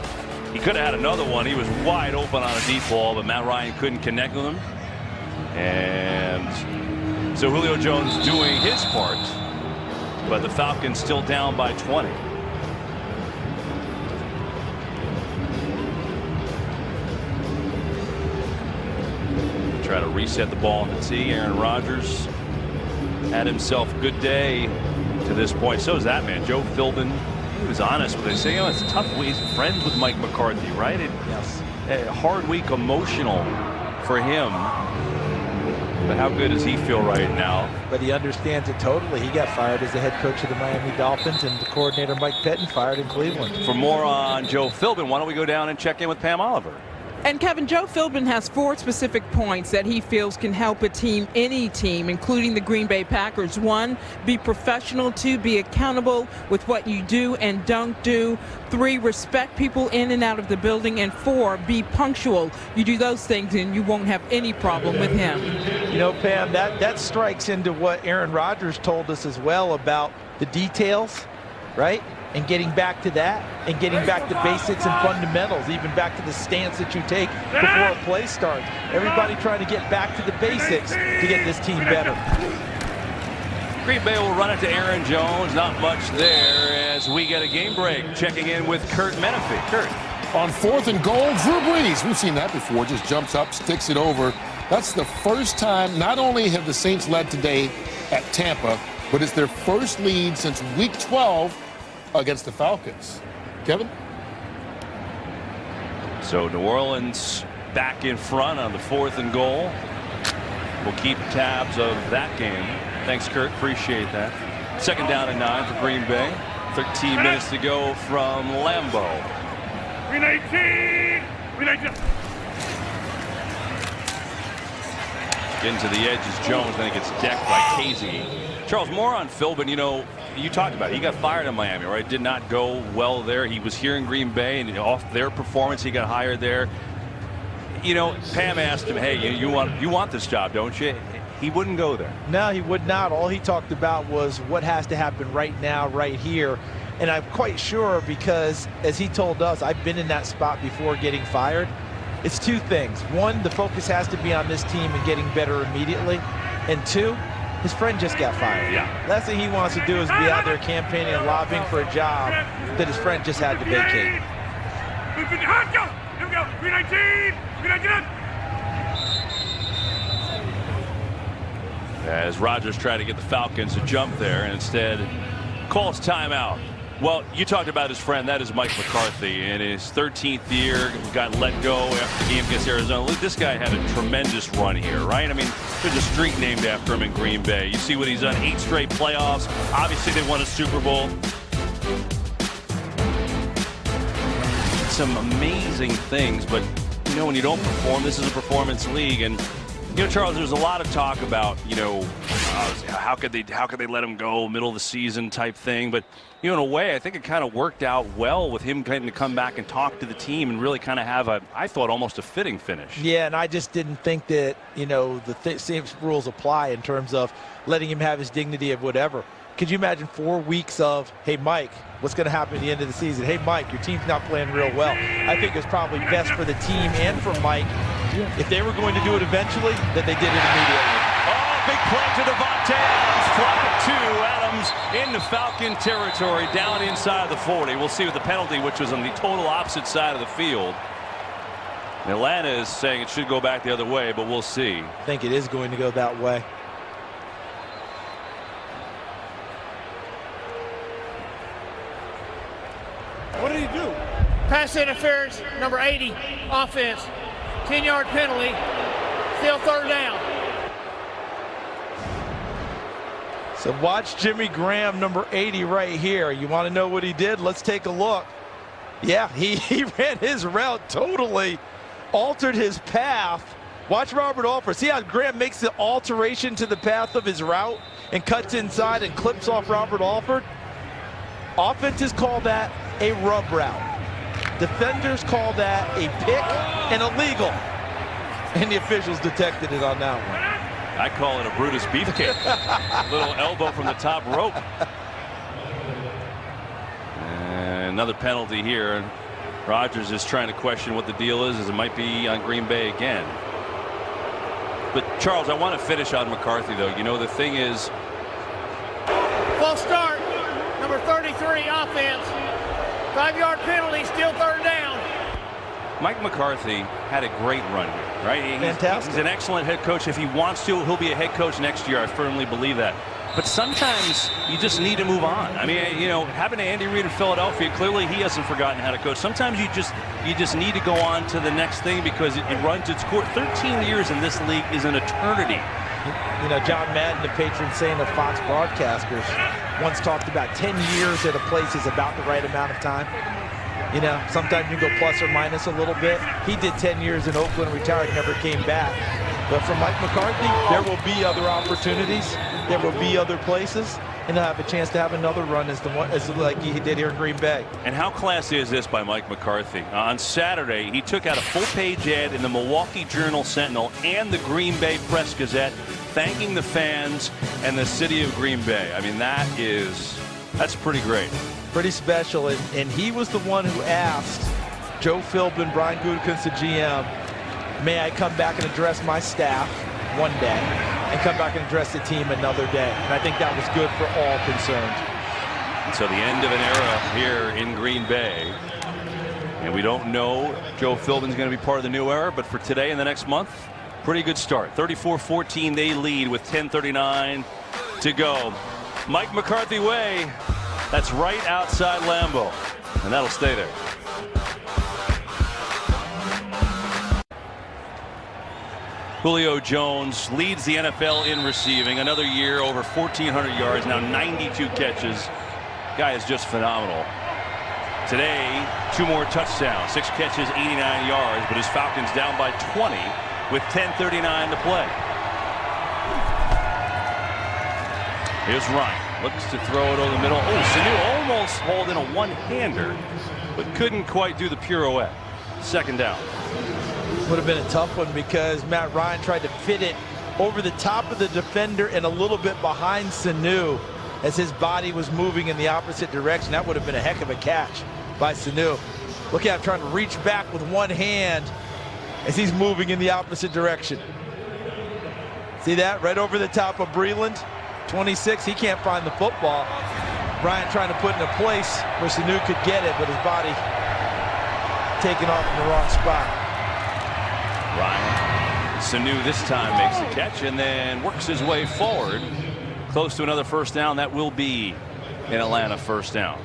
could have had another one. He was wide open on a deep ball, but Matt Ryan couldn't connect with him. And so Julio Jones doing his part, but the Falcons still down by 20. Try to reset the ball on the tee. Aaron Rodgers had himself a good day to this point. So is that man, Joe Philbin. He was honest with it. Say, it's tough. He's friends with Mike McCarthy, right? Yes. A hard week, emotional for him. But how good does he feel right now? But he understands it totally. He got fired as the head coach of the Miami Dolphins, and the coordinator Mike Pettin fired in Cleveland. For more on Joe Philbin, why don't we go down and check in with Pam Oliver? And Kevin, Joe Philbin has 4 specific points that he feels can help a team, any team, including the Green Bay Packers. 1, be professional. 2, be accountable with what you do and don't do. 3, respect people in and out of the building. And 4, be punctual. You do those things and you won't have any problem with him. You know, Pam, that strikes into what Aaron Rodgers told us as well about the details, right? And getting back to that, and getting back to basics and fundamentals, even back to the stance that you take before a play starts. Everybody trying to get back to the basics to get this team better. Green Bay will run it to Aaron Jones. Not much there as we get a game break. Checking in with Kurt Menefee. Kurt. On 4th and goal, Drew Brees. We've seen that before. Just jumps up, sticks it over. That's the first time not only have the Saints led today at Tampa, but it's their first lead since week 12 against the Falcons. Kevin? So New Orleans back in front on the 4th and goal. We'll keep tabs of that game. Thanks, Kurt. Appreciate that. 2nd down and 9 for Green Bay. 13 minutes to go from Lambeau. 319! 319! Getting to the edge is Jones, then he gets decked by Casey. Charles, more on Philbin. You know, you talked about it. He got fired in Miami, right? Did not go well there. He was here in Green Bay, and off their performance, he got hired there. You know, Pam asked him, "Hey, you want this job, don't you?" He wouldn't go there. No, he would not. All he talked about was what has to happen right now, right here. And I'm quite sure because, as he told us, I've been in that spot before getting fired. It's 2 things. 1, the focus has to be on this team and getting better immediately. And 2, his friend just got fired. Yeah. Last thing he wants to do is be out there campaigning and lobbying for a job that his friend just had to vacate. Here we go. 319! 319! As Rodgers tried to get the Falcons to jump there and instead calls timeout. Well, you talked about his friend. That is Mike McCarthy. In his 13th year, got let go after the game against Arizona. Look, this guy had a tremendous run here, right? I mean, there's a street named after him in Green Bay. You see what he's done, 8 straight playoffs. Obviously, they won a Super Bowl. Some amazing things, but, you know, when you don't perform, this is a performance league. And, you know, Charles, there's a lot of talk about, you know, how could they let him go middle of the season type thing. But, you know, in a way, I think it kind of worked out well with him getting to come back and talk to the team and really kind of have I thought, almost a fitting finish. Yeah, and I just didn't think that, you know, the same rules apply in terms of letting him have his dignity of whatever. Could you imagine 4 weeks of, hey, Mike, what's going to happen at the end of the season? Hey, Mike, your team's not playing real well. I think it's probably best for the team and for Mike, if they were going to do it eventually, that they did it immediately. Oh, big play to Devontae Adams. Flag 2. Adams into Falcon territory, down inside the 40. We'll see with the penalty, which was on the total opposite side of the field. Atlanta is saying it should go back the other way, but we'll see. I think it is going to go that way. Pass interference, number 80, offense. 10-yard penalty, still third down. So watch Jimmy Graham, number 80 right here. You want to know what he did? Let's take a look. Yeah, he ran his route totally, altered his path. Watch Robert Alford. See how Graham makes the alteration to the path of his route and cuts inside and clips off Robert Alford? Offenses call that a rub route. Defenders call that a pick and illegal. And the officials detected it on that one. I call it a Brutus beefcake. Little elbow from the top rope. And another penalty here. Rodgers is trying to question what the deal is, as it might be on Green Bay again. But Charles, I want to finish on McCarthy, though. You know, the thing is, False start, number 33, offense. 5-yard penalty, still third down. Mike McCarthy had a great run here, right? Fantastic. He's an excellent head coach. If he wants to, he'll be a head coach next year. I firmly believe that. But sometimes you just need to move on. I mean, you know, having Andy Reid in Philadelphia, clearly he hasn't forgotten how to coach. Sometimes you just need to go on to the next thing, because it runs its course. 13 years in this league is an eternity. You know, John Madden, the patron saint of Fox broadcasters, once talked about 10 years at a place is about the right amount of time. You know, sometimes you go plus or minus a little bit. He did 10 years in Oakland, retired, never came back. But for Mike McCarthy, there will be other opportunities. There will be other places. And he'll have a chance to have another run as like he did here in Green Bay. And how classy is this by Mike McCarthy? On Saturday, he took out a full-page ad in the Milwaukee Journal-Sentinel and the Green Bay Press-Gazette, thanking the fans and the city of Green Bay. I mean, that's pretty great. Pretty special. And he was the one who asked Joe Philbin, Brian Gutekunst, the GM, may I come back and address my staff one day and come back and address the team another day. And I think that was good for all concerned. So the end of an era here in Green Bay. And we don't know Joe Philbin's going to be part of the new era, but for today and the next month, pretty good start. 34-14, they lead with 10:39 to go. Mike McCarthy way. That's right outside Lambeau, and that'll stay there. Julio Jones leads the NFL in receiving. Another year, over 1,400 yards, now 92 catches. Guy is just phenomenal. Today, 2 more touchdowns, 6 catches, 89 yards, but his Falcons down by 20 with 10:39 to play. Here's Ryan. Looks to throw it over the middle. Oh, Sanu almost hauled in a one-hander, but couldn't quite do the pirouette. Second down. Would have been a tough one, because Matt Ryan tried to fit it over the top of the defender and a little bit behind Sanu as his body was moving in the opposite direction. That would have been a heck of a catch by Sanu. Look at him trying to reach back with one hand as he's moving in the opposite direction. See that? Right over the top of Breland. 26, he can't find the football. Ryan trying to put in a place where Sanu could get it, but his body taken off in the wrong spot. Ryan, Sanu this time makes the catch and then works his way forward. Close to another first down. That will be an Atlanta first down.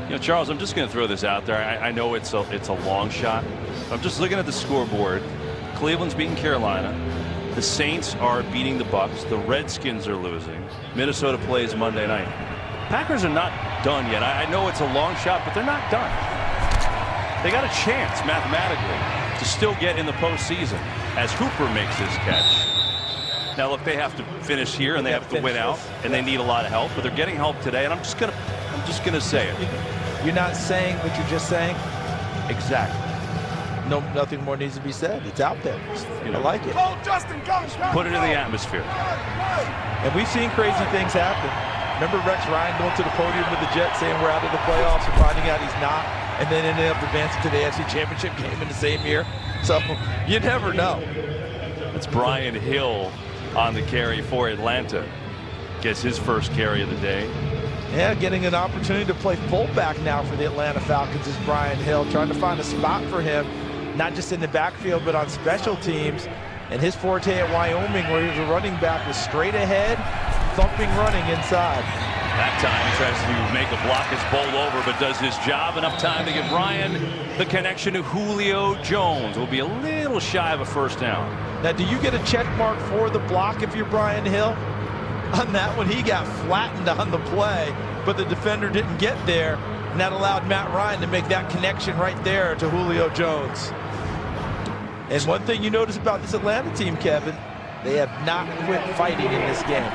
You know, Charles, I'm just going to throw this out there. I know it's a long shot. I'm just looking at the scoreboard. Cleveland's beating Carolina. The Saints are beating the Bucks. The Redskins are losing. Minnesota plays Monday night. Packers are not done yet. I know it's a long shot, but they're not done. They got a chance mathematically to still get in the postseason as Hooper makes his catch. Now look, they have to finish here and they have to win out, and they need a lot of help, but they're getting help today, and I'm just gonna say it. You're not saying what you're just saying? Exactly. No, nothing more needs to be said. It's out there. You know, I like it. Go, Justin, go. Put it in the atmosphere. And we've seen crazy things happen. Remember Rex Ryan going to the podium with the Jets saying we're out of the playoffs and finding out he's not, and then ended up advancing to the AFC Championship game in the same year. So you never know. It's Brian Hill on the carry for Atlanta. Gets his first carry of the day. Yeah, getting an opportunity to play fullback now for the Atlanta Falcons is Brian Hill, trying to find a spot for him, not just in the backfield, but on special teams. And his forte at Wyoming, where he was a running back, was straight ahead, thumping running inside. That time he tries to make a block. It's bowled over, but does his job. Enough time to give Ryan the connection to Julio Jones. Will be a little shy of a first down. Now, do you get a check mark for the block if you're Brian Hill? On that one, he got flattened on the play, but the defender didn't get there, and that allowed Matt Ryan to make that connection right there to Julio Jones. And one thing you notice about this Atlanta team, Kevin, they have not quit fighting in this game.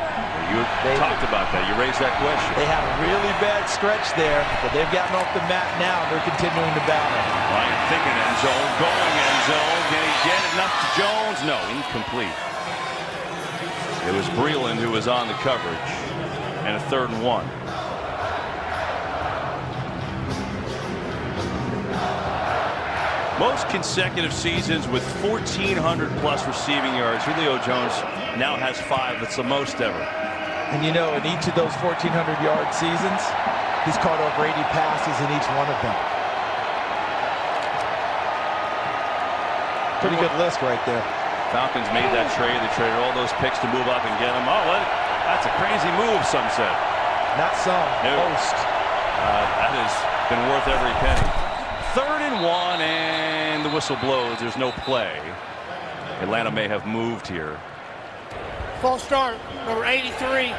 You talked about that. You raised that question. They had a really bad stretch there, but they've gotten off the mat now. They're continuing to battle. Ryan thinking end zone, going end zone. Can he get enough to Jones? No, incomplete. It was Breeland who was on the coverage, and a 3rd and 1. Most consecutive seasons with 1,400+ receiving yards. Julio Jones now has 5. That's the most ever. And you know, in each of those 1,400-yard seasons, he's caught over 80 passes in each one of them. Pretty good list right there. Falcons made that trade. They traded all those picks to move up and get him. Oh, that's a crazy move, some said. Not some. No. Most. That has been worth every penny. 3rd and 1, and the whistle blows. There's no play. Atlanta may have moved here. False start, number 83,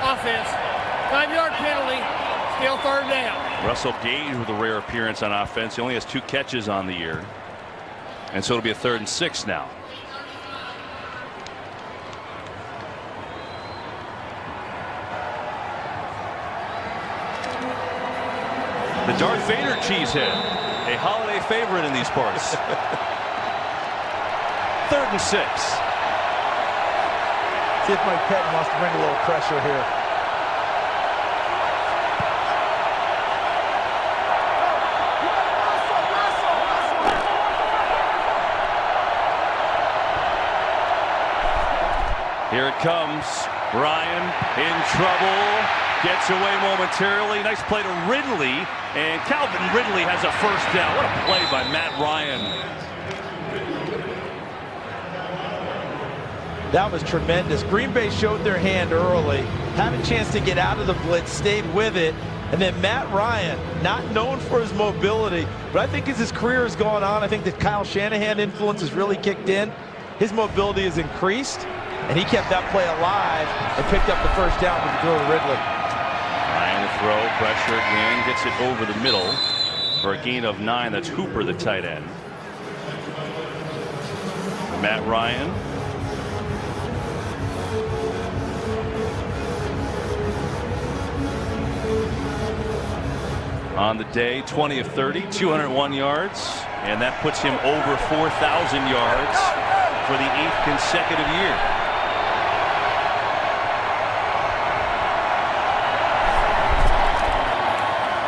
offense. 5-yard penalty, still 3rd down. Russell Gage with a rare appearance on offense. He only has 2 catches on the year. And so it'll be a 3rd and 6 now. The Darth Vader cheesehead, a holiday favorite in these parts. 3rd and 6. See if Mike Pettin wants to bring a little pressure here. Here it comes. Ryan in trouble. Gets away momentarily. Nice play to Ridley. And Calvin Ridley has a 1st down. What a play by Matt Ryan. That was tremendous. Green Bay showed their hand early, had a chance to get out of the blitz, stayed with it, and then Matt Ryan, not known for his mobility, but I think as his career has gone on, I think that Kyle Shanahan influence has really kicked in. His mobility has increased, and he kept that play alive and picked up the 1st down with the throw to Ridley. Ryan the throw, pressure again, gets it over the middle for a gain of 9. That's Hooper, the tight end. Matt Ryan. On the day, 20 of 30, 201 yards, and that puts him over 4,000 yards for the 8th consecutive year.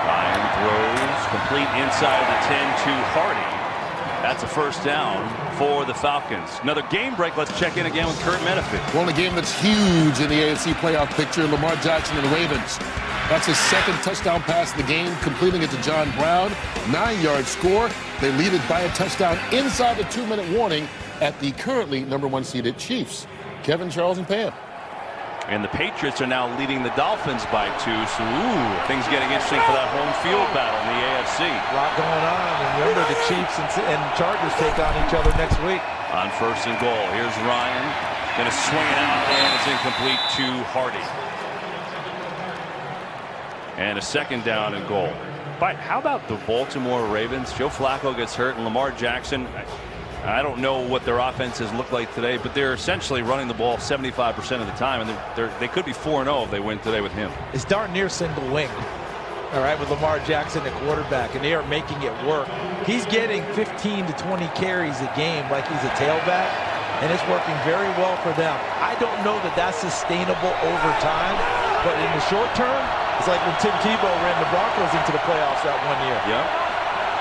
Ryan throws, complete inside the 10 to Hardy. That's a 1st down for the Falcons. Another game break. Let's check in again with Kurt Menefee. Well, a game that's huge in the AFC playoff picture, Lamar Jackson and the Ravens. That's his 2nd touchdown pass of the game, completing it to John Brown. 9-yard score. They lead it by a touchdown inside the 2-minute warning at the currently #1 seeded Chiefs. Kevin, Charles, and Pam. And the Patriots are now leading the Dolphins by 2. So, things getting interesting for that home field battle in the AFC. A lot going on. And remember, the Chiefs and Chargers take on each other next week. On 1st and goal, here's Ryan. Going to swing it out, and it's incomplete to Hardy. And a 2nd down and goal. But how about the Baltimore Ravens? Joe Flacco gets hurt, and Lamar Jackson. I don't know what their offenses look like today, but they're essentially running the ball 75% of the time, and they could be 4-0 if they win today with him. It's darn near single wing. All right, with Lamar Jackson at quarterback, and they are making it work. He's getting 15 to 20 carries a game like he's a tailback, and it's working very well for them. I don't know that that's sustainable over time, but in the short term, it's like when Tim Tebow ran the Broncos into the playoffs that one year. Yeah.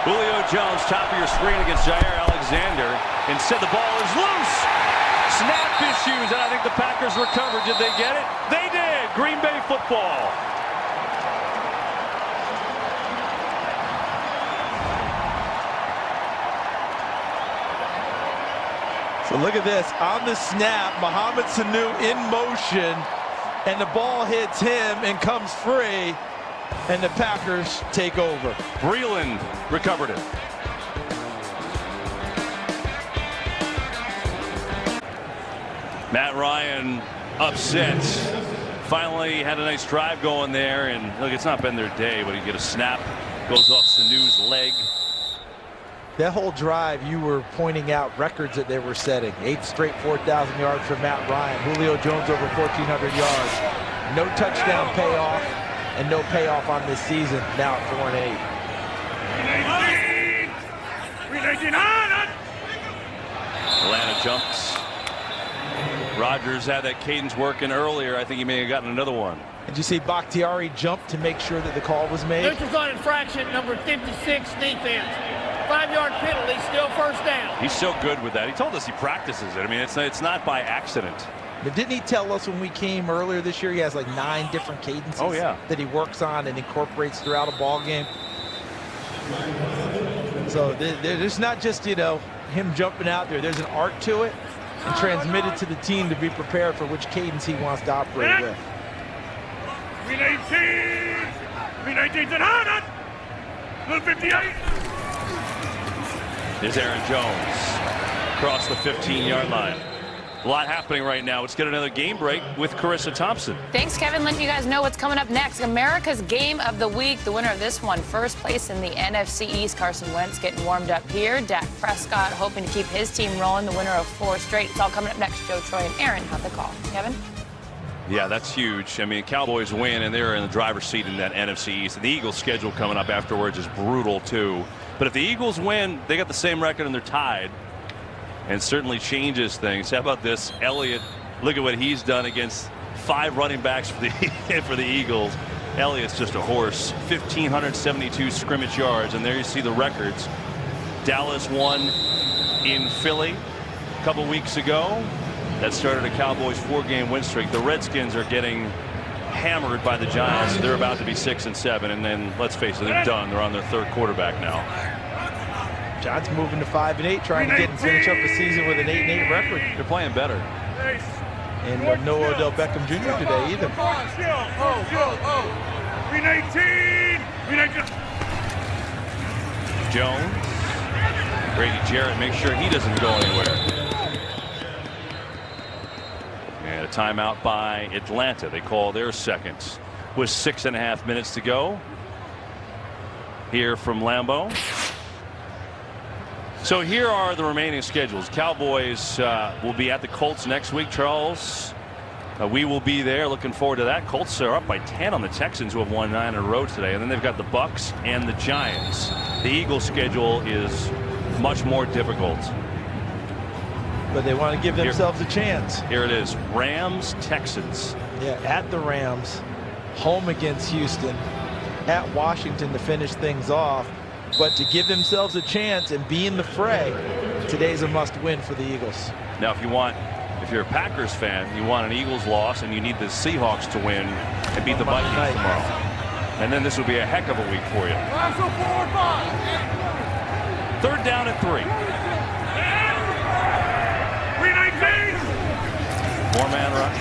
Julio Jones, top of your screen against Jair Alexander. Instead, the ball is loose. Snap issues, and I think the Packers recovered. Did they get it? They did. Green Bay football. So look at this. On the snap, Mohamed Sanu in motion. and the ball hits him and comes free, and the Packers take over. Breeland recovered it. Matt Ryan upset. Finally had a nice drive going there, and look, it's not been their day, but you get a snap, goes off Sanu's leg. That whole drive, you were pointing out records that they were setting. 8th straight 4,000 yards for Matt Ryan. Julio Jones over 1,400 yards. No touchdown payoff and no payoff on this season. Now at 4-8. 319. Atlanta jumps. Rodgers had that cadence working earlier. I think he may have gotten another one. Did you see Bakhtiari jump to make sure that the call was made? Neutral zone infraction, number 56 defense. 5-yard penalty, still first down. He's so good with that. He told us he practices it. I mean, it's not by accident. But didn't he tell us when we came earlier this year he has like 9 different cadences that he works on and incorporates throughout a ball game? So there's not just, you know, him jumping out there. There's an art to it, and transmitted to the team to be prepared for which cadence he wants to operate with. 319. 319 to Haaland. 58. Here's Aaron Jones across the 15-yard line. A lot happening right now. Let's get another game break with Carissa Thompson. Thanks, Kevin. Letting you guys know what's coming up next. America's Game of the Week. The winner of this one, first place in the NFC East. Carson Wentz getting warmed up here. Dak Prescott hoping to keep his team rolling. The winner of 4 straight. It's all coming up next. Joe, Troy, and Aaron have the call. Kevin? Yeah, that's huge. I mean, Cowboys win, and they're in the driver's seat in that NFC East. And the Eagles' schedule coming up afterwards is brutal, too. But if the Eagles win, they got the same record, and they're tied. And certainly changes things. How about this? Elliott, look at what he's done against 5 running backs for the for the Eagles. Elliott's just a horse. 1,572 scrimmage yards, and there you see the records. Dallas won in Philly a couple weeks ago. That started a Cowboys 4-game win streak. The Redskins are getting hammered by the Giants. They're about to be 6-7, and then let's face it, they're done. They're on their 3rd quarterback now. Giants moving to 5-8, trying to get and finish up the season with an 8-8 record. They're playing better. And no Odell Beckham Jr. today either. 319. 319. Jones. Grady Jarrett makes sure he doesn't go anywhere. And a timeout by Atlanta. They call their second with 6.5 minutes to go here from Lambeau. So here are the remaining schedules. Cowboys will be at the Colts next week. Charles, we will be there. Looking forward to that. Colts are up by 10 on the Texans, who have won 9 in a row today. And then they've got the Bucks and the Giants. The Eagles' schedule is much more difficult. But they want to give themselves a chance. Here it is. Rams, Texans. Yeah, at the Rams, home against Houston, at Washington to finish things off. But to give themselves a chance and be in the fray, today's a must-win for the Eagles. Now, if you're a Packers fan, you want an Eagles loss, and you need the Seahawks to win and beat the Vikings tomorrow. And then this will be a heck of a week for you. 3rd down and 3. 319. 4-man rush.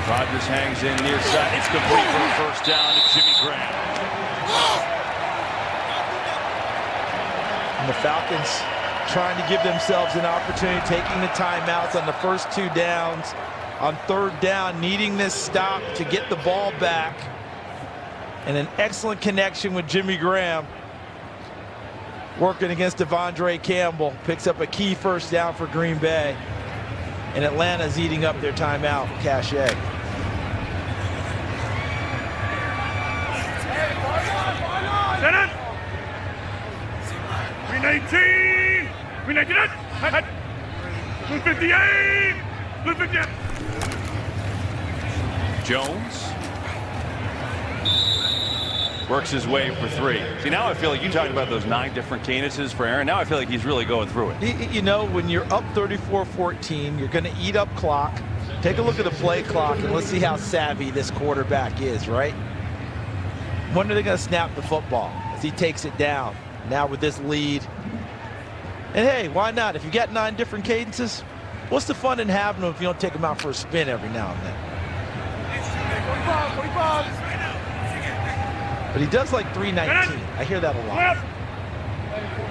Rodgers hangs in near side. It's complete for a first down to Jimmy Graham. And the Falcons trying to give themselves an opportunity, taking the timeouts on the first 2 downs. On 3rd down, needing this stop to get the ball back. And an excellent connection with Jimmy Graham. Working against Devondre Campbell. Picks up a key first down for Green Bay. And Atlanta's eating up their timeout cache. 319. 319. 258. 258. Jones works his way for 3. See, now I feel like you talked about those 9 different cadences for Aaron. Now I feel like he's really going through it. You know, when you're up 34-14, you're going to eat up clock. Take a look at the play clock, and let's see how savvy this quarterback is, right? When are they going to snap the football as he takes it down? Now with this lead. And hey, why not? If you got 9 different cadences, what's the fun in having them if you don't take them out for a spin every now and then? But he does like 319. I hear that a lot.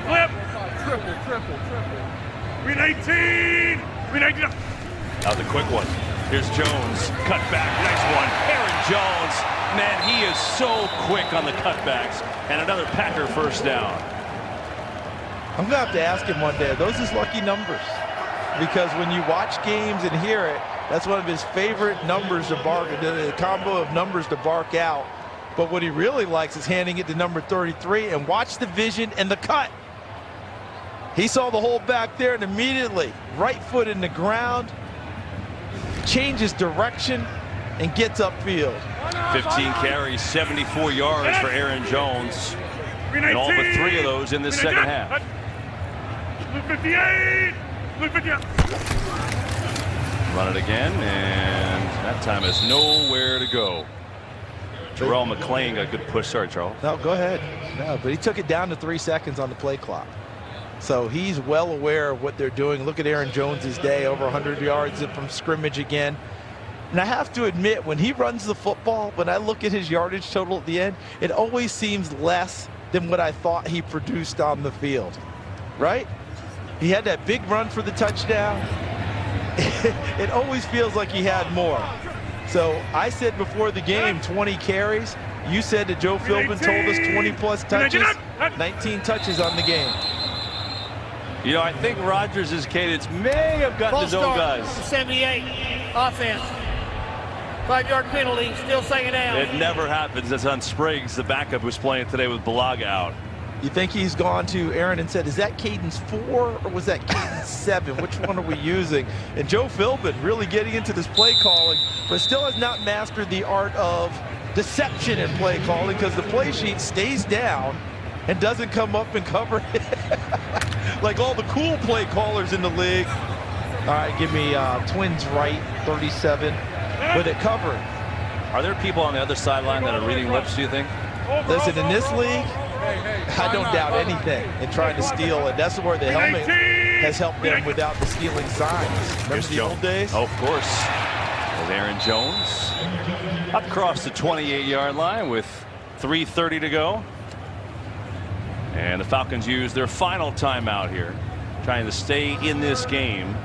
Flip. Triple. 319. 319. Now the quick one. Here's Jones. Cut back. Nice one. Aaron Jones. Man, he is so quick on the cutbacks. And another Packer first down. I'm going to have to ask him one day, are those his lucky numbers? Because when you watch games and hear it, that's one of his favorite numbers to bark, the combo of numbers to bark out. But what he really likes is handing it to number 33 and watch the vision and the cut. He saw the hole back there and immediately right foot in the ground, changes direction and gets upfield. 15 carries, 74 yards for Aaron Jones. And all but 3 of those in this second half. 58. 58. Run it again, and that time has nowhere to go. Terrell McClain got a good push. Sorry, Charles. No, go ahead. No, but he took it down to 3 seconds on the play clock. So he's well aware of what they're doing. Look at Aaron Jones's day, over 100 yards from scrimmage again. And I have to admit, when he runs the football, when I look at his yardage total at the end, it always seems less than what I thought he produced on the field, right? He had that big run for the touchdown. It always feels like he had more. So I said before the game, 20 carries. You said that Joe Philbin told us 20-plus touches. 19 touches on the game. You know, I think Rodgers' cadence may have gotten his own guys. 78, offense. 5-yard penalty, still second down. It never happens. That's on Spriggs, the backup who's playing today with Balaga out. You think he's gone to Aaron and said, is that cadence 4 or was that cadence 7? Which one are we using? And Joe Philbin really getting into this play calling, but still has not mastered the art of deception in play calling because the play sheet stays down and doesn't come up and cover it. Like all the cool play callers in the league. All right, give me Twins right, 37, with it covered. Are there people on the other sideline that are reading lips, do you think? Listen, in this league, I don't doubt anything in trying to steal, and that's where the helmet has helped them without the stealing signs. Remember the old days? Oh, of course. There's Aaron Jones up across the 28-yard line with 3:30 to go. And the Falcons use their final timeout here, trying to stay in this game.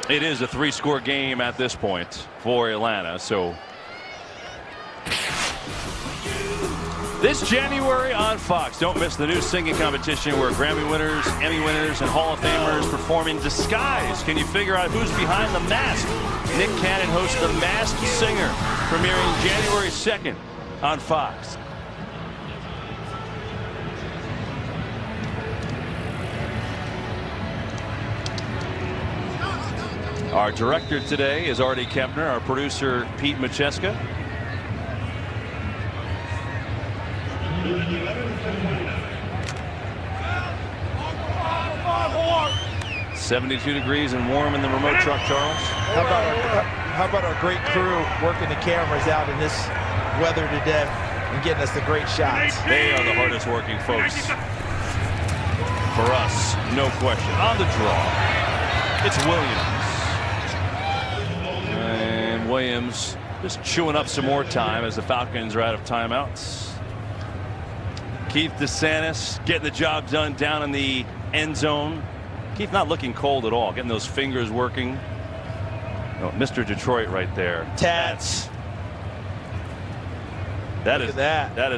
It is a 3-score game at this point for Atlanta, so this January on Fox, don't miss the new singing competition where Grammy winners, Emmy winners, and Hall of Famers perform in disguise. Can you figure out who's behind the mask? Nick Cannon hosts The Masked Singer, premiering January 2nd on Fox. Our director today is Artie Kempner, our producer Pete Macheska. It's 72 degrees and warm in the remote truck, Charles. How about our great crew working the cameras out in this weather today and getting us the great shots? They are the hardest working folks. For us, no question. On the draw, it's Williams. And Williams just chewing up some more time as the Falcons are out of timeouts. Keith DeSantis getting the job done down in the end zone. Keith not looking cold at all, getting those fingers working. Oh, Mr. Detroit right there. Tats. That is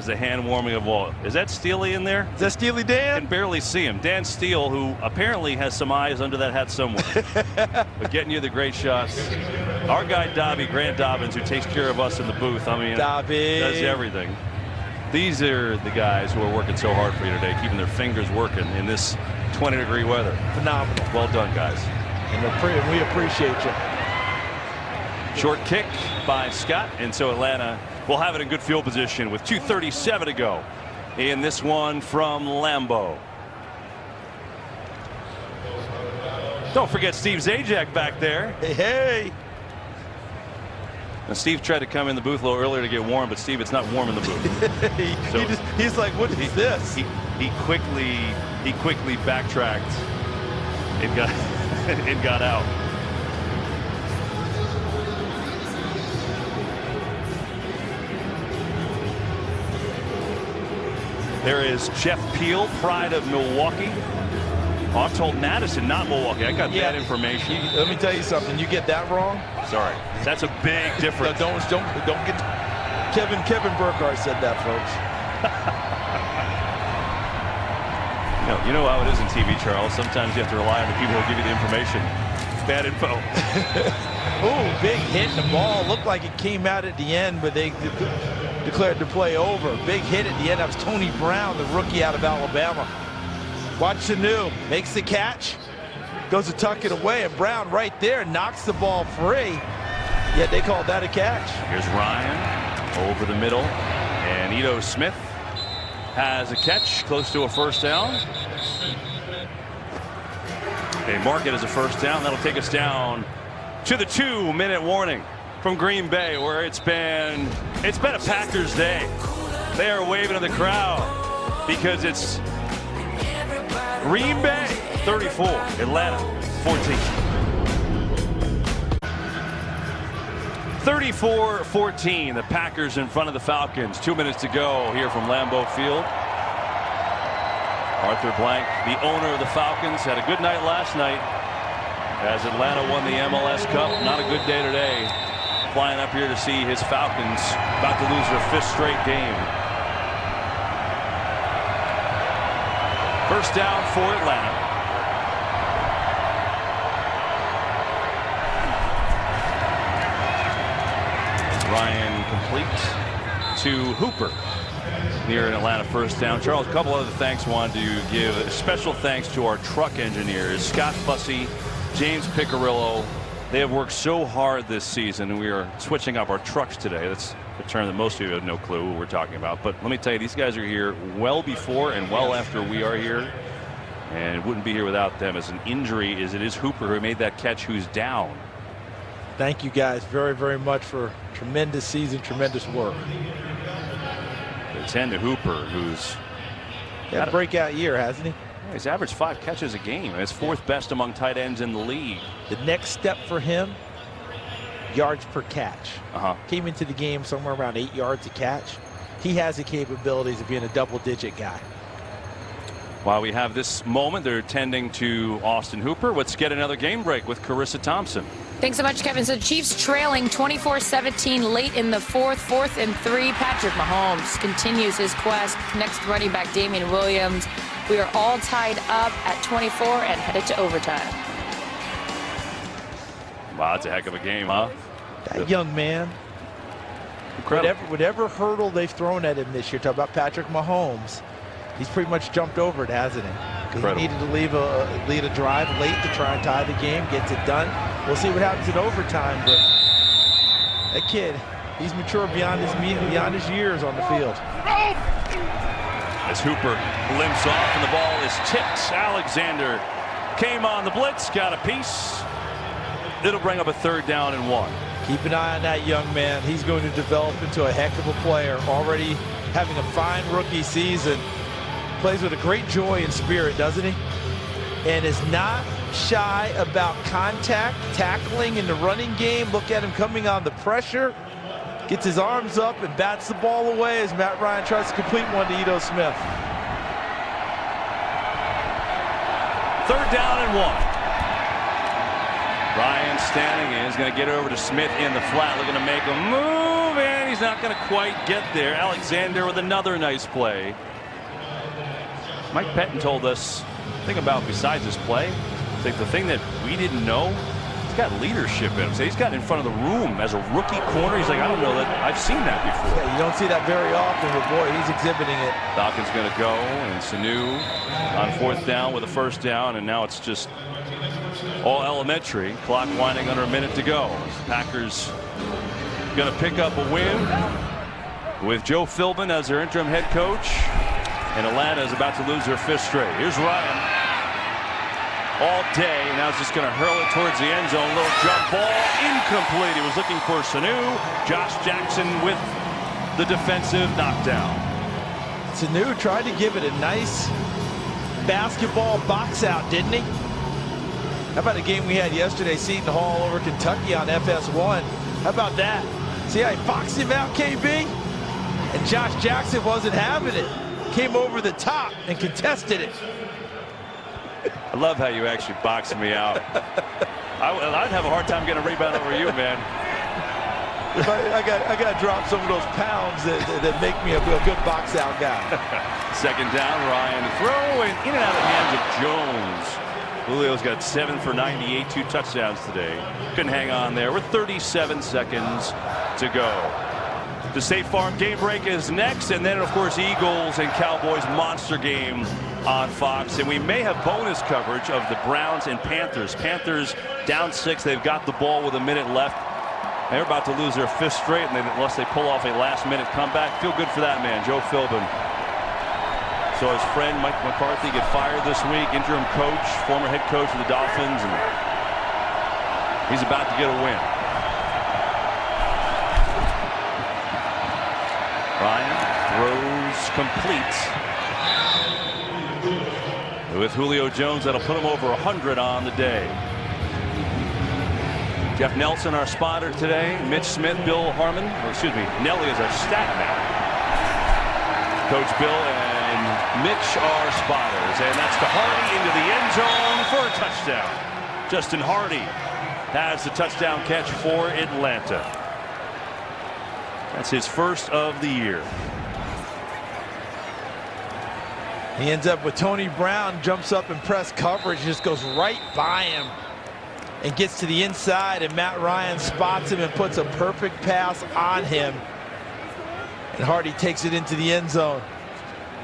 the hand warming of all. Is that Steely in there? Is that Steely Dan? I can barely see him. Dan Steele, who apparently has some eyes under that hat somewhere. But getting you the great shots. Our guy Dobby, Grant Dobbins, who takes care of us in the booth. I mean, Dobby does everything. These are the guys who are working so hard for you today, keeping their fingers working in this 20-degree weather. Phenomenal. Well done, guys. And we appreciate you. Short kick by Scott, and so Atlanta will have it in good field position with 2:37 to go in this one from Lambeau. Don't forget Steve Zajac back there. Hey, hey. Now Steve tried to come in the booth a little earlier to get warm, but Steve, it's not warm in the booth. He's like, what is this? He quickly backtracked and got and got out. There is Jeff Peel, pride of Milwaukee. Oh, I'm told Madison, not Milwaukee. I got bad information. Let me tell you something. You get that wrong. Sorry, that's a big difference. No, don't get. Kevin Burkhardt said that, folks. You know how it is in TV, Charles. Sometimes you have to rely on the people who give you the information. Bad info. Oh, big hit. The ball looked like it came out at the end, but they declared the play over. Big hit at the end. That was Tony Brown, the rookie out of Alabama. Watch Sanu, makes the catch, goes to tuck it away, and Brown right there knocks the ball free. Yet they called that a catch. Here's Ryan over the middle, and Ito Smith has a catch close to a first down. They mark it as a first down. That'll take us down to the 2-minute warning from Green Bay, where it's been a Packers day. They are waving to the crowd because it's Green Bay 34, Atlanta 14. 34-14, the Packers in front of the Falcons. 2 minutes to go here from Lambeau Field. Arthur Blank, the owner of the Falcons, had a good night last night as Atlanta won the MLS Cup. Not a good day today. Flying up here to see his Falcons about to lose their 5th straight game. First down for Atlanta. Ryan complete to Hooper near an Atlanta first down. Charles, a couple other thanks wanted to give. A special thanks to our truck engineers, Scott Fussy, James Picarillo. They have worked so hard this season, and we are switching up our trucks today. That's a term that most of you have no clue what we're talking about. But let me tell you, these guys are here well before and well after we are here. And it wouldn't be here without them. As an injury as it is Hooper who made that catch, who's down. Thank you guys very, very much for tremendous season, tremendous work. They tend to Hooper, who's had a breakout year, hasn't he? Yeah, he's averaged 5 catches a game. It's 4th best among tight ends in the league. The next step for him, yards per catch. Came into the game somewhere around 8 yards a catch. He has the capabilities of being a double-digit guy. While we have this moment, they're tending to Austin Hooper. Let's get another game break with Carissa Thompson. Thanks so much, Kevin. So Chiefs trailing 24-17 late in the 4th and 3. Patrick Mahomes continues his quest. Next running back, Damian Williams. We are all tied up at 24 and headed to overtime. Wow, that's a heck of a game, huh? That young man. Incredible. Whatever hurdle they've thrown at him this year, talk about Patrick Mahomes, he's pretty much jumped over it, hasn't he? He needed to lead a drive late to try and tie the game, gets it done. We'll see what happens in overtime, but that kid, he's mature beyond his years on the field. As Hooper limps off and the ball is tipped. Alexander came on the blitz, got a piece. It'll bring up a 3rd down and 1. Keep an eye on that young man. He's going to develop into a heck of a player. Already having a fine rookie season. Plays with a great joy and spirit, doesn't he? And is not shy about contact, tackling in the running game. Look at him coming on the pressure. Gets his arms up and bats the ball away as Matt Ryan tries to complete one to Ito Smith. 3rd down and 1. Ryan standing in, is going to get over to Smith in the flat, looking to make a move, and he's not going to quite get there. Alexander with another nice play. Mike Pettin told us, think about besides this play, I think the thing that we didn't know, he's got leadership in him. So he's got in front of the room as a rookie corner. He's like, I don't know that I've seen that before. Yeah, you don't see that very often, but boy, he's exhibiting it. Falcons going to go, and Sanu on 4th down with a first down, and now it's just all elementary. Clock winding under a minute to go. Packers going to pick up a win with Joe Philbin as their interim head coach. And Atlanta is about to lose their 5th straight. Here's Ryan all day. Now he's just going to hurl it towards the end zone. Little jump ball, incomplete. He was looking for Sanu. Josh Jackson with the defensive knockdown. Sanu tried to give it a nice basketball box out, didn't he? How about the game we had yesterday, Seton Hall over Kentucky on FS1? How about that? See how he boxed him out, KB? And Josh Jackson wasn't having it. came over the top and contested it. I love how you actually boxed me out. I'd have a hard time getting a rebound over you, man. I got to drop some of those pounds that make me a good box out guy. Second down, Ryan throwing in and out of the hands of Jones. Julio's got 7 for 98, 2 touchdowns today. Couldn't hang on there with 37 seconds to go. The State Farm Game Break is next, and then, of course, Eagles and Cowboys monster game on Fox. And we may have bonus coverage of the Browns and Panthers. Panthers down 6. They've got the ball with a minute left. They're about to lose their 5th straight, and unless they pull off a last-minute comeback. Feel good for that man, Joe Philbin. So his friend Mike McCarthy get fired this week, interim coach, former head coach of the Dolphins, and he's about to get a win. Ryan throws complete. With Julio Jones, that'll put him over 100 on the day. Jeff Nelson, our spotter today. Mitch Smith, Bill Harmon, Nelly is our stat man. Coach Bill and Mitch are spotters, and that's to Hardy into the end zone for a touchdown. Justin Hardy has the touchdown catch for Atlanta. That's his first of the year. He ends up with Tony Brown, jumps up in press coverage, just goes right by him and gets to the inside, and Matt Ryan spots him and puts a perfect pass on him. And Hardy takes it into the end zone.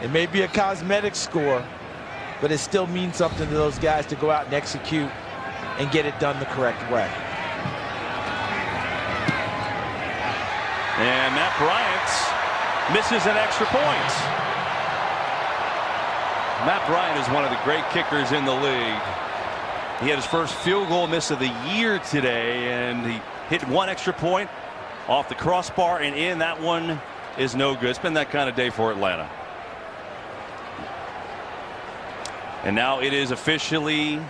It may be a cosmetic score, but it still means something to those guys to go out and execute and get it done the correct way. And Matt Bryant misses an extra point. Matt Bryant is one of the great kickers in the league. He had his first field goal miss of the year today, and he hit one extra point off the crossbar and in. That one is no good. It's been that kind of day for Atlanta. And now it is officially,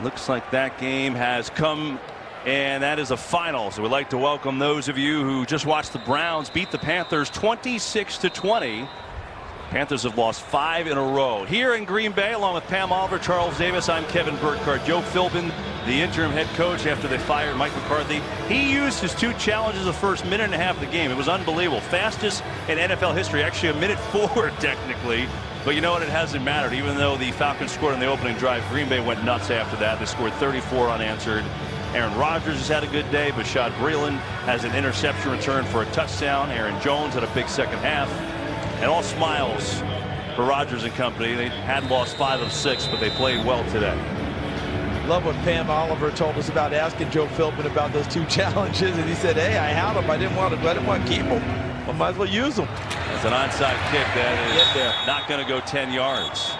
looks like that game has come, and that is a final. So we'd like to welcome those of you who just watched the Browns beat the Panthers 26-20. Panthers have lost 5 in a row. Here in Green Bay, along with Pam Oliver, Charles Davis, I'm Kevin Burkhardt. Joe Philbin, the interim head coach after they fired Mike McCarthy. He used his 2 challenges the first minute and a half of the game. It was unbelievable. Fastest in NFL history, actually a minute forward technically. But you know what? It hasn't mattered. Even though the Falcons scored on the opening drive, Green Bay went nuts after that. They scored 34 unanswered. Aaron Rodgers has had a good day. Bashad Breeland has an interception return for a touchdown. Aaron Jones had a big second half. And all smiles for Rodgers and company. They had lost 5 of 6, but they played well today. Love what Pam Oliver told us about asking Joe Philbin about those 2 challenges, and he said, "Hey, I had them. I didn't want to keep them. I might as well use them." It's an onside kick that is not going to go 10 yards.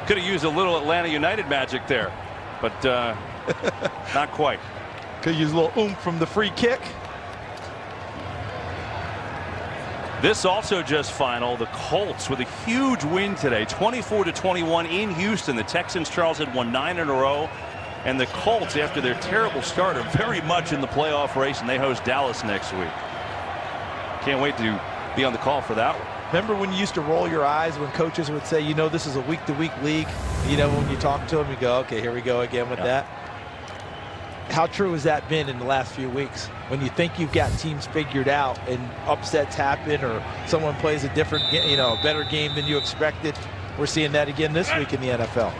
Could have used a little Atlanta United magic there, but not quite. Could use a little oomph from the free kick. This also just final. The Colts with a huge win today, 24-21 in Houston. The Texans, Charles, had won 9 in a row. And the Colts, after their terrible start, are very much in the playoff race, and they host Dallas next week. Can't wait to be on the call for that one. Remember when you used to roll your eyes when coaches would say, you know, this is a week-to-week league? You know, when you talk to them, you go, okay, here we go again with that. How true has that been in the last few weeks? When you think you've got teams figured out and upsets happen, or someone plays a different, a better game than you expected, we're seeing that again this week in the NFL.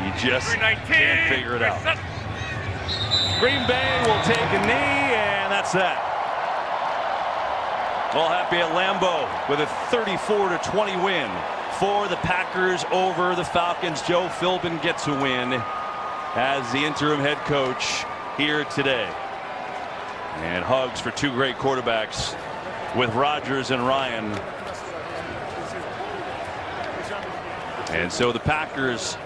You just can't figure it out. Green Bay will take a knee, and that's that. All happy at Lambeau with a 34-20 win for the Packers over the Falcons. Joe Philbin gets a win as the interim head coach here today. And hugs for 2 great quarterbacks with Rodgers and Ryan. And so the Packers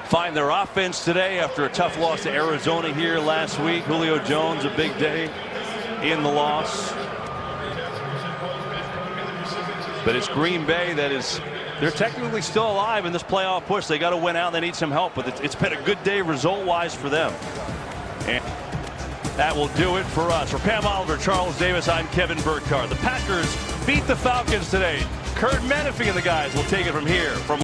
find their offense today after a tough loss to Arizona here last week. Julio Jones, a big day in the loss. But it's Green Bay that is, they're technically still alive in this playoff push. They got to win out. They need some help, but it's been a good day result-wise for them. And That will do it for us. For Pam Oliver, Charles Davis, I'm Kevin Burkhardt. The Packers beat the Falcons today. Kurt Menefee and the guys will take it from here. From